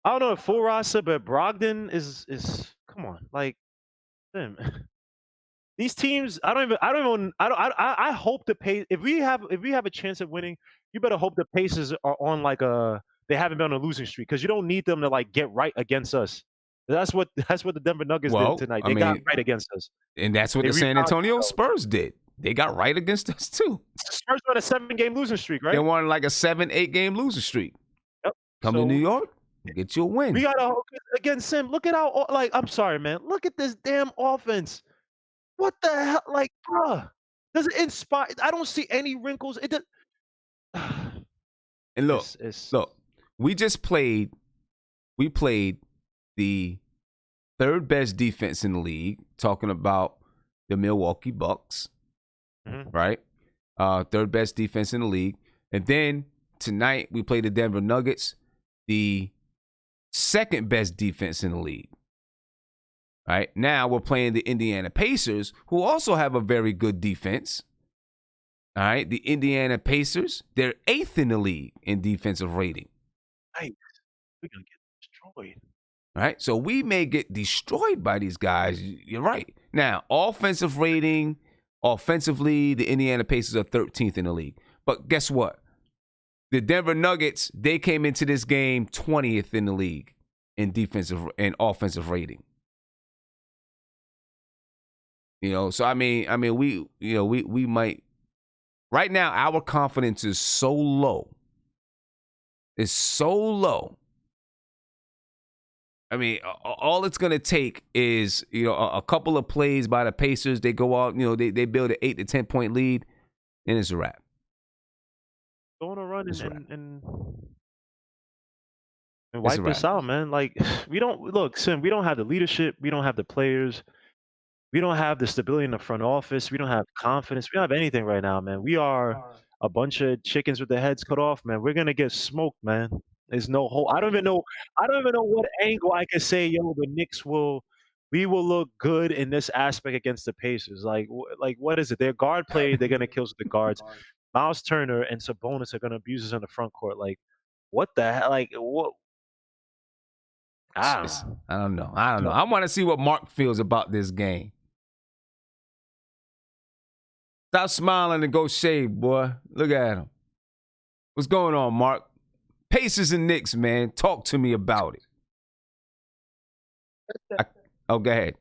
I don't know if full roster, but Brogdon is come on, like them. These teams, I hope the Pacers. If we have a chance of winning, you better hope the Pacers are on they haven't been on a losing streak because you don't need them to like get right against us. That's what the Denver Nuggets did tonight. They got right against us. And that's what the San Antonio Spurs did. They got right against us too. The Spurs won a 7-game losing streak, right? They won like a 7-8 game losing streak. Yep. Come to New York, get you a win. We got again, Sim. Look at I'm sorry, man. Look at this damn offense. What the hell? Like, bruh. Does it inspire? I don't see any wrinkles. It does. And look, we played the third best defense in the league, talking about the Milwaukee Bucks, right? Third best defense in the league. And then tonight we play the Denver Nuggets, the second best defense in the league. Right? Now we're playing the Indiana Pacers, who also have a very good defense. All right? The Indiana Pacers, they're 8th in the league in defensive rating. Nice. We're going to get destroyed. All right? So we may get destroyed by these guys. You're right. Now, offensively, the Indiana Pacers are 13th in the league. But guess what? The Denver Nuggets, they came into this game 20th in the league in defensive and offensive rating. So I mean, we might. Right now, our confidence is so low. It's so low. I mean, all it's going to take is, a couple of plays by the Pacers. They go out, they build an 8 to 10 point lead, and it's a wrap. Go on a run and and It's a wipe this wrap. out, man. Like we don't look, Sim. We don't have the leadership. We don't have the players. We don't have the stability in the front office. We don't have confidence. We don't have anything right now, man. We are a bunch of chickens with their heads cut off, man. We're gonna get smoked, man. There's no hope. I don't even know. I don't even know what angle I can say, yo, the Knicks will. We will look good in this aspect against the Pacers. Like what is it? Their guard play, they're gonna kill us with the guards. Miles Turner and Sabonis are gonna abuse us on the front court. Like, what the hell? Like, what? I don't know. I want to see what Mark feels about this game. Stop smiling and go shave, boy. Look at him. What's going on, Mark? Pacers and Knicks, man. Talk to me about it. Go ahead.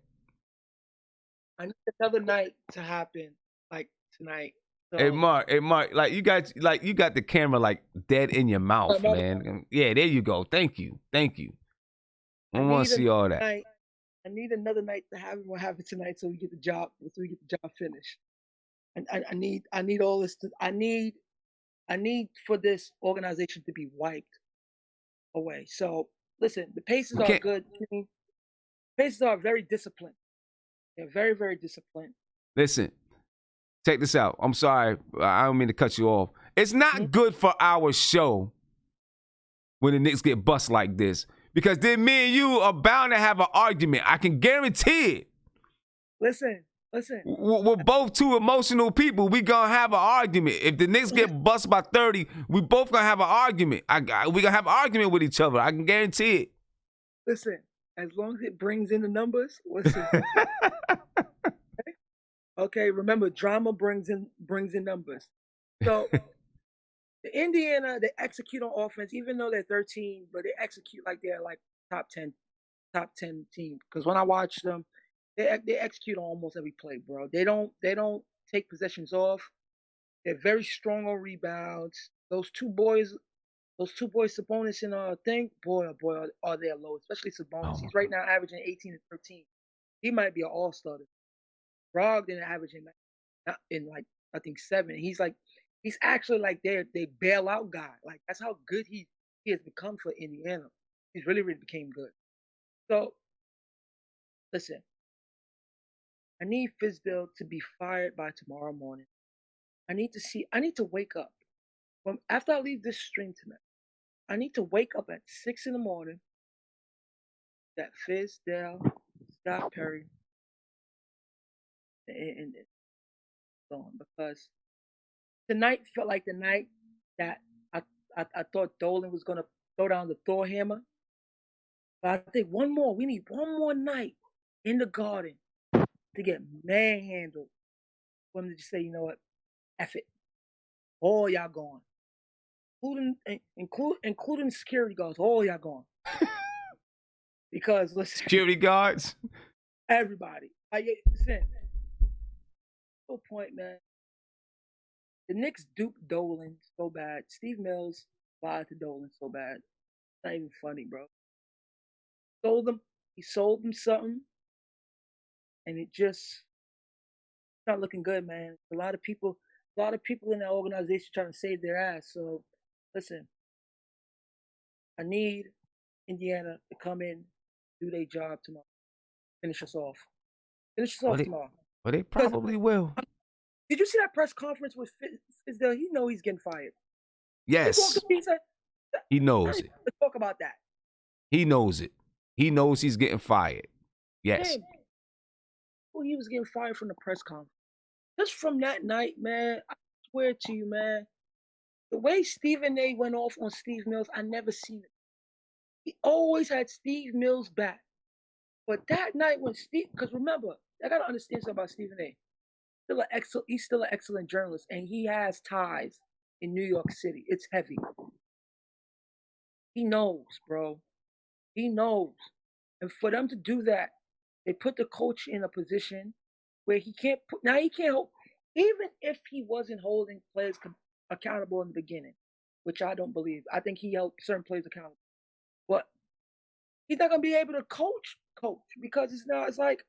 I need another night to happen, like tonight. So, Hey Mark, like you got the camera like dead in your mouth, man. Yeah, there you go. Thank you. I want to see all that. I need another night to happen. What happened tonight, so we get the job finished. And I need all this. I need for this organization to be wiped away. So listen, the Pacers are a good team. Pacers are very disciplined. They're very, very disciplined. Listen, check this out. I'm sorry. I don't mean to cut you off. It's not good for our show when the Knicks get bust like this. Because then me and you are bound to have an argument. I can guarantee it. Listen. We're both two emotional people. We gonna have an argument. If the Knicks get bust by 30, we both gonna have an argument. We gonna have an argument with each other. I can guarantee it. Listen, as long as it brings in the numbers, listen. Okay, remember, drama brings in numbers. So the Indiana, they execute on offense, even though they're 13, but they execute like they're like top 10 team. Because when I watch them, they execute on almost every play, bro. They don't take possessions off. They're very strong on rebounds. Those two boys, Sabonis and thing, boy, oh boy, are they low, especially Sabonis. He's right now averaging 18 and 13. He might be an all-star. Brogdon averaging in like I think 7. He's actually like they bailout guy. Like that's how good he has become for Indiana. He's really became good. So listen, I need Fizdale to be fired by tomorrow morning. I need to wake up. After I leave this stream tonight, I need to wake up at 6 in the morning. That Fizdale, Scott Perry, and gone, because tonight felt like the night that I thought Dolan was gonna throw down the Thor hammer. But I think we need one more night in the Garden to get manhandled. For them to just say, you know what, F it. All y'all gone. Including security guards, all y'all gone. Because listen, security guards? Everybody. Listen. No point, man. The Knicks duped Dolan so bad. Steve Mills lied to Dolan so bad. It's not even funny, bro. He sold them something, and it's not looking good, man. A lot of people in that organization trying to save their ass. So, listen, I need Indiana to come in, do their job tomorrow, finish us off tomorrow. But they probably will. Did you see that press conference with Fizdale? You know he's getting fired. Yes. He knows it. Let's talk about that. He knows it. He knows he's getting fired. Yes. Man, well, he was getting fired from the press conference. Just from that night, man, I swear to you, man, the way Stephen A. went off on Steve Mills, I never seen it. He always had Steve Mills back. But that night when because remember, I got to understand something about Stephen A. He's still an excellent journalist, and he has ties in New York City. It's heavy. He knows, bro. He knows. And for them to do that, they put the coach in a position where he can't hold, even if he wasn't holding players accountable in the beginning, which I don't believe. I think he held certain players accountable. But he's not going to be able to coach because it's like,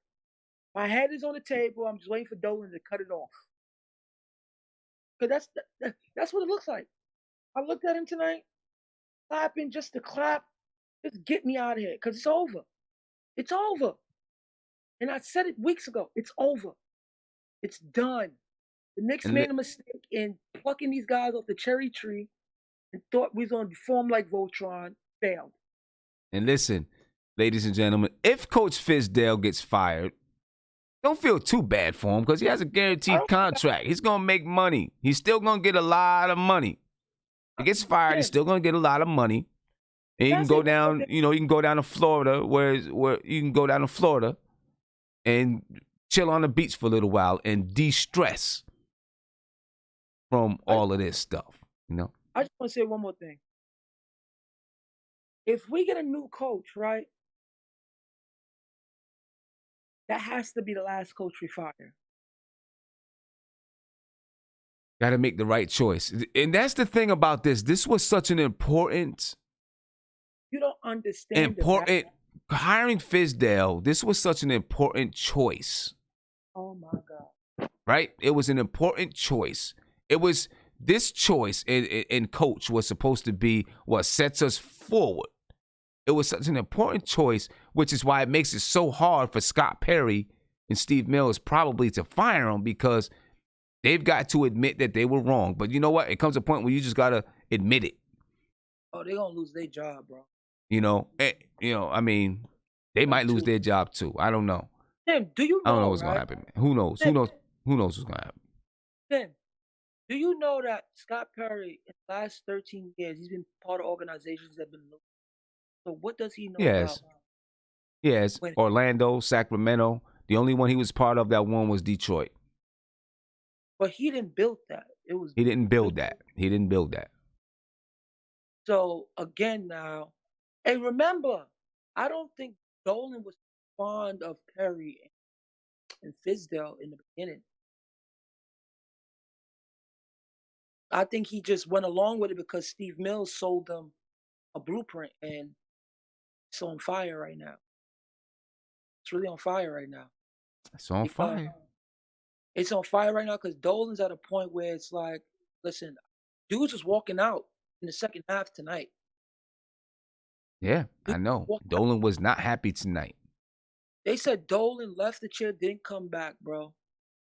my head is on the table. I'm just waiting for Dolan to cut it off. Because that's what it looks like. I looked at him tonight, clapping just to clap. Just get me out of here because it's over. It's over. And I said it weeks ago. It's over. It's done. The Knicks And made a mistake in plucking these guys off the cherry tree and thought we was going to perform like Voltron. Failed. And listen, ladies and gentlemen, if Coach Fizdale gets fired, don't feel too bad for him because he has a guaranteed contract. He's going to make money. He's still going to get a lot of money. If he gets fired, he's still going to get a lot of money. And you can go down, you can go down to Florida, where you can go down to Florida and chill on the beach for a little while and de-stress from all of this stuff, I just want to say one more thing. If we get a new coach, right, that has to be the last coach we fire. Got to make the right choice. And that's the thing about this. This was such an important You don't understand. hiring Fizdale. This was such an important choice. Oh my God. Right? It was an important choice. It was this choice in coach was supposed to be what sets us forward. It was such an important choice, which is why it makes it so hard for Scott Perry and Steve Mills probably to fire him because they've got to admit that they were wrong. But you know what? It comes a point where you just got to admit it. Oh, they're going to lose their job, bro. I mean, they might lose their job too. I don't know. Tim, do you know? I don't know what's going to happen. Who knows? Who knows what's going to happen? Tim, do you know that Scott Perry, in the last 13 years, he's been part of organizations that have been losing? So what does he know about? Yes. Orlando, Sacramento. The only one he was part of that one was Detroit. But he didn't build that. He didn't build that. So again now, and remember, I don't think Dolan was fond of Perry and Fizdale in the beginning. I think he just went along with it because Steve Mills sold them a blueprint, and it's on fire right now. It's really on fire right now. It's on fire. It's on fire right now because Dolan's at a point where it's like, listen, dudes was walking out in the second half tonight. Yeah, I know. Dolan was not happy tonight. They said Dolan left the chair, didn't come back, bro.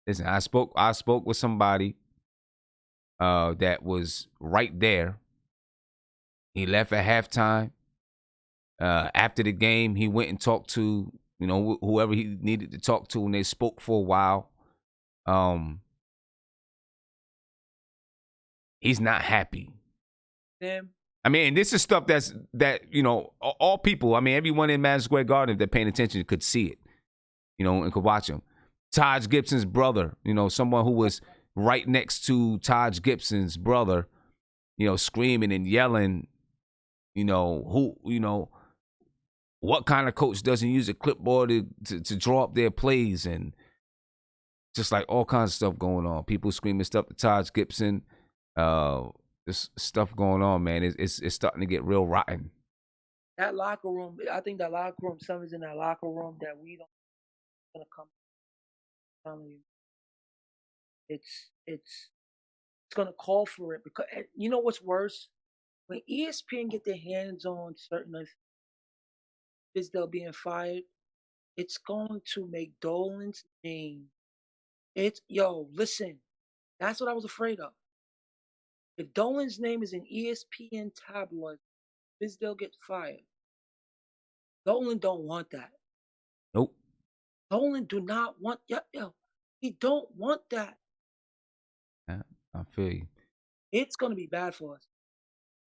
Listen, I spoke with somebody that was right there. He left at halftime. After the game, he went and talked to, whoever he needed to talk to, and they spoke for a while. He's not happy. Damn. I mean, this is stuff that all people, I mean, everyone in Madison Square Garden, if they're paying attention, could see it, and could watch him. Taj Gibson's brother, someone who was right next to Taj Gibson's brother, screaming and yelling, what kind of coach doesn't use a clipboard to draw up their plays, and just like all kinds of stuff going on. People screaming stuff to Taj Gibson. There's stuff going on, man. It's starting to get real rotten. That locker room, I think that locker room, something's in that locker room that we don't gonna come. I'm telling you, it's gonna call for it because you know what's worse? When ESPN get their hands on certain of Fizdale being fired, it's going to make Dolan's name. Listen, that's what I was afraid of. If Dolan's name is in ESPN tabloid, Fizdale gets fired. Dolan don't want that. Nope. Dolan do not want he don't want that. Yeah, I feel you. It's gonna be bad for us.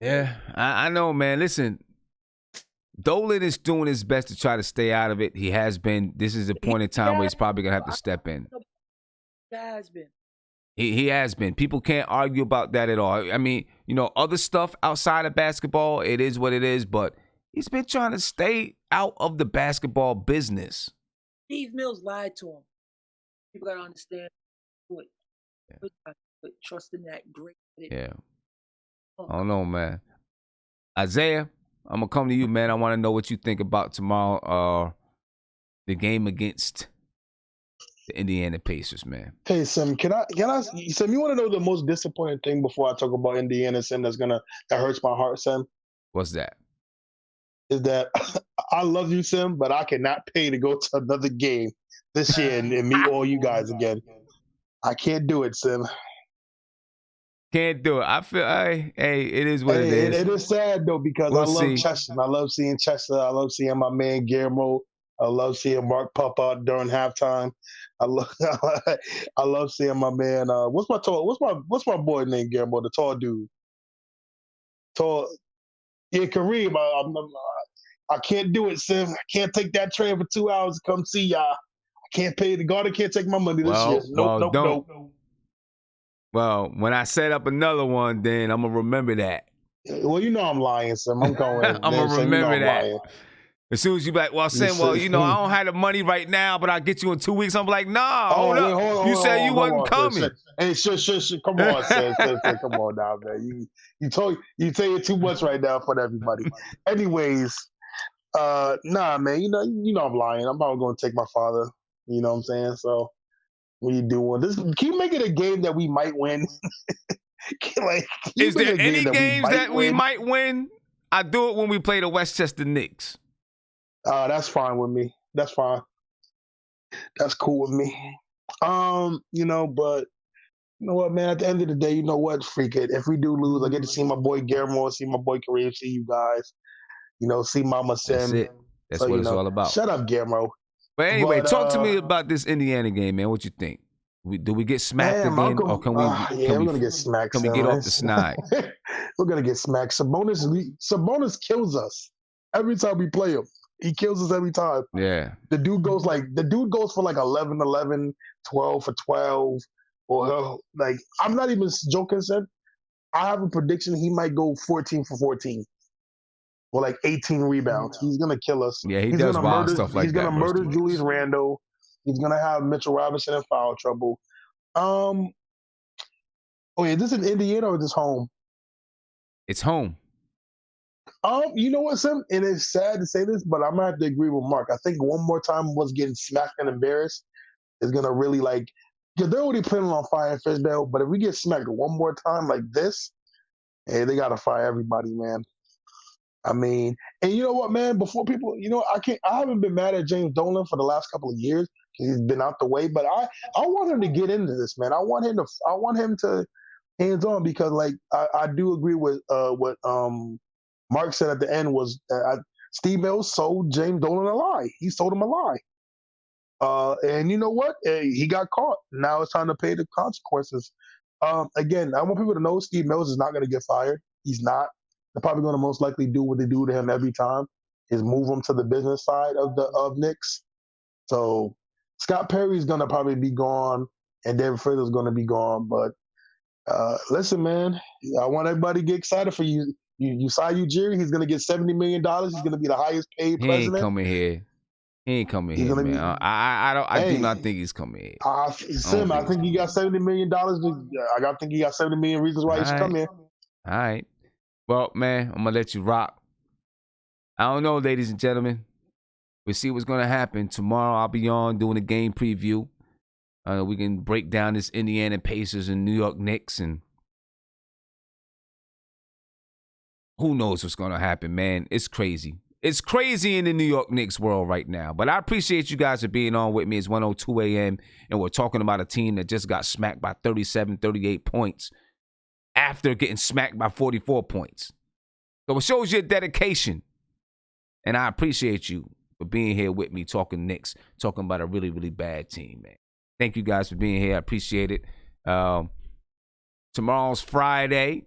Yeah, I know, man. Listen, Dolan is doing his best to try to stay out of it. He has been. This is a point in time where he's probably gonna have to step in. He has been. He has been. People can't argue about that at all. I mean, other stuff outside of basketball, it is what it is, but he's been trying to stay out of the basketball business. Steve Mills lied to him. People gotta understand. Do it. But trust in that great. Yeah. I don't know, man. Isaiah, I'm gonna come to you, man. I want to know what you think about tomorrow, the game against the Indiana Pacers, man. Hey, Sim, can I Sim, you want to know the most disappointing thing before I talk about Indiana, Sim, that hurts my heart, Sim? What's that? is that I love you, Sim, but I cannot pay to go to another game this year and meet all you guys again. I can't do it, Sim. Can't do it. I feel, hey, it is what it is. It is sad though because We'll I love see. Chester. I love seeing Chester. I love seeing my man Guillermo. I love seeing Mark pop out during halftime. I love seeing my man. What's my boy named Guillermo? The tall dude. Yeah, Kareem. I can't do it, Sim. I can't take that train for 2 hours to come see y'all. I can't pay the Garden. Can't take my money this year. Nope. Well, when I set up another one, then I'm gonna remember that. Well, you know I'm lying, Sim. I'm going. I'm gonna remember that. Lying. As soon as you be like, well, Sim, I don't have the money right now, but I'll get you in 2 weeks. I'm like, nah, hold up. You said you wasn't coming. Hey, shush. Come on, Sim. Come on now, man. You say it too much right now for everybody. Anyways, nah, man. You know I'm lying. I'm probably going to take my father. You know what I'm saying? So what you doing? Keep making a game that we might win. Is there any games that we might win? I do it when we play the Westchester Knicks. That's fine with me. That's fine. That's cool with me. But you know what, man? At the end of the day, you know what? Freak it. If we do lose, I get to see my boy Guillermo, see my boy Kareem, see you guys. See Mama Sim. That's it. That's what it's all about. Shut up, Guillermo. But anyway, talk to me about this Indiana game, man. What you think? Do we get smacked again, or can we? We're gonna get smacked. Can we get off the snide? We're gonna get smacked. Sabonis kills us every time we play him. He kills us every time. Yeah. The dude goes for like 11, 12 for 12, or I'm not even joking, Sim. I have a prediction he might go 14 for 14. Or like 18 rebounds. He's gonna kill us. Yeah, he's does wild stuff like that. He's gonna murder Julius Randle. He's gonna have Mitchell Robinson in foul trouble. Is this in Indiana or is this home? It's home. You know what, Sim? And it's sad to say this, but I'm gonna have to agree with Mark. I think one more time was getting smacked and embarrassed is gonna really because they're already planning on firing Fizdale, but if we get smacked one more time like this, hey, they gotta fire everybody, man. I mean, and you know what, man? Before people, I haven't been mad at James Dolan for the last couple of years because he's been out the way, but I want him to get into this, man. I want him to hands on because, I do agree with what Mark said at the end was that Steve Mills sold James Dolan a lie. He sold him a lie. And you know what? He got caught. Now it's time to pay the consequences. Again, I want people to know Steve Mills is not going to get fired. He's not. They're probably going to most likely do what they do to him every time, is move him to the business side of Knicks. So Scott Perry's going to probably be gone, and David Fizdale's going to be gone. But listen, man, I want everybody to get excited for you. You saw Ujiri. He's going to get $70 million. He's going to be the highest paid president. He ain't coming here. Man. I do not think he's coming here. Sim, I think he got $70 million. I think he got 70 million reasons why he should come here. All right. Well, man, I'm going to let you rock. I don't know, ladies and gentlemen. We'll see what's going to happen. Tomorrow I'll be on doing a game preview. We can break down this Indiana Pacers and New York Knicks, and who knows what's going to happen, man. It's crazy. It's crazy in the New York Knicks world right now. But I appreciate you guys for being on with me. It's 1:02 a.m., and we're talking about a team that just got smacked by 37, 38 points after getting smacked by 44 points. So it shows your dedication. And I appreciate you for being here with me talking Knicks, talking about a really, really bad team, man. Thank you guys for being here. I appreciate it. Tomorrow's Friday.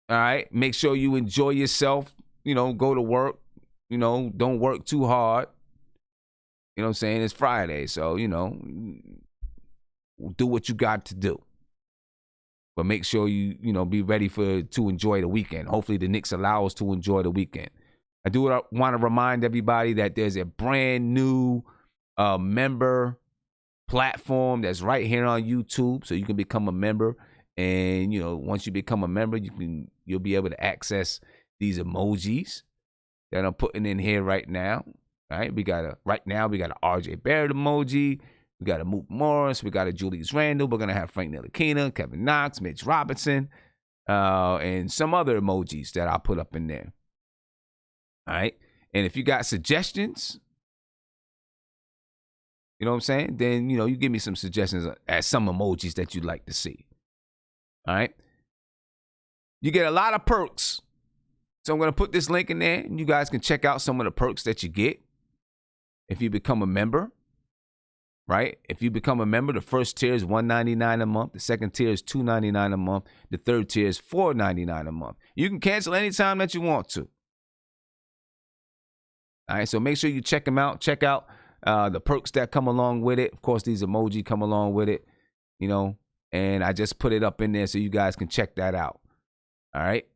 All right. Make sure you enjoy yourself. Go to work. Don't work too hard. You know what I'm saying? It's Friday. So, do what you got to do. But make sure you be ready to enjoy the weekend. Hopefully the Knicks allow us to enjoy the weekend. I do want to remind everybody that there's a brand new member platform that's right here on YouTube, so you can become a member. And once you become a member, you'll be able to access these emojis that I'm putting in here right now. All right, we got a RJ Barrett emoji. We got a Mook Morris. We got a Julius Randle. We're going to have Frank Ntilikina, Kevin Knox, Mitch Robinson, and some other emojis that I'll put up in there. All right. And if you got suggestions, you know what I'm saying? Then, you give me some suggestions as some emojis that you'd like to see. All right. You get a lot of perks. So I'm going to put this link in there, and you guys can check out some of the perks that you get if you become a member, right? If you become a member, the first tier is $199 a month. The second tier is $299 a month. The third tier is $499 a month. You can cancel anytime that you want to. All right, so make sure you check them out. Check out the perks that come along with it. Of course, these emoji come along with it, and I just put it up in there so you guys can check that out. All right.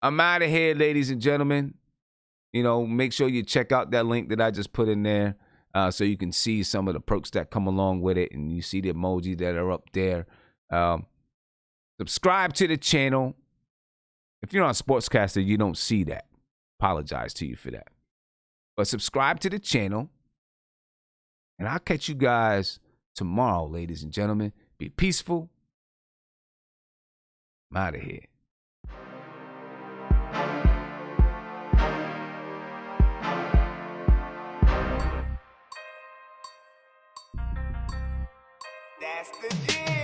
I'm out of here, ladies and gentlemen. Make sure you check out that link that I just put in there so you can see some of the perks that come along with it, and you see the emoji that are up there. Subscribe to the channel. If you're on Sportscaster, you don't see that. Apologize to you for that. But subscribe to the channel, and I'll catch you guys tomorrow, ladies and gentlemen. Be peaceful. I'm out of here. That's the deal.